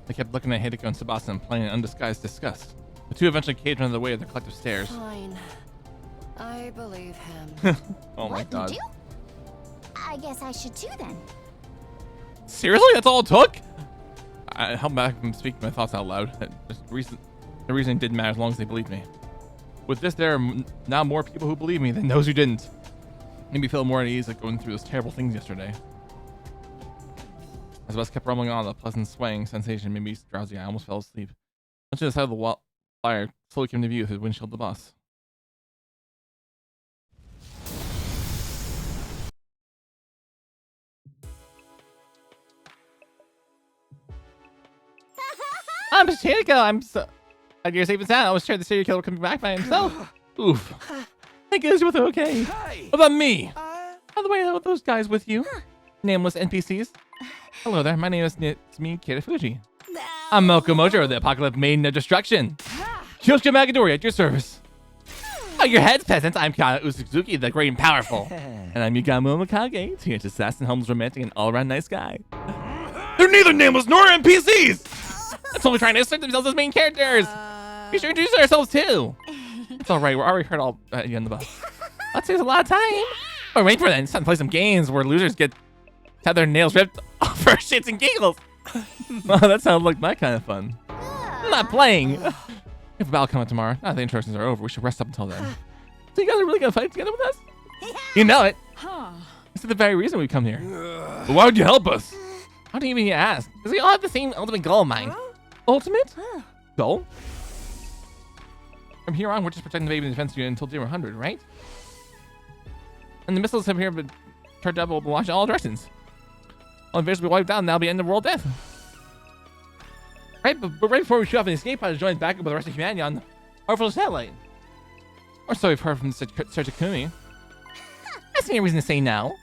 I kept looking at Hideko and Tsubasa in plain and undisguised disgust. The two eventually caved under the weight of their collective stares. Fine. I believe him. Oh my god. You do? I guess I should too then. Seriously? That's all it took? I held back from speaking my thoughts out loud. The reasoning didn't matter as long as they believed me. With this, there are now more people who believe me than those who didn't. Made me feel more at ease like going through those terrible things yesterday. As the bus kept rumbling on, the pleasant swaying sensation made me drowsy. I almost fell asleep. Eventually, the side of the fire slowly came to view through the windshield of the bus. I'm just Hideko. I'm so... You're safe and sound. I was sure the serial killer would come back by himself. Oof. Thank goodness you're both okay. Hey! What about me? By the way, how about those guys with you? Nameless NPCs. Hello there. My name is me, Kirafuji. I'm Milko Mojo, the Apocalypse Maiden of Destruction. Kyosuke Magadori at your service. Oh, your heads, peasants. I'm Kana Usuzuki, the great and powerful. And I'm Yugamo Mikage, teenage assassin, homeless, romantic, and all-around nice guy. They're neither nameless nor NPCs! That's only trying to assert themselves as main characters! We should introduce ourselves too! It's alright, we're already heard all you on the bus. That saves a lot of time. Oh, wait for that. It's time to play some games where losers get to have their nails ripped off for shits and giggles. Well, that sounds like my kind of fun. I'm not playing. If a battle comes out tomorrow, now that the introductions are over, we should rest up until then. So you guys are really gonna fight together with us? You know it. This is the very reason we come here. But why would you help us? How do you even ask? Because we all have the same ultimate goal in mind. Ultimate? So, from here on, we're just protecting the baby defense unit until 100, right? And the missiles have here been turned up will launch in all directions. All invaders will be wiped out, and that'll be end of world death. Right, but right before we shoot off, an escape pod joins back up with the rest of humanity on the orbital satellite. Or so we've heard from Takumi. That's any reason to say now.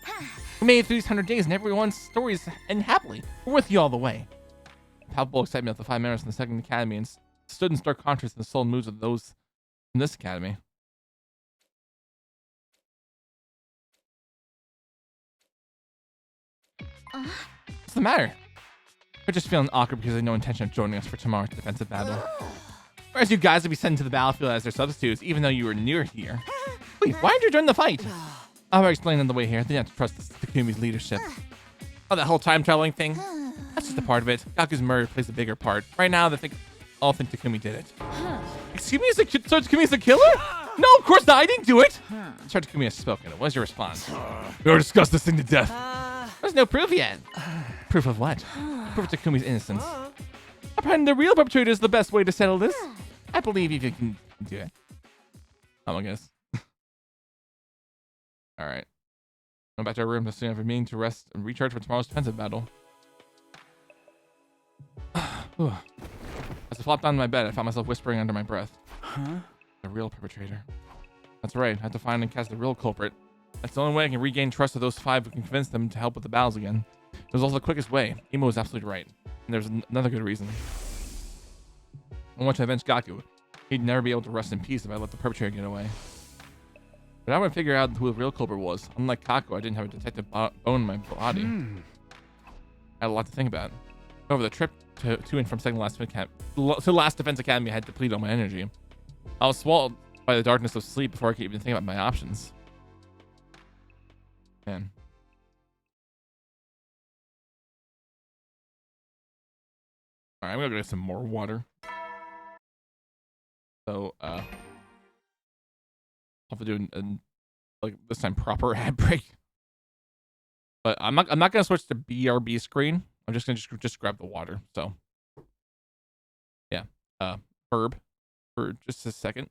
We made it through these 100 days, and everyone's stories end happily. We're with you all the way. Palpable excitement of the 5 members in the second academy and stood in stark contrast to the soul moves of those in this academy. What's the matter? We're just feeling awkward because they have no intention of joining us for tomorrow's defensive battle. Whereas you guys will be sent to the battlefield as their substitutes, even though you were near here. Wait, why aren't you joining the fight? I'll explain on the way here. They have to trust Takumi's leadership. Oh, that whole time traveling thing? That's just a part of it. Gaku's murder plays a bigger part. Right now, they all think Takumi did it. Excuse me, so Takumi's the killer? No, of course not. I didn't do it. Sir Takumi has spoken. What was your response? We already discussed this thing to death. There's no proof yet. Proof of what? Proof of Takumi's innocence. Apparently, the real perpetrator is the best way to settle this. I believe if you can do it. Oh my goodness. All right. Going back to our room to soon have a meeting to rest and recharge for tomorrow's defensive battle. As I flopped onto my bed, I found myself whispering under my breath. The real perpetrator. That's right. I have to find and catch the real culprit. That's the only way I can regain trust of those 5 who can convince them to help with the battles again. It was also the quickest way. Imo was absolutely right. And there's another good reason. I want to avenge Gaku. He'd never be able to rest in peace if I let the perpetrator get away. But I want to figure out who the real culprit was. Unlike Kaku, I didn't have a detective bone in my body. I had a lot to think about. Over the trip to and from last defense academy, I had depleted all my energy. I was swallowed by the darkness of sleep before I could even think about my options. Man. Alright, I'm gonna go get some more water. So, I'll have to do like this time proper ad break. But I'm not gonna switch to BRB screen. I'm just gonna just grab the water. So yeah. Herb for just a second.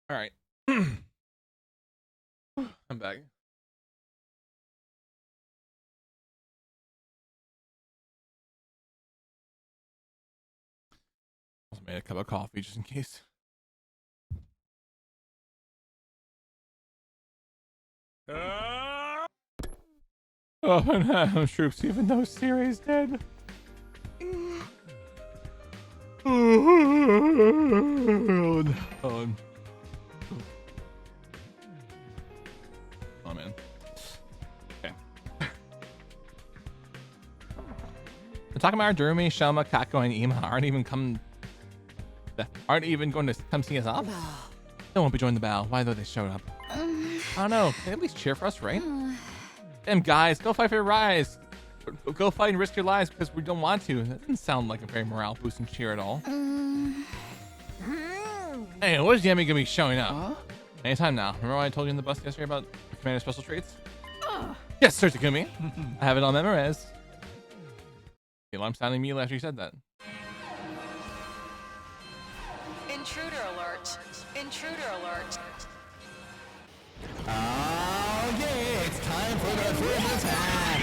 All right. I'm back. Also made a cup of coffee just in case. Oh, no, troops, even though Siri's dead. Oh, no. Oh, man. Okay. They're talking about Durumi, Shelma, Kako, and Ima aren't even going to come see us off. They won't be joining the battle. Why though they showed up? I don't know. They at least cheer for us, right? Damn, guys, go fight for your rise. Go fight and risk your lives because we don't want to. That doesn't sound like a very morale boosting cheer at all. Hey, what is Yami gonna be showing up? Anytime now. Remember what I told you in the bus yesterday about the Commander special traits? Yes, Sir Takumi. I have it all memorized. The alarm sounded immediately after you said that. Intruder alert. Intruder alert. Oh yeah, it's time for the first attack.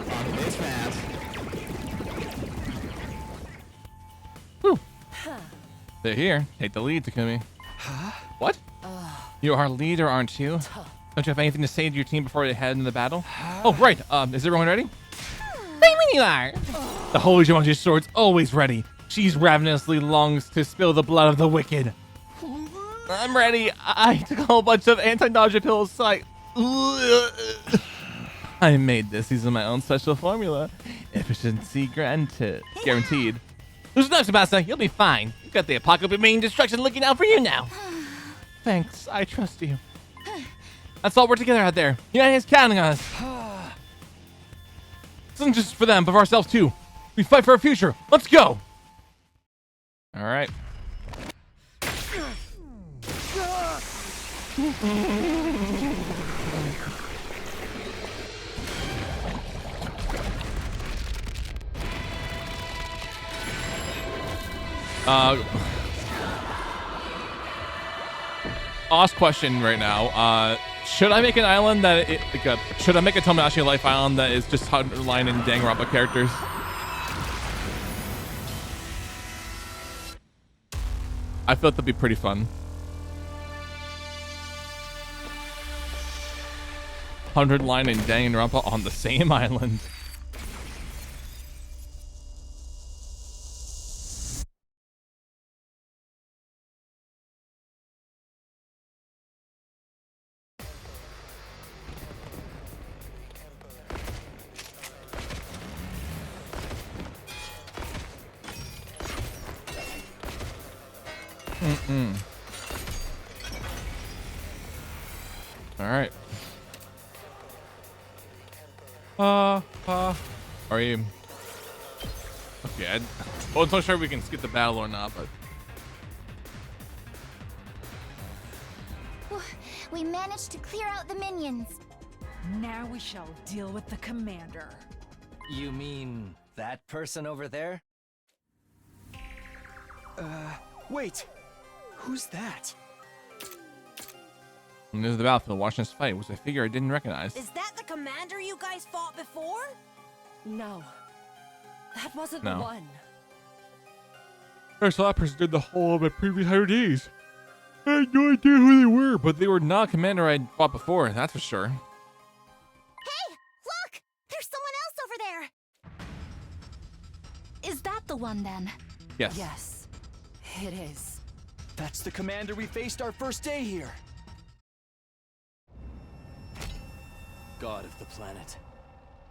On this map. Whew. They're here. Take the lead, Takumi. Huh? What? You're our leader, aren't you? Don't you have anything to say to your team before they head into the battle? Oh, right. Is everyone ready? What do you mean you are? The Holy Jumanji's sword's always ready. She's ravenously longs to spill the blood of the wicked. I'm ready. I took a whole bunch of anti-nausea pills, so I made this using my own special formula. Efficiency guaranteed. Who's enough, Sebastian? You'll be fine. You've got the apocalypse main destruction looking out for you now. Thanks. I trust you. Let's all work together out there. United is counting on us. This isn't just for them, but for ourselves too. We fight for our future. Let's go. All right. Ask question right now. Should I make an island that should I make a Tomodachi Life island that is just line and Danganronpa characters? I feel that'd be pretty fun. 100 line and Danganronpa on the same island. All right. Are you? Okay, I wasn't so sure if we can skip the battle or not, but We managed to clear out the minions. Now we shall deal with the commander. You mean that person over there? Wait. Who's that? when there's the battlefield watching us fight was a figure I didn't recognize. Is that the commander you guys fought before? No. That wasn't No. the one. I saw that person did the whole of my previous 100 days. I had no idea who they were, but they were not a commander I'd fought before, that's for sure. Hey, look! There's someone else over there! Is that the one then? Yes. Yes, it is. That's the commander we faced our first day here. God of the planet,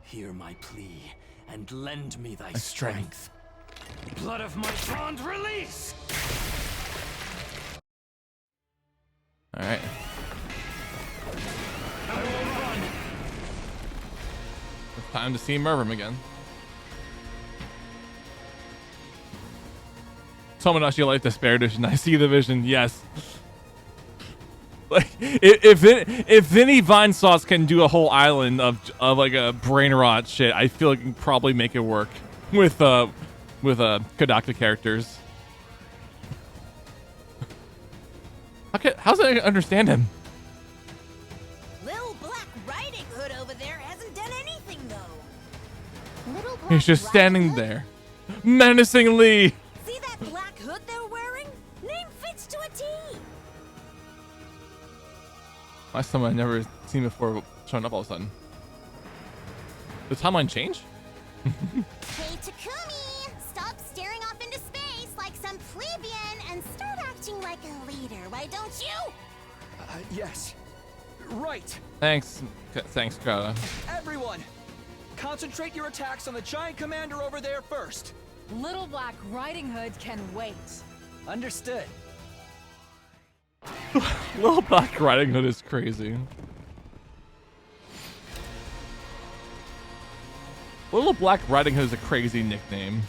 hear my plea and lend me thy strength. Blood of my bond release! Alright. I will run! It's time to see Mervim again. Tomodachi Life Despair Edition. I see the vision, yes. Like if Vinny Vine Sauce can do a whole island of like a brain rot shit, I feel like we can probably make it work with Kodaka characters. How's I understand him? Little Black Riding Hood over there hasn't done anything, though. Little Black He's just Riding standing Hood? there, menacingly. See that black hood they're wearing? Name fits to a T. Why someone I've never seen before showing up all of a sudden? The timeline change? Hey, Takumi! Stop staring off into space like some plebeian and start acting like a leader, why don't you? Yes. Right. Thanks, Kara. Everyone, concentrate your attacks on the giant commander over there first. Little Black Riding Hood can wait. Understood. Little Black Riding Hood is crazy. Little Black Riding Hood is a crazy nickname.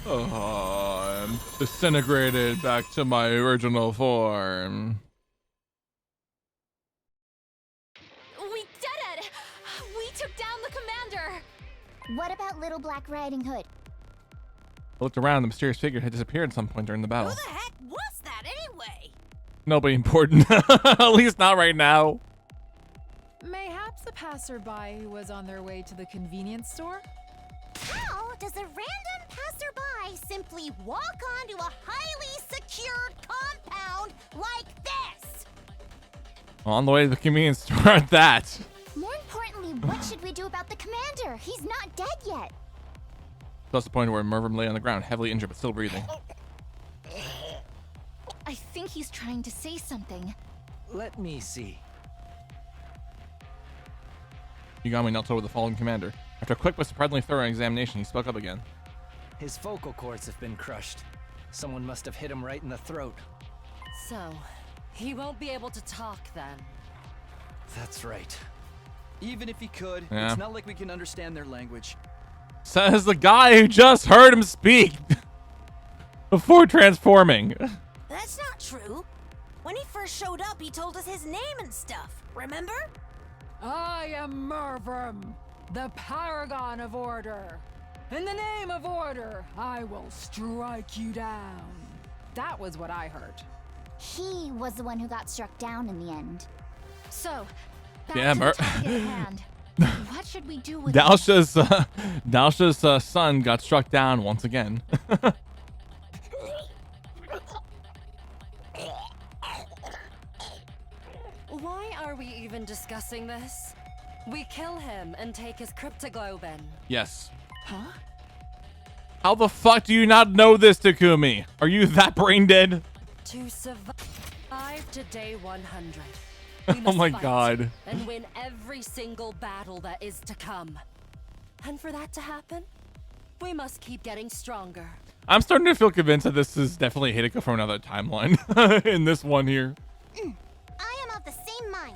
Oh, I'm disintegrated back to my original form. We did it! We took down the commander! What about Little Black Riding Hood? I looked around, the mysterious figure had disappeared at some point during the battle. Who the heck was that anyway? Nobody important. At least not right now. Mayhaps a passerby who was on their way to the convenience store? How does a random passerby simply walk onto a highly secured compound like this? On the way to the convenience store at that. More importantly, what should we do about the commander? He's not dead yet. That's the point where Mervyn lay on the ground, heavily injured but still breathing. I think he's trying to say something. Let me see. Yagami knelt over the fallen commander. After a quick but surprisingly thorough examination, he spoke up again. His vocal cords have been crushed. Someone must have hit him right in the throat. So, he won't be able to talk then. That's right. Even if he could, Yeah. it's not like we can understand their language. Says the guy who just heard him speak before transforming. That's not true. When he first showed up, he told us his name and stuff. Remember? I am Mervyn, the paragon of order. In the name of order, I will strike you down. That was what I heard. He was the one who got struck down in the end. So, back Yeah, to the topic at hand. What should we do with Dalsha's son got struck down once again. Why are we even discussing this? We kill him and take his cryptoglobin. Yes. Huh? How the fuck do you not know this, Takumi? Are you that brain dead? To survive to day 100. We Oh must my fight god. And win every single battle that is to come. And for that to happen, we must keep getting stronger. I'm starting to feel convinced that this is definitely Hideko from another timeline in this one here. I am of the same mind.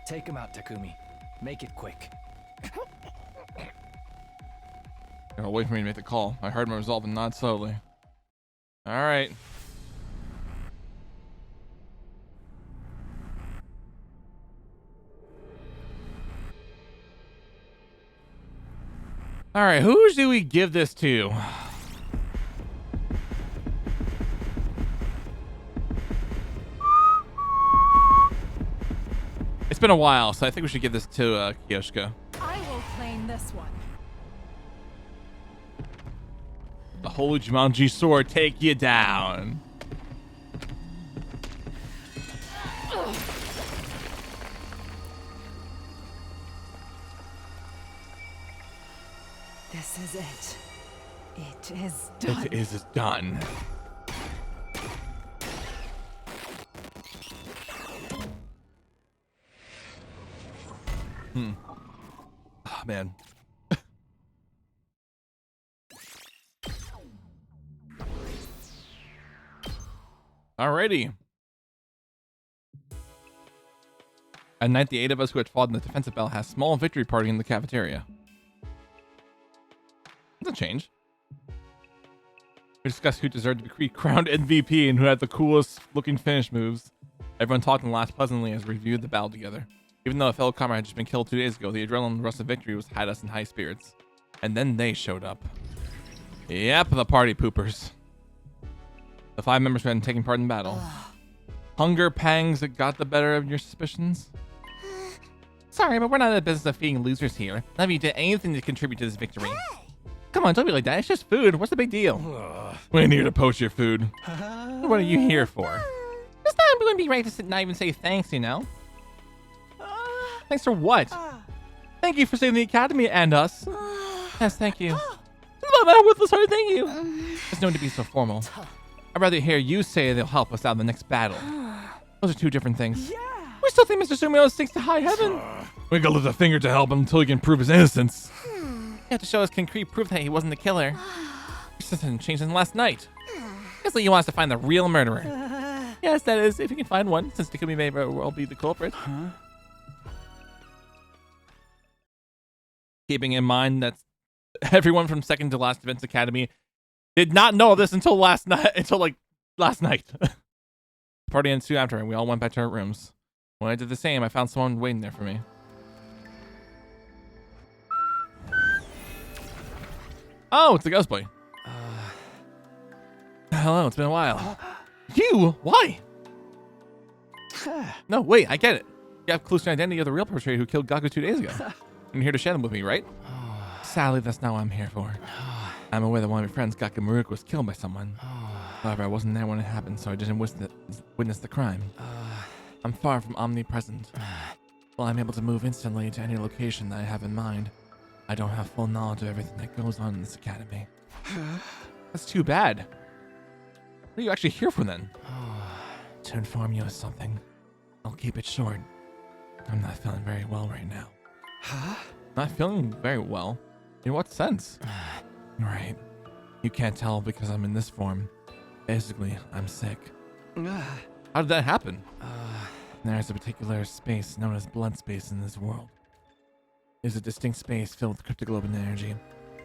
Take him out, Takumi. Make it quick. Gotta wait for me to make the call. I heard my resolve and nod slowly. Alright. Alright, who do we give this to? It's been a while, so I think we should give this to Kyoshika. I will claim this one. The Holy Jumanji Sword take you down. This is it. It is done. It is done. Oh, man. Alrighty. At night, the 8 of us who had fought in the defensive battle had a small victory party in the cafeteria. That's a change. We discussed who deserved to be crowned MVP and who had the coolest looking finish moves. Everyone talked and laughed pleasantly as we reviewed the battle together. Even though a fellow comrade had just been killed 2 days ago, the adrenaline rush of victory had us in high spirits. And then they showed up. Yep, the party poopers. The 5 members who hadn't taken part in battle. Hunger pangs that got the better of your suspicions? Sorry, but we're not in the business of feeding losers here. None of you did anything to contribute to this victory. Come on, don't be like that. It's just food. What's the big deal? We ain't here to poach your food. What are you here for? It's not going to be right to sit and not even say thanks, you know? Thanks for what? Thank you for saving the Academy and us. Yes, thank you. Not that worthless heart, thank you. There's no need to be so formal. I'd rather hear you say they'll help us out in the next battle. Those are 2 different things. We still think Mr. Sumio sinks to high heaven. We gotta lift a finger to help him until he can prove his innocence. You have to show us concrete proof that he wasn't the killer. This hasn't changed since last night. Guess you want us to find the real murderer. Yes, that is, if you can find one, since Takumi may very well be the culprit. Keeping in mind that everyone from second to last Events Academy did not know this until last night. The party ended soon after, and we all went back to our rooms. When I did the same, I found someone waiting there for me. Oh, it's the ghost boy. Hello, it's been a while. You? Why? No, wait, I get it. You have clues to the identity of the real perpetrator who killed Gaku 2 days ago. You're here to share them with me, right? Sadly, that's not what I'm here for. I'm aware that one of your friends, Gaku Maruka, was killed by someone. However, I wasn't there when it happened, so I didn't witness the crime. I'm far from omnipresent. While I'm able to move instantly to any location that I have in mind, I don't have full knowledge of everything that goes on in this academy. That's too bad. What are you actually here for then? To inform you of something. I'll keep it short. I'm not feeling very well right now. Not feeling very well? In what sense? Right. You can't tell because I'm in this form. Basically, I'm sick. How did that happen? There's a particular space known as blood space in this world. It's a distinct space filled with cryptoglobin energy.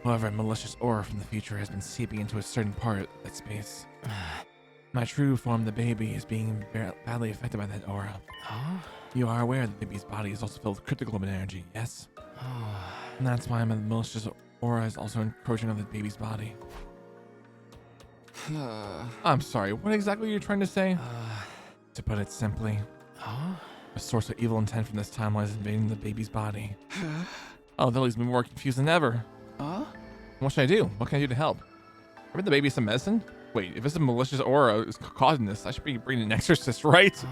However, a malicious aura from the future has been seeping into a certain part of that space. My true form, the baby, is being badly affected by that aura. You are aware that the baby's body is also filled with cryptoglobin energy, yes? And that's why my malicious aura is also encroaching on the baby's body. I'm sorry, what exactly are you trying to say? To put it simply, a source of evil intent from this timeline is invading the baby's body. Oh, that leaves me more confused than ever. What should I do? What can I do to help? Bring the baby some medicine? Wait, if it's a malicious aura is causing this, I should be bringing an exorcist, right?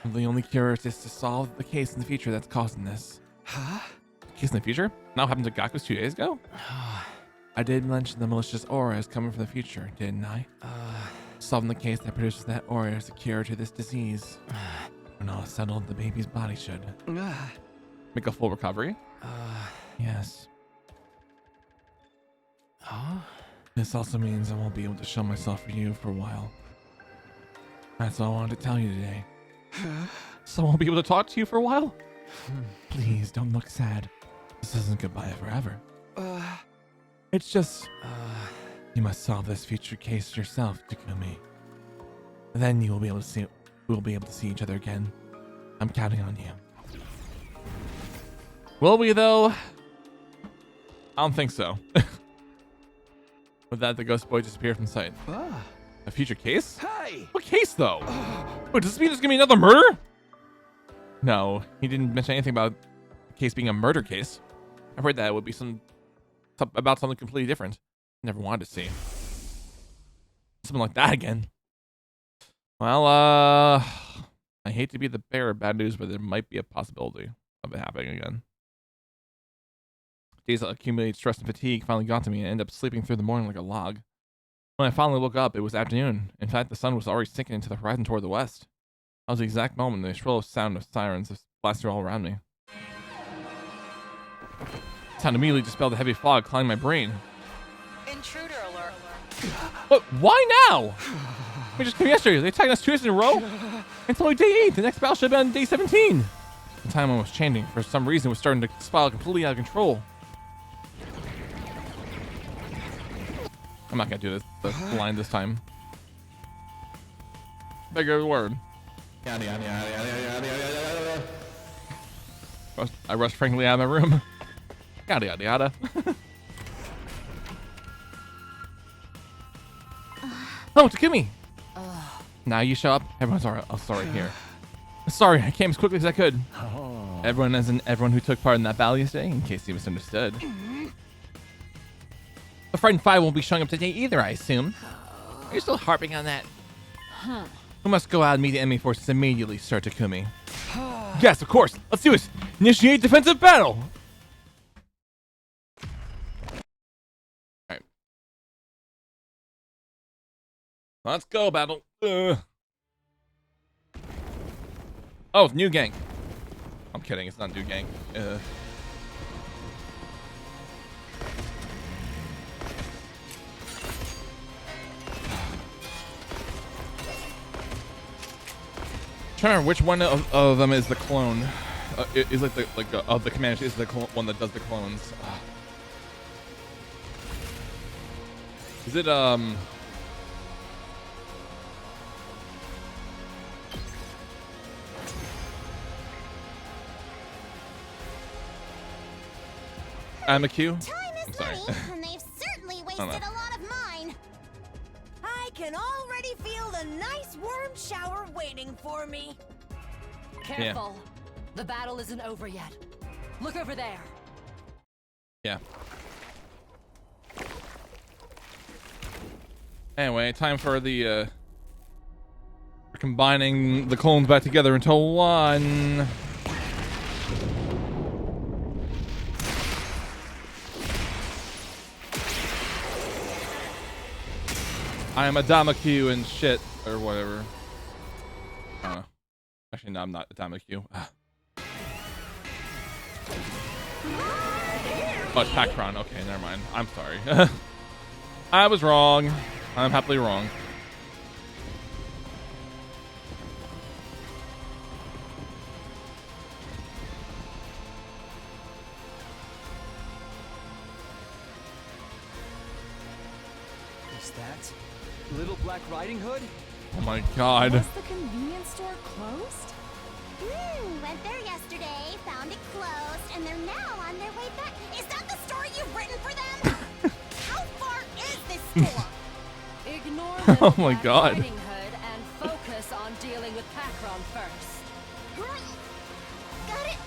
The only cure is to solve the case in the future that's causing this. Case in the future? Now happened to Gaku's 2 days ago? I did mention the malicious aura is coming from the future, didn't I? Solving the case that produces that aura is the cure to this disease. When all is settled, the baby's body should make a full recovery. Yes. This also means I won't be able to show myself for you for a while. That's all I wanted to tell you today. So I won't be able to talk to you for a while? Please don't look sad. This isn't goodbye forever. It's just you must solve this future case yourself, Takumi. Then you will be able to see we'll be able to see each other again. I'm counting on you. Will we though? I don't think so. With that, the ghost boy disappeared from sight. A future case? Hey! What case though? Wait, does this mean there's gonna be another murder? No, he didn't mention anything about the case being a murder case. I've heard that it would be about something completely different. Never wanted to see something like that again. Well, I hate to be the bearer of bad news, but there might be a possibility of it happening again. Days of accumulated stress and fatigue finally got to me and I ended up sleeping through the morning like a log. When I finally woke up, it was afternoon. In fact, the sun was already sinking into the horizon toward the west. That was the exact moment the shrill sound of sirens blasted all around me. The sound immediately dispelled the heavy fog clouding my brain. Intruder alert. What? Why now? We just came yesterday. They attacked us 2 days in a row? It's only day 8. The next battle should have been day 17. The timeline was changing. For some reason, it was starting to spiral completely out of control. I'm not gonna do this line this time. Bigger word. Yada yada yada yada yada yada yada. I rushed frankly out of my room. Yada yada yada. Oh, Takumi! Now you show up. Everyone's alright. Oh, sorry. Here. Sorry, I came as quickly as I could. Oh. Everyone, as in everyone who took part in that battle yesterday, in case you misunderstood. The Frightened Five won't be showing up today either, I assume. Are you still harping on that? Huh. We must go out and meet the enemy forces immediately, Sir Takumi. Yes, of course. Let's do it. Initiate defensive battle. Alright. Let's go, battle. Oh, new gang. I'm kidding. It's not new gang. Trying to remember which one of them is the clone. Is like the of the Comanche is the one that does the clones. Is it I'm a Q? I'm sorry. And they've certainly wasted a lot of mine. I can already feel the nice warm shower waiting for me. Careful. The battle isn't over yet. Look over there. Yeah. Anyway, time for the combining the clones back together into one. I am Adama Q and shit or whatever. I don't know. Actually, no, I'm not Adama Q. Oh, it's Pactron. Okay, never mind. I'm sorry. I was wrong. I'm happily wrong. Is that Little Black Riding Hood? Oh my god. Was the convenience store closed? Went there yesterday, found it closed, and they're now on their way back. Is that the story you've written for them? How far is this store? Ignore Oh my god. Riding Hood and focus on dealing with Pacron first. Got it.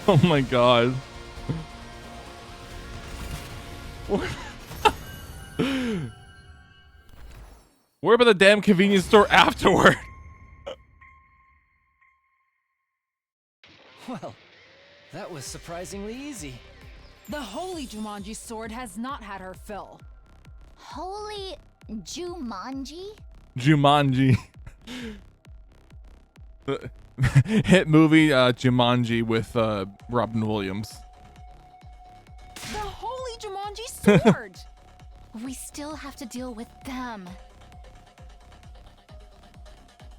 Oh my god. Where about the damn convenience store afterward? Well, that was surprisingly easy. The Holy Jumanji sword has not had her fill. Holy Jumanji? Jumanji. Hit movie Jumanji with Robin Williams. The Holy Jumanji sword! We still have to deal with them.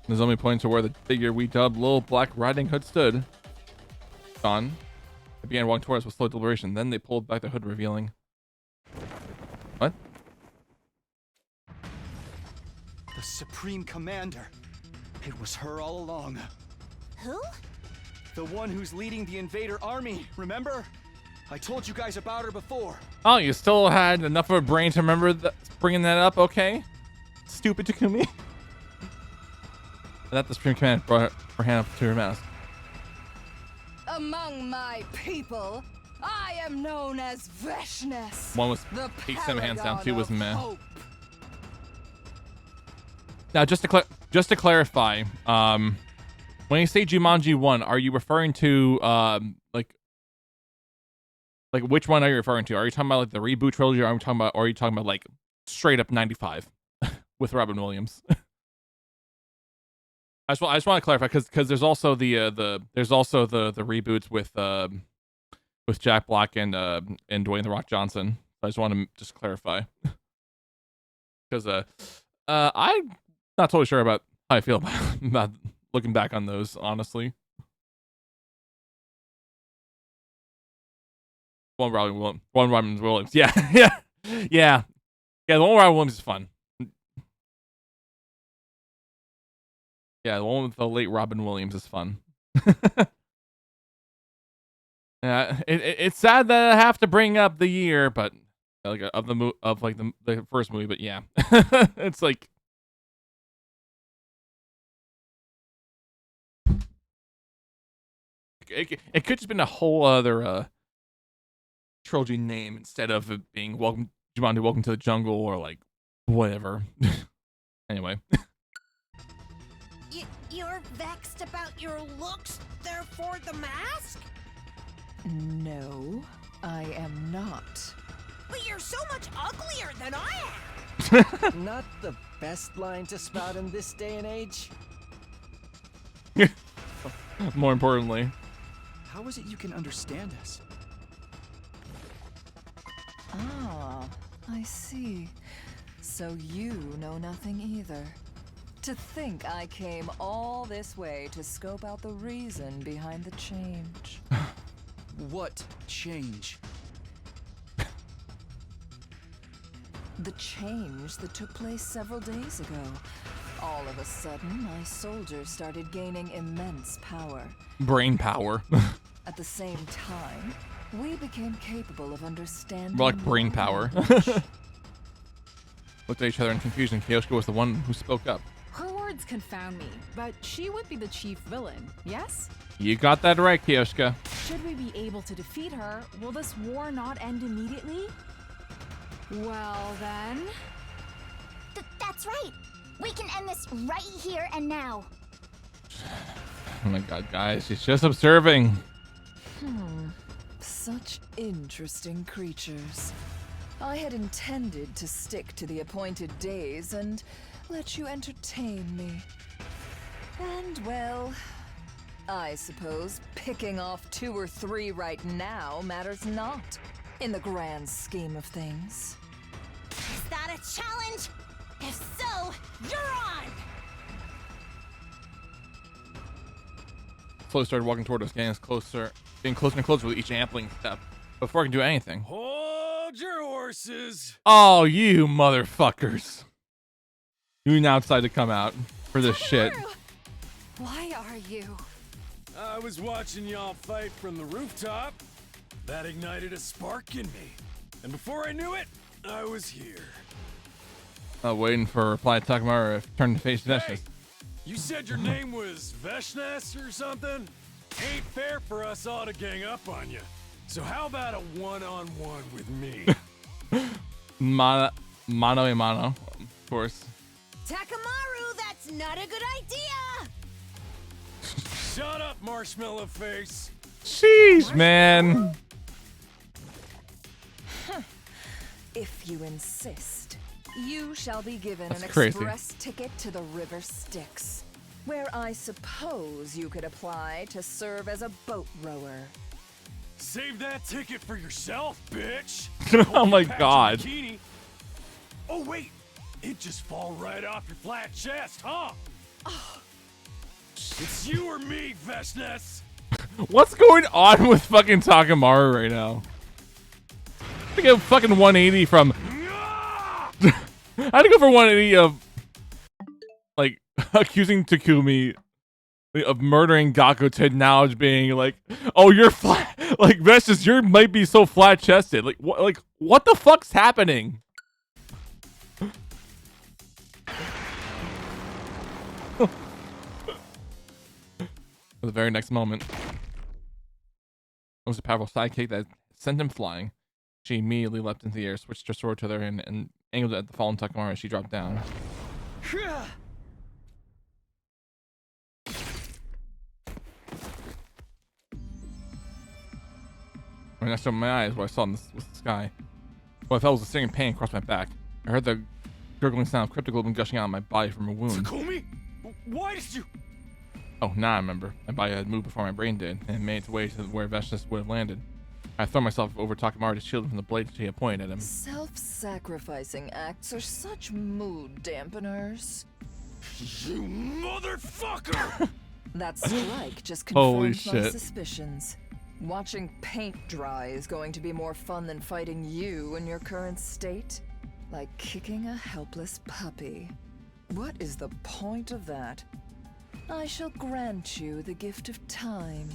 There's only points to where the figure we dubbed Little Black Riding Hood stood. Gone. They began walking towards us with slow deliberation. Then they pulled back the hood, revealing. What? The Supreme Commander. It was her all along. Who? The one who's leading the invader army, remember? I told you guys about her before. Oh, you still had enough of a brain to remember bringing that up, okay? Stupid Takumi. That the Supreme Commander brought her hand up to her mouth. Among my people, I am known as Veshness. One was the 8-7 hands down, paragon 2 was of meh. hope. Now, just to clarify, when you say Jumanji 1, are you referring to like which one are you referring to? Are you talking about like the reboot trilogy, or are you talking about like straight up 95 with Robin Williams? I just want to clarify because there's also the reboots with Jack Black and Dwayne The Rock Johnson. I just want to just clarify because I'm not totally sure about how I feel about looking back on those, honestly. One Robin Williams. Yeah. The one Robin Williams is fun. Yeah, the one with the late Robin Williams is fun. Yeah, it's sad that I have to bring up the year, but like of the first movie. But yeah, it's like it could just been a whole other trilogy name instead of it being Welcome to the Jungle or like whatever. Anyway. You're vexed about your looks, therefore the mask? No, I am not. But you're so much uglier than I am! Not the best line to spout in this day and age. More importantly. How is it you can understand us? Ah, I see. So you know nothing either. To think I came all this way to scope out the reason behind the change. What change? The change that took place several days ago. All of a sudden, my soldiers started gaining immense power. Brain power. At the same time, we became capable of understanding. More like brain power. Looked at each other in confusion. Kyoshiko was the one who spoke up. Her words confound me, but she would be the chief villain, yes? You got that right, Kyoshika. Should we be able to defeat her, will this war not end immediately? Well then... That's right! We can end this right here and now. Oh my god, guys, she's just observing. Such interesting creatures. I had intended to stick to the appointed days and let you entertain me. And well, I suppose picking off 2 or 3 right now matters not in the grand scheme of things. Is that a challenge? If so, you're on! Flo started walking toward us, getting closer and closer with each ampling step. Before I can do anything. Hold your horses. Oh, you motherfuckers. You now decide to come out for this shit. Why are you? I was watching y'all fight from the rooftop. That ignited a spark in me. And before I knew it, I was here. Waiting for a reply to Takamaru if turned to face Veshnas. Hey, you said your name was Veshnas or something? Ain't fair for us all to gang up on you. So how about a one-on-one with me? Mano a mano, of course. Takamaru, that's not a good idea! Shut up, marshmallow face. Sheesh, man. If you insist, you shall be given That's an crazy. express ticket to the River Styx, where I suppose you could apply to serve as a boat rower. Save that ticket for yourself, bitch. Oh my Patch god. your bikini. Oh wait, it just fall right off your flat chest, huh? It's you or me, Veshnas. What's going on with fucking Takamaru right now? I get fucking 180 from. I had to go for 180 of like accusing Takumi of murdering Gaku to now being like, oh, you're flat. Like Veshnas, you might be so flat chested. Like what the fuck's happening? The very next moment, it was a powerful sidekick that sent him flying. She immediately leapt into the air, switched her sword to the other hand, and angled it at the fallen Takamaru as she dropped down. Right next to my eyes, what I saw in the sky. What I felt was a stinging pain across my back. I heard the gurgling sound of cryptoglobin gushing out of my body from a wound. Takumi, why did you? Oh, now I remember. My body had moved before my brain did, and made its way to where Veshnas would have landed. I threw myself over Takamaru to shield him from the blade she had pointed at him. Self-sacrificing acts are such mood dampeners. You motherfucker! That strike just Holy confirmed my shit. suspicions. Watching paint dry is going to be more fun than fighting you in your current state. Like kicking a helpless puppy. What is the point of that? I shall grant you the gift of time.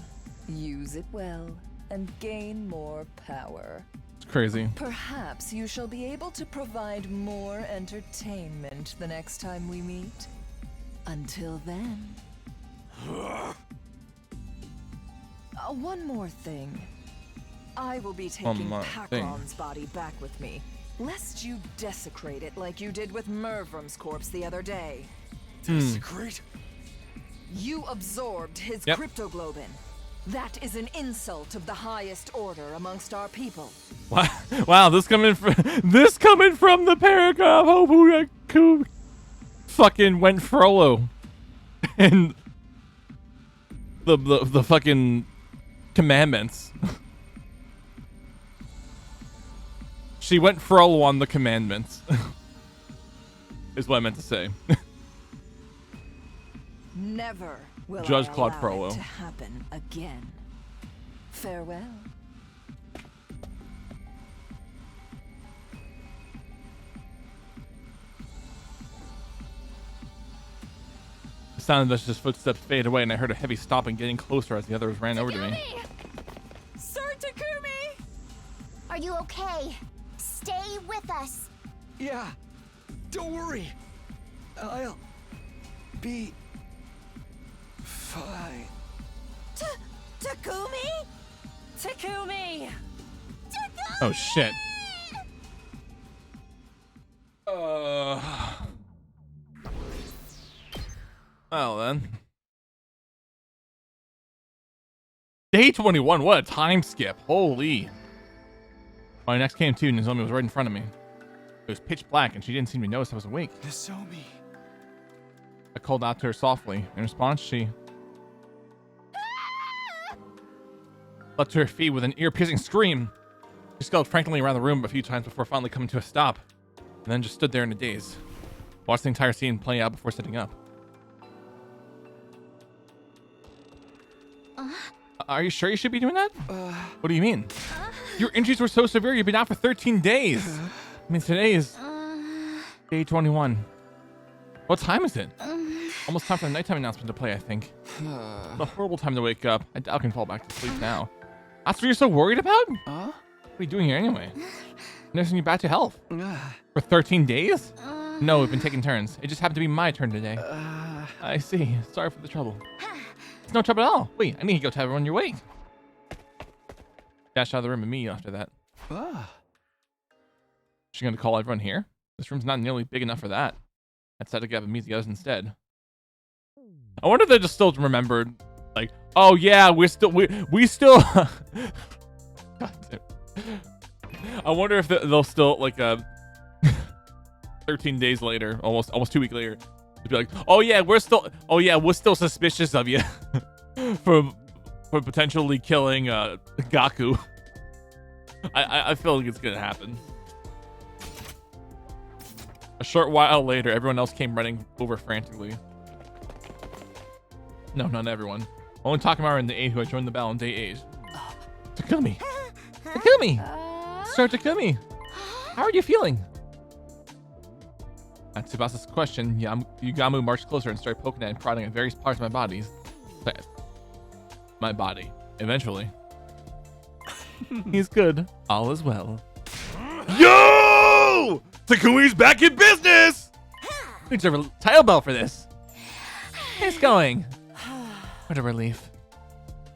Use it well and gain more power. It's crazy. Perhaps you shall be able to provide more entertainment the next time we meet. Until then. One more thing. I will be taking Pakron's body back with me, lest you desecrate it like you did with Mervrum's corpse the other day. Desecrate? You absorbed his cryptoglobin. That is an insult of the highest order amongst our people. Wow, this coming from the paragraph who fucking went Frollo and the fucking commandments. She went Frollo on the commandments. Is what I meant to say. Never will Judge I Claude allow Frollo. it to happen again. Farewell. The sound of his footsteps faded away, and I heard a heavy stomping getting closer as the others ran over to me. Sir Takumi! Are you okay? Stay with us. Yeah. Don't worry. I'll be fine. Takumi? Takumi! Oh shit. Well then. Day 21, what a time skip. Holy. My next came to, Nozomi was right in front of me. It was pitch black and she didn't seem to notice I was awake. Nozomi. I called out to her softly. In response, she leapt to her feet with an ear-piercing scream. She scuttled frantically around the room a few times before finally coming to a stop, and then just stood there in a daze. Watched the entire scene play out before sitting up. Are you sure you should be doing that? What do you mean? Your injuries were so severe you've been out for 13 days. I mean, today is day 21. What time is it? Almost time for the nighttime announcement to play, I think. It's a horrible time to wake up. I doubt I can fall back to sleep now. That's what you're so worried about? What are you doing here anyway? Nursing you back to health. For 13 days? No, we've been taking turns. It just happened to be my turn today. I see. Sorry for the trouble. It's no trouble at all. Wait, I need to go tell everyone you're awake. Dashed out of the room immediately after that. She's gonna call everyone here? This room's not nearly big enough for that. I decided to get up and meet the others instead. I wonder if they just still remembered, like, oh yeah, we still. God damn. I wonder if they'll still, like, 13 days later, almost 2 weeks later, be like, oh yeah, we're still suspicious of you for potentially killing Gaku. I feel like it's gonna happen. A short while later, everyone else came running over frantically. No, not everyone. Only Takamaru and the 8 who had joined the battle on day 8. Takumi! Takumi! Sir Takumi! How are you feeling? At Tsubasa's question, Yugamu marched closer and started poking at and prodding at various parts of my body. Eventually. He's good. All is well. Yo! Takumi's back in business! We deserve a title belt for this. It's going. What a relief.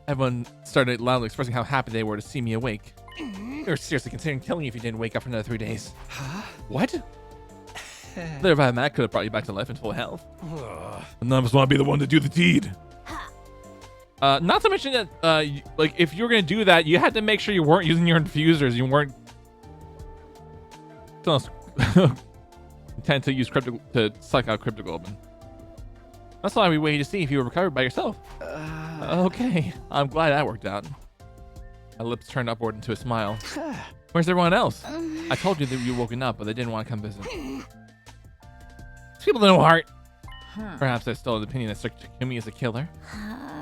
Everyone started loudly expressing how happy they were to see me awake. They were seriously considering killing you if you didn't wake up for another 3 days. What? Thereby, Matt could have brought you back to life in full health. None of us want to be the one to do the deed. Not to mention that, like, if you were going to do that, you had to make sure you weren't using your infusers. You weren't intend to use to suck out cryptoglobin. That's why we waited to see if you were recovered by yourself. Okay, I'm glad that worked out. My lips turned upward into a smile. Where's everyone else? I told you that you woken up, but they didn't want to come visit. People with no heart. Perhaps they're still of the opinion that Takumi is a killer.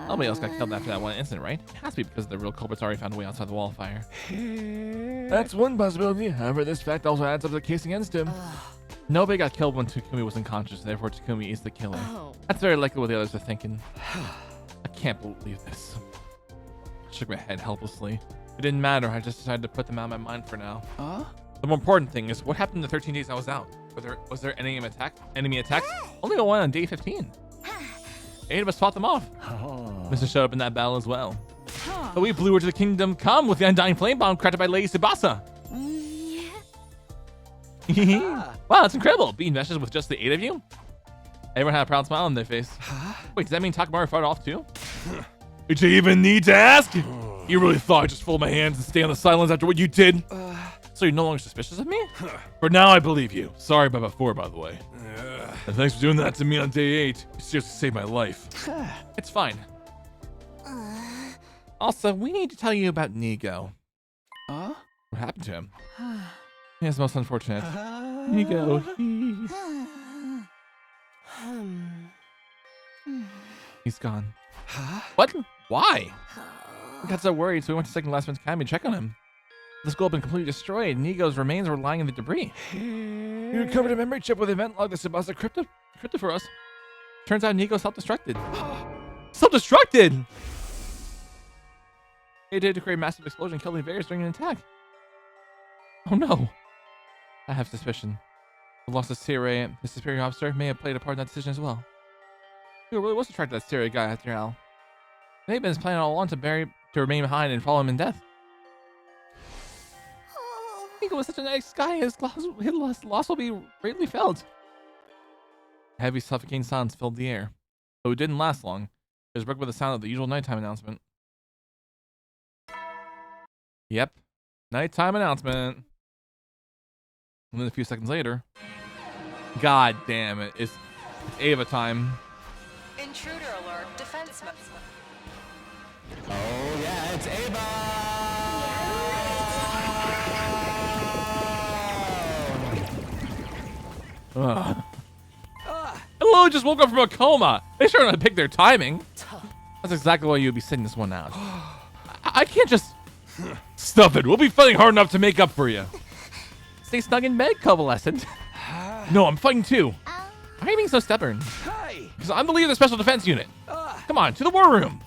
Nobody else got killed after that one incident, right? It has to be because the real culprits already found a way outside the wall of fire. That's one possibility. However, this fact also adds up to the case against him. Nobody got killed when Takumi was unconscious, therefore Takumi is the killer. Oh. That's very likely what the others are thinking. I can't believe this. I shook my head helplessly. It didn't matter, I just decided to put them out of my mind for now. The more important thing is, what happened in the 13 days I was out? Was there any enemy attacks? Only the one on day 15. 8 of us fought them off. Mr. showed up in that battle as well. But we blew her to the kingdom come with the undying flame bomb crafted by Lady Tsubasa. Wow, that's incredible. Beating meshes with just the 8 of you? Everyone had a proud smile on their face. Wait, does that mean Takamaru fought off too? Did you even need to ask? You really thought I'd just fold my hands and stay on the silence after what you did? So you're no longer suspicious of me? For now, I believe you. Sorry about before, by the way. And thanks for doing that to me on day 8. You seriously saved my life. It's fine. Also, we need to tell you about Nigo. What happened to him? He is most unfortunate. Nigo, he's gone. What? Why? We got so worried, so we went to Second Last Man's Academy to check on him. The school had been completely destroyed. Nigo's remains were lying in the debris. We recovered a memory chip with an event log that Tsubasa crypted for us. Turns out Nigo self-destructed. Self-destructed! He did to create a massive explosion and kill the invaders during an attack. Oh no. I have suspicion. The loss of Sirei, the superior officer, may have played a part in that decision as well. He really was attracted to that Sirei guy after all. They've been planning all along to remain behind and follow him in death. Nigo was such a nice guy, his loss will be greatly felt. A heavy suffocating silence filled the air. Though it didn't last long. It was broken by the sound of the usual nighttime announcement. Yep. Nighttime announcement. And then a few seconds later. God damn it. It's Ava time. Intruder alert, defense mode. Oh yeah, it's Ava! Hello, just woke up from a coma. They sure to pick their timing. That's exactly why you'd be sitting this one out. I can't just... Stuff it. We'll be fighting hard enough to make up for you. Stay snug in bed, convalescent. No, I'm fighting too. Why are you being so stubborn? Because I'm the leader of the Special Defense Unit. Come on, to the war room.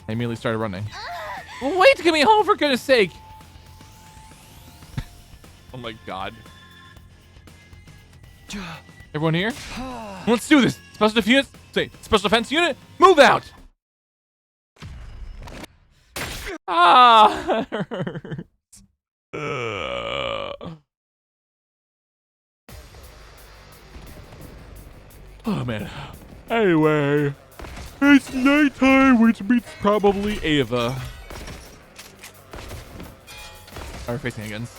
I immediately started running. Wait to get me home, for goodness sake. Oh my god. Everyone here? Let's do this. Special Defense Unit, move out. Ah, it hurts. Oh man. Anyway, it's nighttime, which means probably Ava. Are we facing against?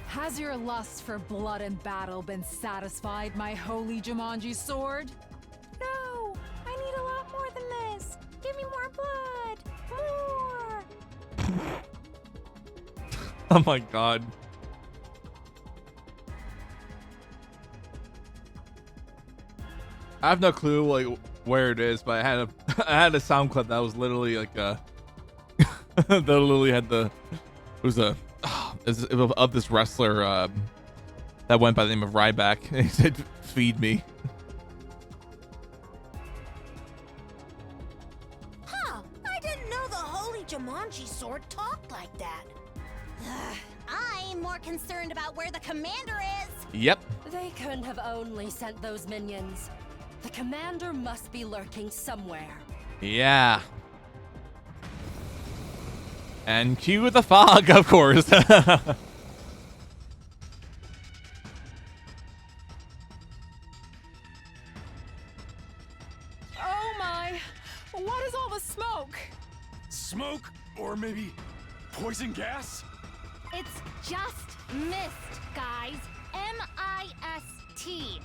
Has your lust for blood and battle been satisfied, my holy Jumanji sword? No, I need a lot more than this. Give me more blood. More. Oh my god. I have no clue like where it is, but I had a sound clip that was literally like that literally had it was of this wrestler that went by the name of Ryback. He said, "Feed me." Huh, I didn't know the holy Jumanji sword talked like that. I'm more concerned about where the commander is. Yep. They couldn't have only sent those minions. The commander must be lurking somewhere. Yeah. And cue the fog, of course. Oh my! What is all the smoke? Smoke? Or maybe poison gas? It's just mist, guys. M-I-S-T.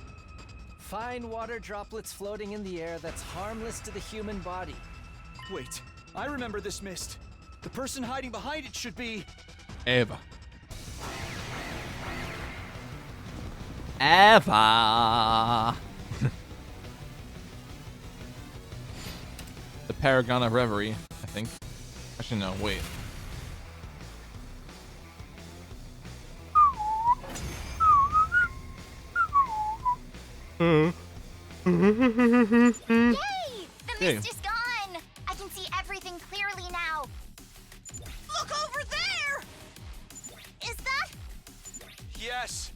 Fine water droplets floating in the air that's harmless to the human body. Wait, I remember this mist. The person hiding behind it should be... Ava. Eva. The Paragon of Reverie, I think. Actually, no, wait. Yay! The Yay. mist is gone! I can see everything clearly now. Look over there! Is that? Yes.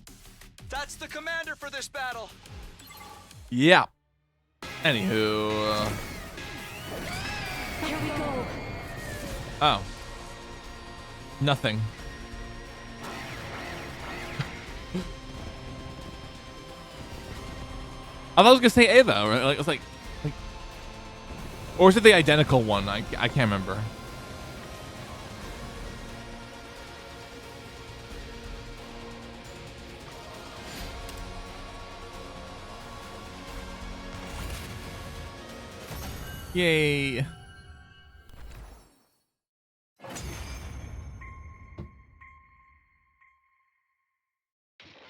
That's the commander for this battle. Yeah. Anywho. Here we go. Oh. Nothing. I thought I was gonna say Ava. Right? Like, it was like, or is it the identical one? I can't remember. Yay.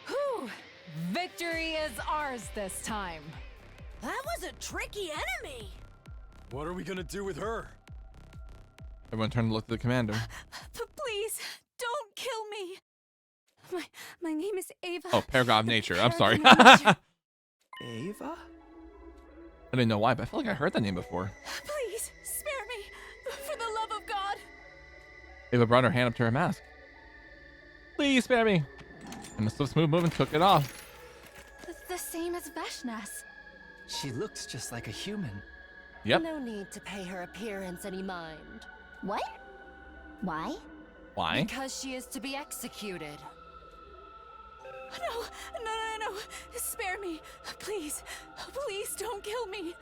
Whew! Victory is ours this time. That was a tricky enemy. What are we gonna do with her? Everyone turned to look at the commander. Please, don't kill me. My name is Ava. Oh, Paragon of Nature. I'm sorry. Paragon Ava? I didn't know why, but I feel like I heard that name before. Please, spare me. For the love of God. Ava brought her hand up to her mask. Please spare me. And the swift, smooth movement took it off. The same as Veshnas. She looks just like a human. Yep. No need to pay her appearance any mind. What? Why? Why? Because she is to be executed. No. Spare me. Please. Please don't kill me.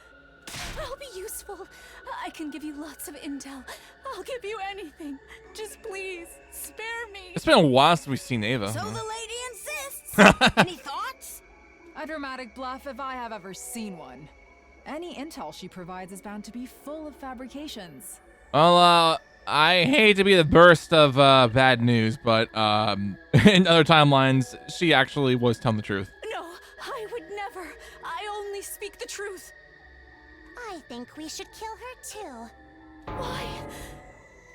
I'll be useful. I can give you lots of intel. I'll give you anything. Just please, spare me. It's been a while since we've seen Ava. So the lady insists. Any thoughts? A dramatic bluff if I have ever seen one. Any intel she provides is bound to be full of fabrications. Well, I hate to be the burst of bad news, but in other timelines, she actually was telling the truth. No, I would never. I only speak the truth. I think we should kill her too. Why?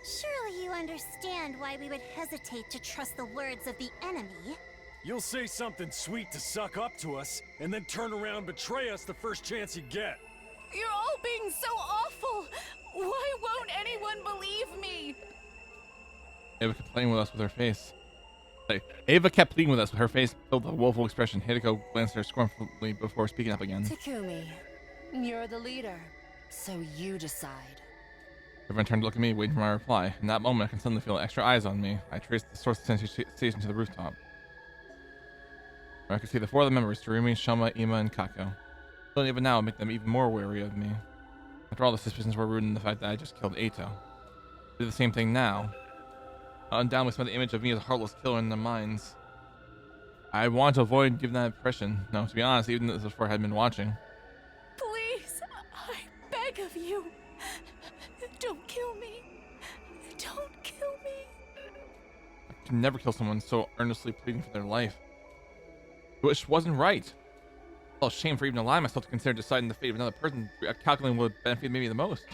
Surely you understand why we would hesitate to trust the words of the enemy. You'll say something sweet to suck up to us, and then turn around and betray us the first chance you get. You're all being so awful. Why won't anyone believe me? Ava kept playing with us with her face. Ava kept pleading with us with her face filled with a woeful expression. Hideko glanced at her scornfully before speaking up again. Takumi, you're the leader, so you decide. Everyone turned to look at me, waiting for my reply. In that moment, I can suddenly feel extra eyes on me. I traced the source of sensation to the rooftop, where I could see the four of the members, Terumi, Shoma, Ima, and Kako. Feeling even now make them even more wary of me. After all, the suspicions were rooted in the fact that I just killed Eito. Do the same thing now. I'll undoubtedly spend the image of me as a heartless killer in their minds. I want to avoid giving that impression. No, to be honest, even this before I had been watching. Please, I beg of you. Don't kill me. Don't kill me. I can never kill someone so earnestly pleading for their life. Which wasn't right. I felt shame for even allowing myself to consider deciding the fate of another person, calculating what would benefit me the most.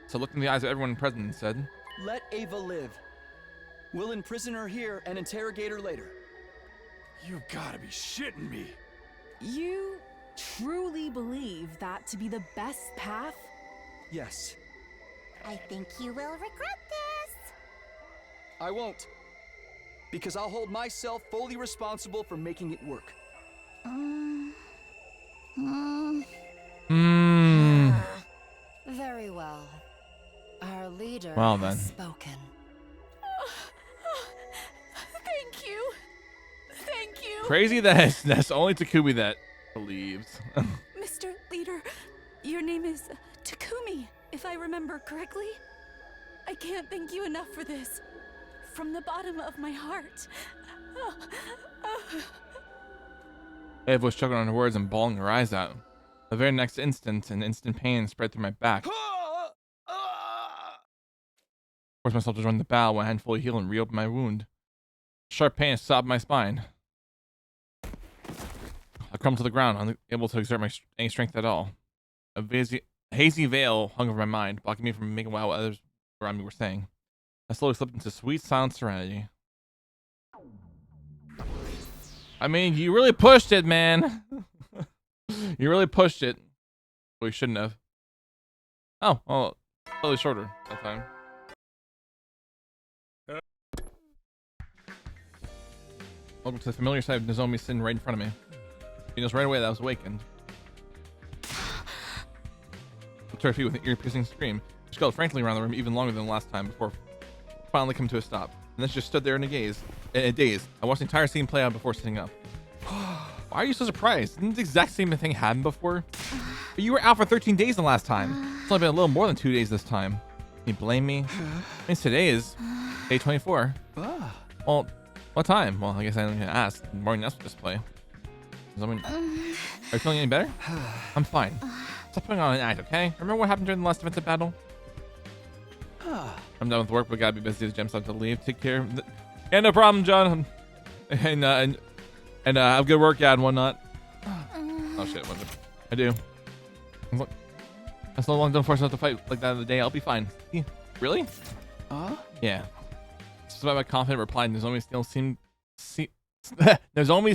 So I looked in the eyes of everyone present and said, Let Ava live. We'll imprison her here and interrogate her later. You gotta be shitting me. You truly believe that to be the best path? Yes. I think you will regret this. I won't. Because I'll hold myself fully responsible for making it work. Very well. Our leader Well, then. has spoken. Thank you. Thank you. crazy that's only Takumi that believes. Mr. Leader, your name is Takumi, if I remember correctly. I can't thank you enough for this. From the bottom of my heart. Eva was choking on her words and bawling her eyes out. The very next instant, an instant pain spread through my back. Forced myself to join the battle when I hadn't fully healed and reopened my wound. Sharp pain sobbed my spine. crumbled to the ground, unable to exert any strength at all. A hazy veil hung over my mind, blocking me from making out what others around me were saying. I slowly slipped into sweet, silent serenity. I mean, you really pushed it, man. You really pushed it. Well, you shouldn't have. Oh, well, slightly shorter that time. Welcome to the familiar sight of Nozomi sitting right in front of me. He knows right away that I was awakened. I to her feet with an ear-piercing scream. She scuttled frantically around the room even longer than the last time before finally coming to a stop. And then she just stood there in a daze. I watched the entire scene play out before sitting up. Why are you so surprised? Didn't the exact same thing happen before? But you were out for 13 days the last time. It's only been a little more than 2 days this time. Can you blame me? Means today is day 24. Well, what time? Well, I guess I didn't even ask. The morning that's display. Are you feeling any better? I'm fine. Stop putting on an act, okay? Remember what happened during the last defensive battle? I'm done with work, but gotta be busy. The gem's time to leave. Take care. Yeah, no problem, John. And have good work, yeah, and whatnot. Oh shit, what? I do. Look, I so long done force enough to fight like that the day. I'll be fine. Really? Yeah. Despite my confident reply, Nozomi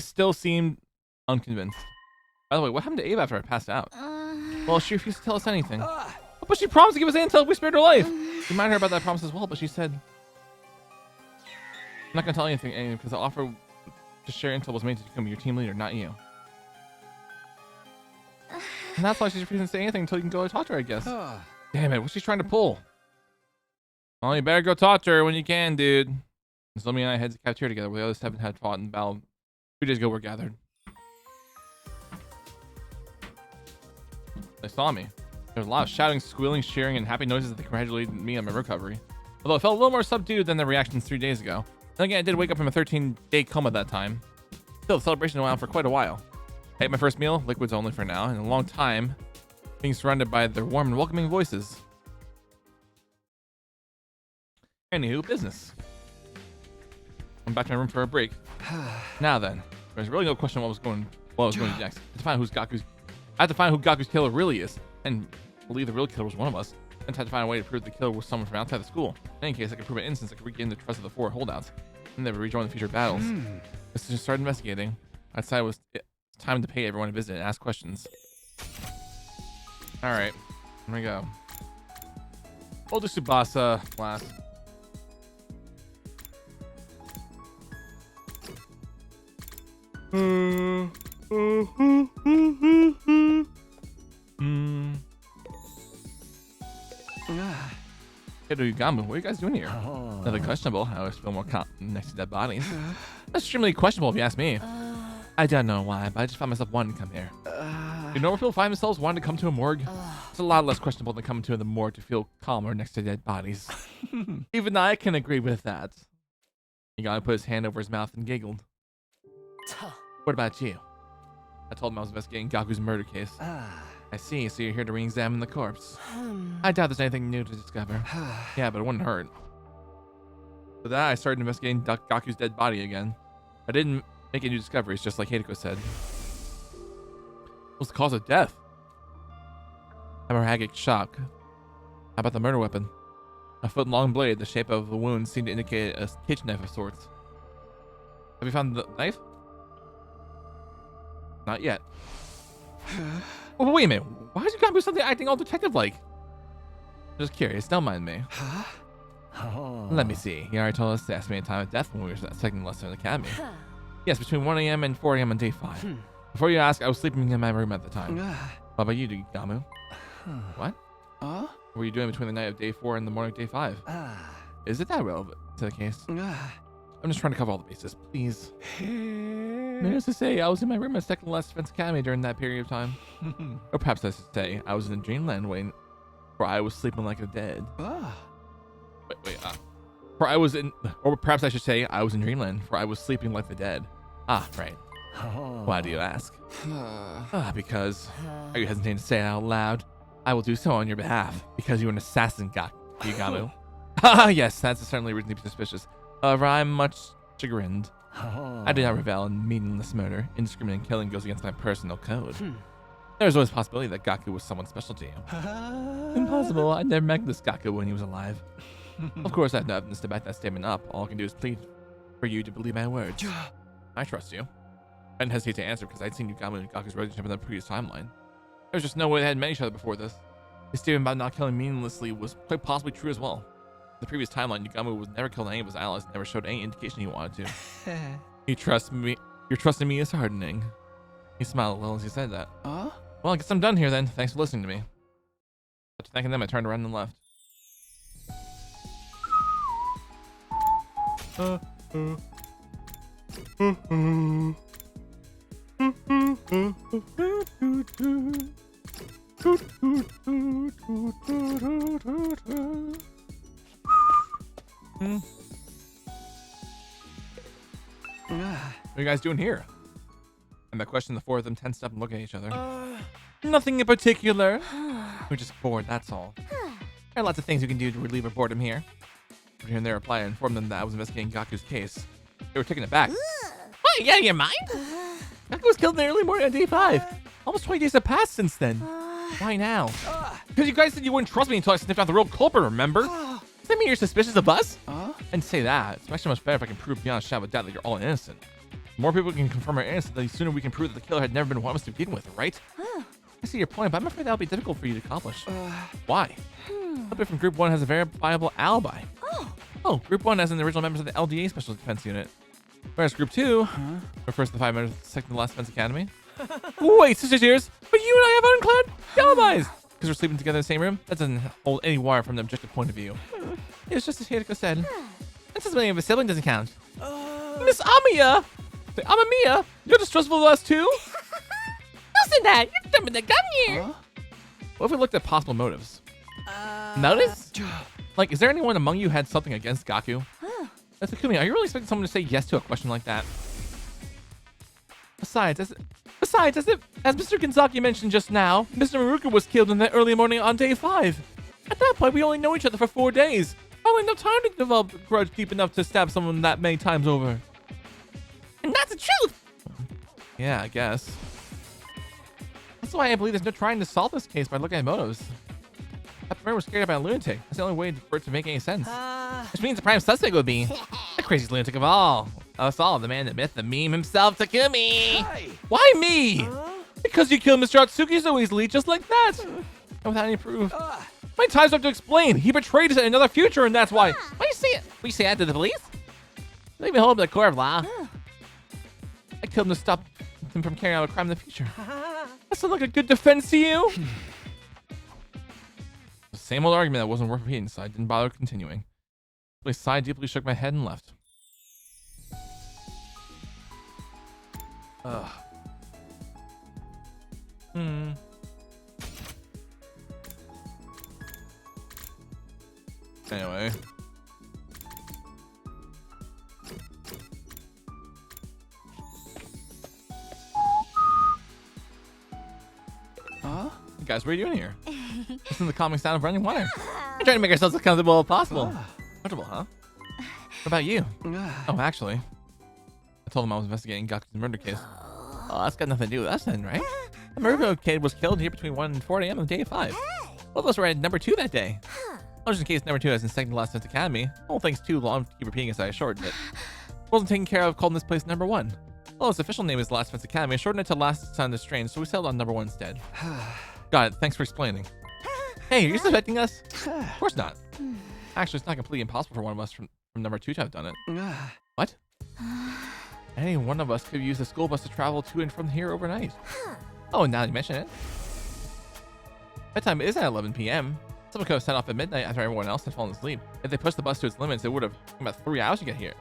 still seemed unconvinced. By the way, what happened to Ava after I passed out? Well, she refused to tell us anything. But she promised to give us intel if we spared her life. We reminded her about that promise as well, but she said, I'm not gonna tell you anything because the offer to share intel was made to become your team leader, not you. And that's why she's refusing to say anything until you can go talk to her, I guess. Damn it, what's she trying to pull? Well, you better go talk to her when you can, dude. Nozomi and I head to the cafeteria together where the other 7 had fought in the battle 2 days ago were gathered. They saw me. There was a lot of shouting, squealing, cheering, and happy noises that they congratulated me on my recovery. Although it felt a little more subdued than the reactions 3 days ago. Then again, I did wake up from a 13-day coma that time. Still, the celebration went on for quite a while. I ate my first meal, liquids only for now, in a long time, being surrounded by their warm and welcoming voices. Anywho, business. I'm back to my room for a break. Now then, there's really no question what was going to do next. I had to find who Gaku's killer really is, and believe the real killer was one of us. And had to find a way to prove the killer was someone from outside the school. In any case, I could prove an instance I could regain the trust of the 4 holdouts, and never rejoin the future battles. As I started investigating, I decided it was time to pay everyone a visit and ask questions. All right, here we go. We'll do Tsubasa last. Hey, Yugami, what are you guys doing here? Nothing questionable. I always feel more next to dead bodies. That's extremely questionable if you ask me. I don't know why, but I just found myself wanting to come here. Do normal people find themselves wanting to come to a morgue? It's a lot less questionable than coming to the morgue to feel calmer next to dead bodies. Even I can agree with that. Yugami put his hand over his mouth and giggled. What about you? I told him I was investigating Gaku's murder case. I see, so you're here to re-examine the corpse. I doubt there's anything new to discover. Yeah, but it wouldn't hurt. With that, I started investigating Gaku's dead body again. I didn't make any new discoveries, just like Hideko said. What was the cause of death? Hemorrhagic shock. How about the murder weapon? A foot-long blade, the shape of the wound, seemed to indicate a kitchen knife of sorts. Have you found the knife? Not yet. Oh, wait a minute. Why is Gaku suddenly acting all detective-like? Just curious. Don't mind me. Let me see. You already told us the estimated time of death when we were at second lesson in the academy. Yes, between 1 a.m. and 4 a.m. on day 5. Before you ask, I was sleeping in my room at the time. What about you, Gamu? What? What were you doing between the night of day 4 and the morning of day 5? Is it that relevant to the case? I'm just trying to cover all the bases, please. Needless to say, I was in my room at second last defense academy during that period of time. Or perhaps I should say, I was in dreamland waiting, for I was sleeping like the dead. Or perhaps I should say, I was in dreamland, for I was sleeping like the dead. Ah, right. Why do you ask? Because, are you hesitating to say it out loud? I will do so on your behalf, because you're an assassin, Yugamu. Yes, that's certainly reason to be suspicious. However, I'm much chagrined. I do not revel in meaningless murder. Indiscriminate killing goes against my personal code. There's always a possibility that Gaku was someone special to you. Impossible. I never met this Gaku when he was alive. Of course, I have no evidence to back that statement up. All I can do is plead for you to believe my words. I trust you. I didn't hesitate to answer because I'd seen Yugami and Gaku's relationship in the previous timeline. There was just no way they had met each other before this. His statement about not killing meaninglessly was quite possibly true as well. In the previous timeline, Yugami was never killed any of his allies and never showed any indication he wanted to. You trust me? Your trust in me is hardening. He smiled a little as he said that. Well, I guess I'm done here then. Thanks for listening to me. After thanking them, I turned around and left. What are you guys doing here? And by question, the four of them tensed up and looked at each other. Nothing in particular. We're just bored, that's all. There are lots of things we can do to relieve our boredom here. Hearing their reply, I informed them that I was investigating Gaku's case. They were taken aback. What, you out of your mind? Gaku was killed in the early morning on day 5. Almost 20 days have passed since then. Why now? Because you guys said you wouldn't trust me until I sniffed out the real culprit, remember? Does that mean you're suspicious of us? I didn't say that. It's actually much better if I can prove beyond a shadow of a doubt that you're all innocent. The more people can confirm our innocence, the sooner we can prove that the killer had never been one of us to begin with, right? I see your point, but I'm afraid that'll be difficult for you to accomplish. Why? Somebody from Group 1 has a verifiable alibi. Oh, Group 1 as in the original members of the LDA Special Defense Unit. Whereas Group 2 refers to the 5 members of the Second to Last Defense Academy. Wait, Sister Tears, but you and I have unclad alibis! Because we're sleeping together in the same room? That doesn't hold any water from the objective point of view. It's just as Hideko said. And since many of his sibling doesn't count. Miss Amiya! Amamiya, you're distrustful of us too? Listen that, you're jumping the gun here! What if we looked at possible motives? Motives? Like, is there anyone among you who had something against Gaku? That's Takumi, are you really expecting someone to say yes to a question like that? Besides, as Mr. Kinzaki mentioned just now, Mr. Maruka was killed in the early morning on day 5. At that point, we only know each other for 4 days. Probably no time to develop a grudge deep enough to stab someone that many times over. And that's the truth! Yeah, I guess. That's why I believe there's no trying to solve this case by looking at motives. That man was scared about a lunatic. That's the only way for it to make any sense. Which means the prime suspect would be the craziest lunatic of all. Us all, the man, the myth, the meme himself, Takumi! Hi. Why me? Because you killed Mr. Atsuki so easily, just like that. And without any proof. How many times do I have to explain? He betrayed us in another future, and that's why. Why do you say it? Will you say that to the police? Leave me home to the court of law. I killed him to stop him from carrying out a crime in the future. That sounds like a good defense to you? The same old argument that wasn't worth repeating, so I didn't bother continuing. I sighed deeply, shook my head, and left. Anyway. Hey guys, what are you doing here? Listen to the calming sound of running water. We're trying to make ourselves as comfortable as possible. Comfortable, huh? What about you? Oh, actually, I told him I was investigating Gaku's murder case. Oh, that's got nothing to do with us then, right? The murder kid was killed here between 1 and 4 a.m. on day 5. Both of us were at number 2 that day. Just in case number 2 is in Second to Last Defense Academy. The whole thing's too long to keep repeating as I shortened it. Wasn't taken care of, called this place number 1. Well, its official name is Last Defense Academy. I shortened it to Last Sound Strange, so we settled on number 1 instead. Got it. Thanks for explaining. Hey, are you suspecting us? Of course not. Actually, it's not completely impossible for one of us from number 2 to have done it. What? Any one of us could use the school bus to travel to and from here overnight. Oh, now that you mention it. Bedtime is at 11 p.m. Someone could have set off at midnight after everyone else had fallen asleep. If they pushed the bus to its limits, it would have taken about 3 hours to get here.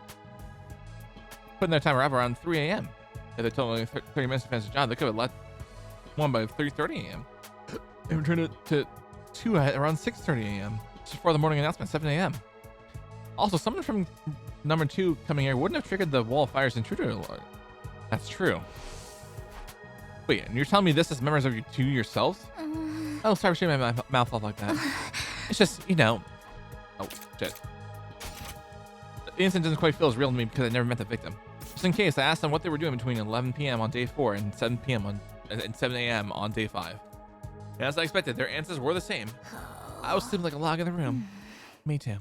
Putting their time around 3 a.m. If they told only 30 minutes to finish the job, they could have left one by 3:30 a.m. They returned it to 2 at around 6:30 a.m. just before the morning announcement, 7 a.m. Also, someone from number 2 coming here wouldn't have triggered the wall of fire's intruder alert. That's true. Wait, and you're telling me this is members of you 2 yourselves? Oh, sorry for shutting my mouth off like that. It's just, you know. Oh, shit. The incident doesn't quite feel as real to me because I never met the victim. Just in case, I asked them what they were doing between 11 p.m. on day 4 and 7 p.m. and 7 a.m. on day 5. And as I expected, their answers were the same. I was sleeping like a log in the room. Me too.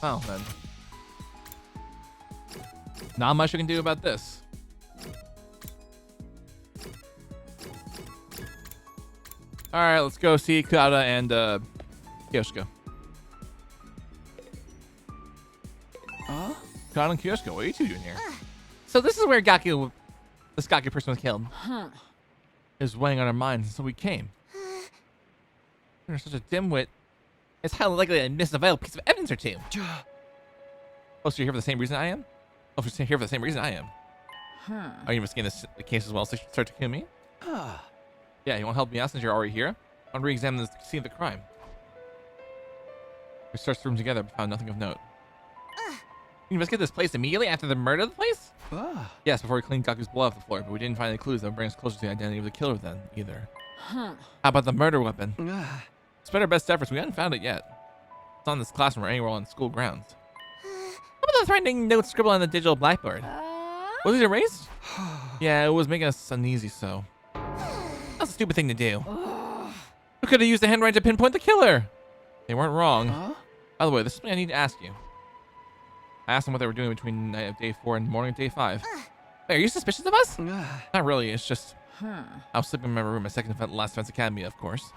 Well, then. Not much we can do about this. Alright, let's go see Kada and Kyoshiko. Kada and Kyoshiko, what are you two doing here? So this is where this Gaki person was killed. It was weighing on our minds, so we came. You're such a dimwit. It's highly likely I missed a vital piece of evidence or two. Oh, so you're here for the same reason I am? Oh, you're here for the same reason I am. Are you investigating the case as well, so start to kill me? Yeah, you want to help me out since you're already here? I want to re-examine the scene of the crime. We searched the room together, but found nothing of note. You investigate this place immediately after the murder of the place? Yes, before we cleaned Gaku's blood off the floor, but we didn't find any clues that would bring us closer to the identity of the killer then, either. How about the murder weapon? Despite our best efforts, we haven't found it yet. It's not in this classroom or anywhere on school grounds. How about the threatening note scribbled on the digital blackboard? Was it erased? Yeah, it was making us uneasy, so. That's a stupid thing to do. Who could have used the handwriting to pinpoint the killer? They weren't wrong. By the way, this is something I need to ask you. I asked them what they were doing between night of day 4 and morning of day 5. Wait, are you suspicious of us? Not really, it's just... I was sleeping in my room at second last Defense Academy, of course.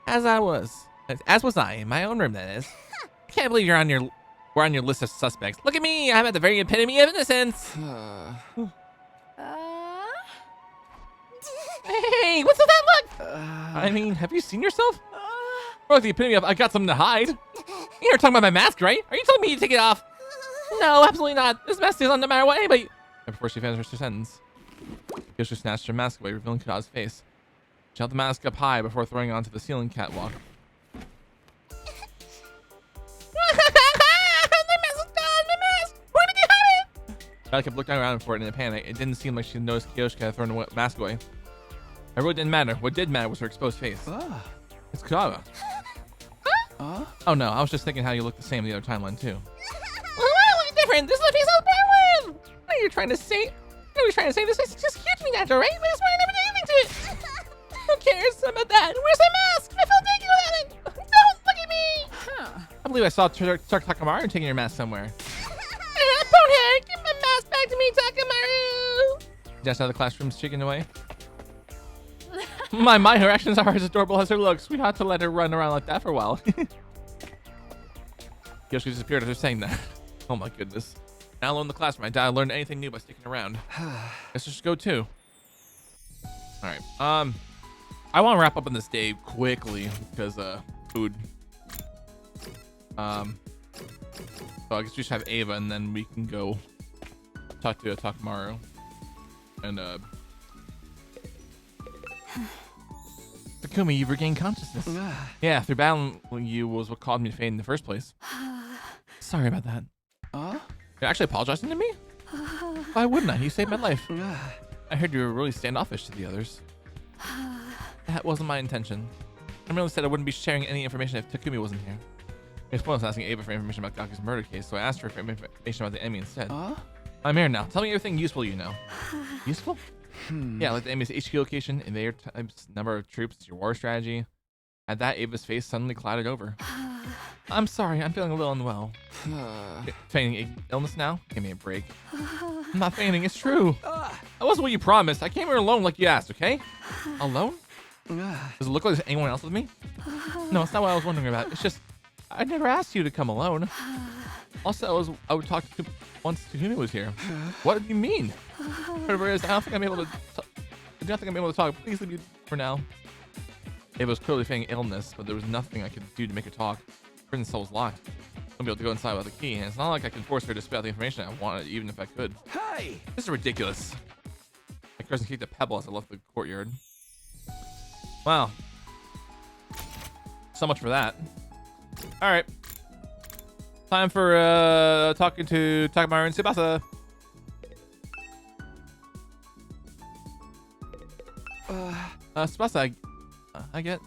As was I, in my own room, that is. I can't believe we're on your list of suspects. Look at me, I'm at the very epitome of innocence. Hey, what's with that look? I mean, have you seen yourself? Or like the epitome of I got something to hide. You're talking about my mask, right? Are you telling me to take it off? No, absolutely not. This mask is on no matter what anybody. And before she finished her sentence, Yoshi snatched her mask away, revealing Kada's face. She held the mask up high before throwing it onto the ceiling catwalk. Kada kept looking around for it in a panic. It didn't seem like she noticed Kyoshika had thrown the mask away. It really didn't matter. What did matter was her exposed face. It's Kada. Oh no, I was just thinking how you look the same the other timeline too. Well, different. This is the piece I was born with. What are you trying to say? What are you trying to say? This face just huge me natural, right? But I swear I never did anything to it. Who cares about that? Where's the mask? I felt naked without it. Don't look at me. I believe I saw Takamaru taking your mask somewhere. Bonehead, give my mask back to me, Takamaru. Just out of the classroom's shaking away. My, her actions are as adorable as her looks. We had to let her run around like that for a while. Yoshi disappeared after saying that. Oh my goodness. Now alone in the classroom, I doubt I learned anything new by sticking around. Guess I should go too. Alright, I want to wrap up on this day quickly because, food. So I guess we just have Ava and then we can go talk to Takamaru. And, Takumi, you've regained consciousness. Yeah, through battling you was what caused me to faint in the first place. Sorry about that. You're actually apologizing to me? Why wouldn't I? You saved my life. I heard you were really standoffish to the others. That wasn't my intention. I merely said I wouldn't be sharing any information if Takumi wasn't here. I was asking Ava for information about Gaku's murder case, so I asked her for information about the enemy instead. I'm here now. Tell me everything useful you know. Useful? Yeah, like the enemy's HQ location, invader types, number of troops, your war strategy. At that, Ava's face suddenly clouded over. I'm sorry, I'm feeling a little unwell. Feigning illness now? Give me a break. I'm not feigning, it's true. That wasn't what you promised. I came here alone like you asked, okay? Alone? Does it look like there's anyone else with me? No, it's not what I was wondering about. It's just, I never asked you to come alone. Also, I would talk to once Takumi was here. What do you mean? Whatever it is, I don't think I'm able to talk. Please leave me for now. Ava was clearly feigning illness, but there was nothing I could do to make her talk. Prison cell was locked. I won't be able to go inside without the key, and it's not like I can force her to spit out the information I wanted, even if I could. Hey! This is ridiculous. My cousin kicked a pebble as I left the courtyard. Wow. So much for that. Alright. Time for talking to Takamaru and Tsubasa. Tsubasa, I get.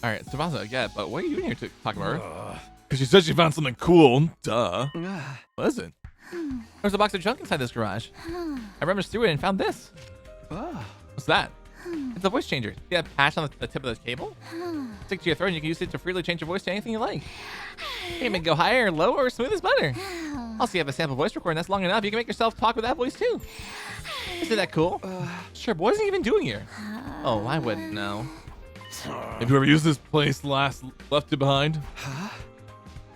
Alright, Tsubasa, I get, but what are you doing here, Takamaru? Because she said she found something cool. Duh. What is it? There's a box of junk inside this garage. I rummaged through it and found this. What's that? It's a voice changer. See that patch on the tip of the cable? Stick to your throat and you can use it to freely change your voice to anything you like. You can make it go higher, low, or smooth as butter. Also, you have a sample voice recording that's long enough. You can make yourself talk with that voice too. Isn't that cool? Sure, but what is he even doing here? Oh, I wouldn't know. Have you ever used this place left it behind?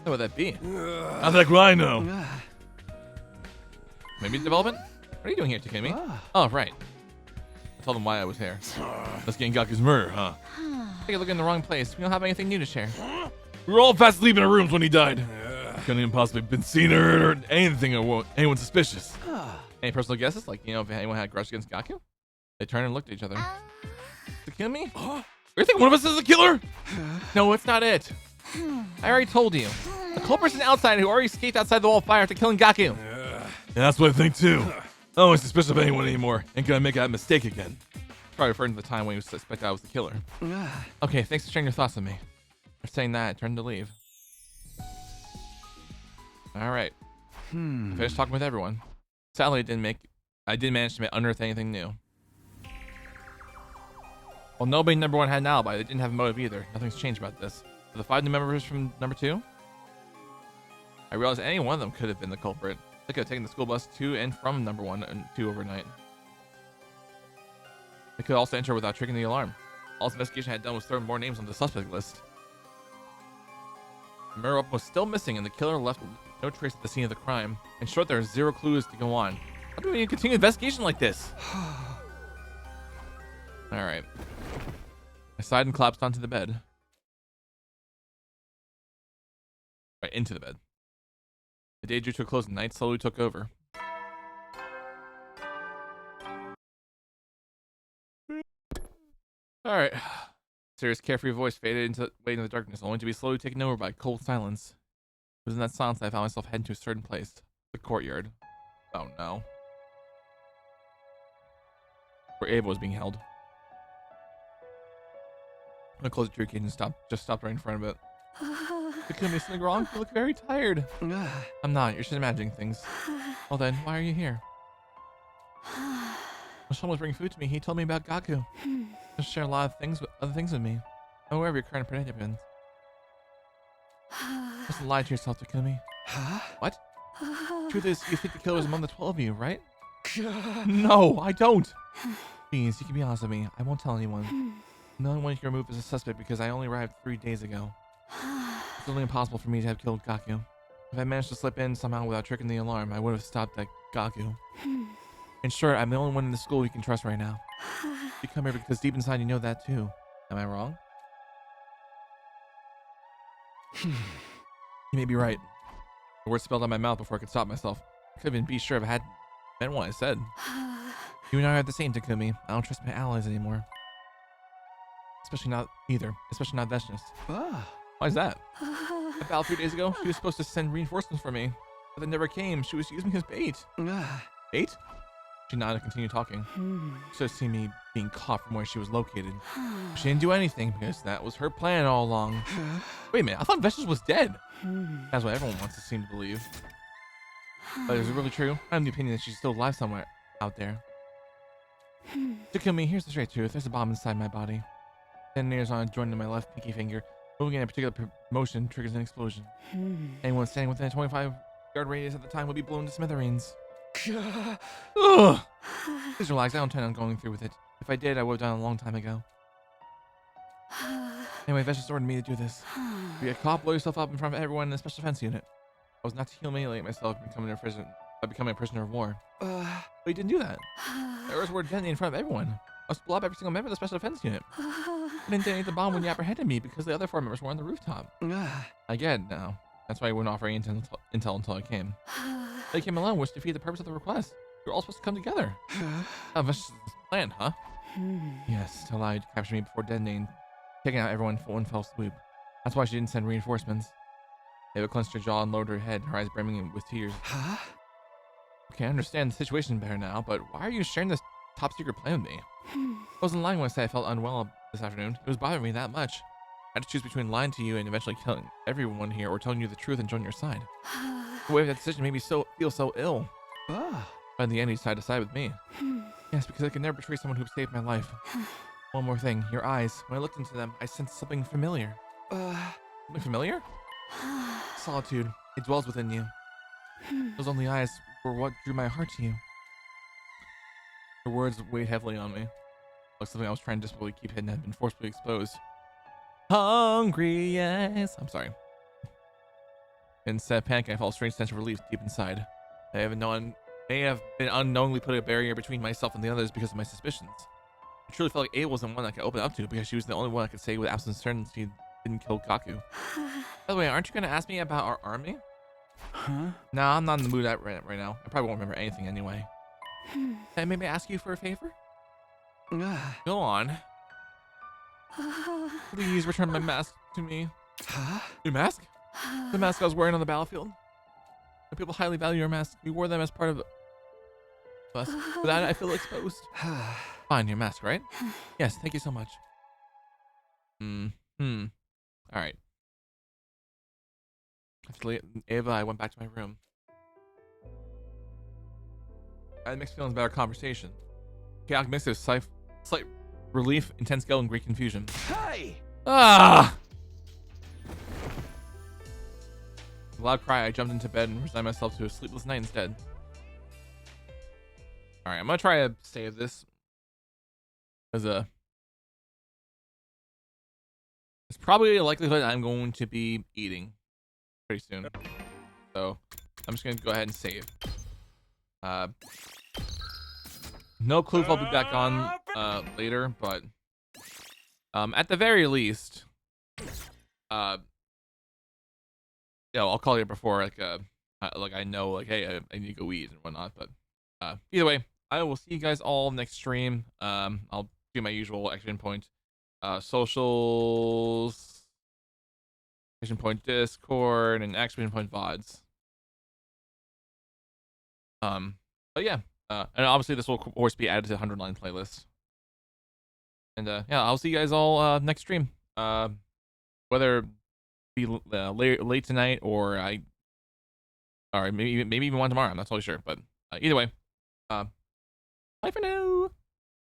What would that be? How the heck would I know? Maybe development? What are you doing here, Takumi? Oh, right. I told them why I was here. Let's get Gaku's murder, huh? I think I look in the wrong place. We don't have anything new to share. We were all fast asleep in our rooms when he died. Couldn't even possibly have been seen or heard or anything or anyone suspicious. Any personal guesses? Like, if anyone had a grudge against Gaku? They turned and looked at each other. Takumi? You think one of us is the killer? No, it's not it. I already told you. The culprit's an outsider who already escaped outside the wall of fire after killing Gaku. Yeah, that's what I think too. I don't want to suspicious of anyone anymore. Ain't gonna make that mistake again. Probably referring to the time when you suspected I was the killer. Okay, thanks for sharing your thoughts with me. After saying that, I turned to leave. Alright. Finished talking with everyone. Sadly, I didn't manage to unearth anything new. Well, nobody in number 1 had an alibi. They didn't have a motive either. Nothing's changed about this. For the 5 new members from number 2, I realized any one of them could have been the culprit. They could have taken the school bus to and from number 1 and 2 overnight. They could also enter without triggering the alarm. All this investigation I had done was throw more names on the suspect list. The murder weapon was still missing, and the killer left no trace at the scene of the crime. In short, there are 0 clues to go on. How do we even continue an investigation like this? Alright. I sighed and collapsed onto the bed. Right, into the bed. The day drew to a close and night slowly took over. Alright. Sarah's carefree voice faded away into the darkness, only to be slowly taken over by cold silence. It was in that silence that I found myself heading to a certain place. The courtyard. Oh no. Where Ava was being held. I closed the drew cage and stopped right in front of it. Could be something wrong? You look very tired. I'm not. You're just imagining things. Well then, why are you here? When Sean was bringing food to me, he told me about Gaku. He'll share a lot of other things with me. I'm aware of your current predicament. Just lie to yourself, Takumi. What? Truth is, you think the killer was among the 12 of you, right? No, I don't. Please, you can be honest with me. I won't tell anyone. The only one you can remove is a suspect because I only arrived 3 days ago. It's only impossible for me to have killed Gaku. If I managed to slip in somehow without triggering the alarm, I would have stopped that Gaku. In short, I'm the only one in the school you can trust right now. You come here because deep inside you know that too. Am I wrong? You may be right. The words spelled out my mouth before I could stop myself. I couldn't even be sure if I had meant what I said. You and I are the same, Takumi. I don't trust my allies anymore. Especially not Veshnius. Why is that? About 3 days ago, she was supposed to send reinforcements for me, but they never came. She was using me as bait. Bait? She nodded and continued talking. She should have seen me being caught from where she was located. She didn't do anything because that was her plan all along. Wait a minute, I thought Veshnius was dead. That's what everyone wants to seem to believe. But is it really true? I have the opinion that she's still alive somewhere out there. Takumi, here's the straight truth. There's a bomb inside my body. Detonators on a joint in my left pinky finger. Moving in a particular motion triggers an explosion. Anyone standing within a 25-yard radius at the time will be blown to smithereens. Ugh. Please relax. I don't intend on going through with it. If I did, I would have done it a long time ago. Anyway, Veshnius ordered me to do this. If you get caught, blow yourself up in front of everyone in the special defense unit. I was not to humiliate myself by becoming a prisoner of war. But you didn't do that. The orders were detonated in front of everyone. I was to blow up every single member of the special defense unit. I didn't detonate the bomb when you apprehended me because the other 4 members were on the rooftop. I get it now. That's why I wouldn't offer any intel until I came. They came alone, which defeated the purpose of the request. We were all supposed to come together. Veshnius' plan, huh? Yes, to allow you to capture me before detonating, taking out everyone in one fell swoop. That's why she didn't send reinforcements. Ava clenched her jaw and lowered her head, her eyes brimming with tears. Okay, I understand the situation better now, but why are you sharing this top secret plan with me? I wasn't lying when I said I felt unwell this afternoon. It was bothering me that much. I had to choose between lying to you and eventually killing everyone here or telling you the truth and joining your side. The way of that decision made me feel so ill. Ah. But in the end, he decided to side with me. Yes, because I can never betray someone who saved my life. One more thing, your eyes. When I looked into them, I sensed something familiar. Something familiar? Solitude. It dwells within you. Those only eyes were what drew my heart to you. Her words weighed heavily on me. Like something I was trying to desperately keep hidden had been forcibly exposed. Hungry, yes. I'm sorry. In sad panic, I felt a strange sense of relief deep inside. I may have been unknowingly putting a barrier between myself and the others because of my suspicions. I truly felt like Ava was the one I could open up to because she was the only one I could say with absolute certainty she didn't kill Kaku. By the way, aren't you going to ask me about our army? Huh? Nah, I'm not in the mood right now. I probably won't remember anything anyway. Can I maybe ask you for a favor? Go on. Please return my mask to me. Huh? Your mask? The mask I was wearing on the battlefield? The people highly value your mask. We wore them as part of us. Without it, I feel exposed. Fine, your mask, right? Yes, thank you so much. Alright. After Ava, I went back to my room. I had mixed feelings about our conversation. Chaotic mix of slight relief, intense guilt, and great confusion. Hey! Ah! With a loud cry, I jumped into bed and resigned myself to a sleepless night instead. Alright, I'm gonna try to save this. As it's probably a likelihood I'm going to be eating pretty soon. So I'm just gonna go ahead and save. No clue if I'll be back on later, but at the very least, I'll call you before like I know like hey I need to go eat and whatnot. But either way, I will see you guys all next stream. I'll do my usual action point, socials, action point Discord, and action point VODs. But yeah, and obviously this will of course be added to the 100 line playlist. And yeah, I'll see you guys all next stream. Whether it be late tonight or maybe even one tomorrow. I'm not totally sure, but either way, bye for now.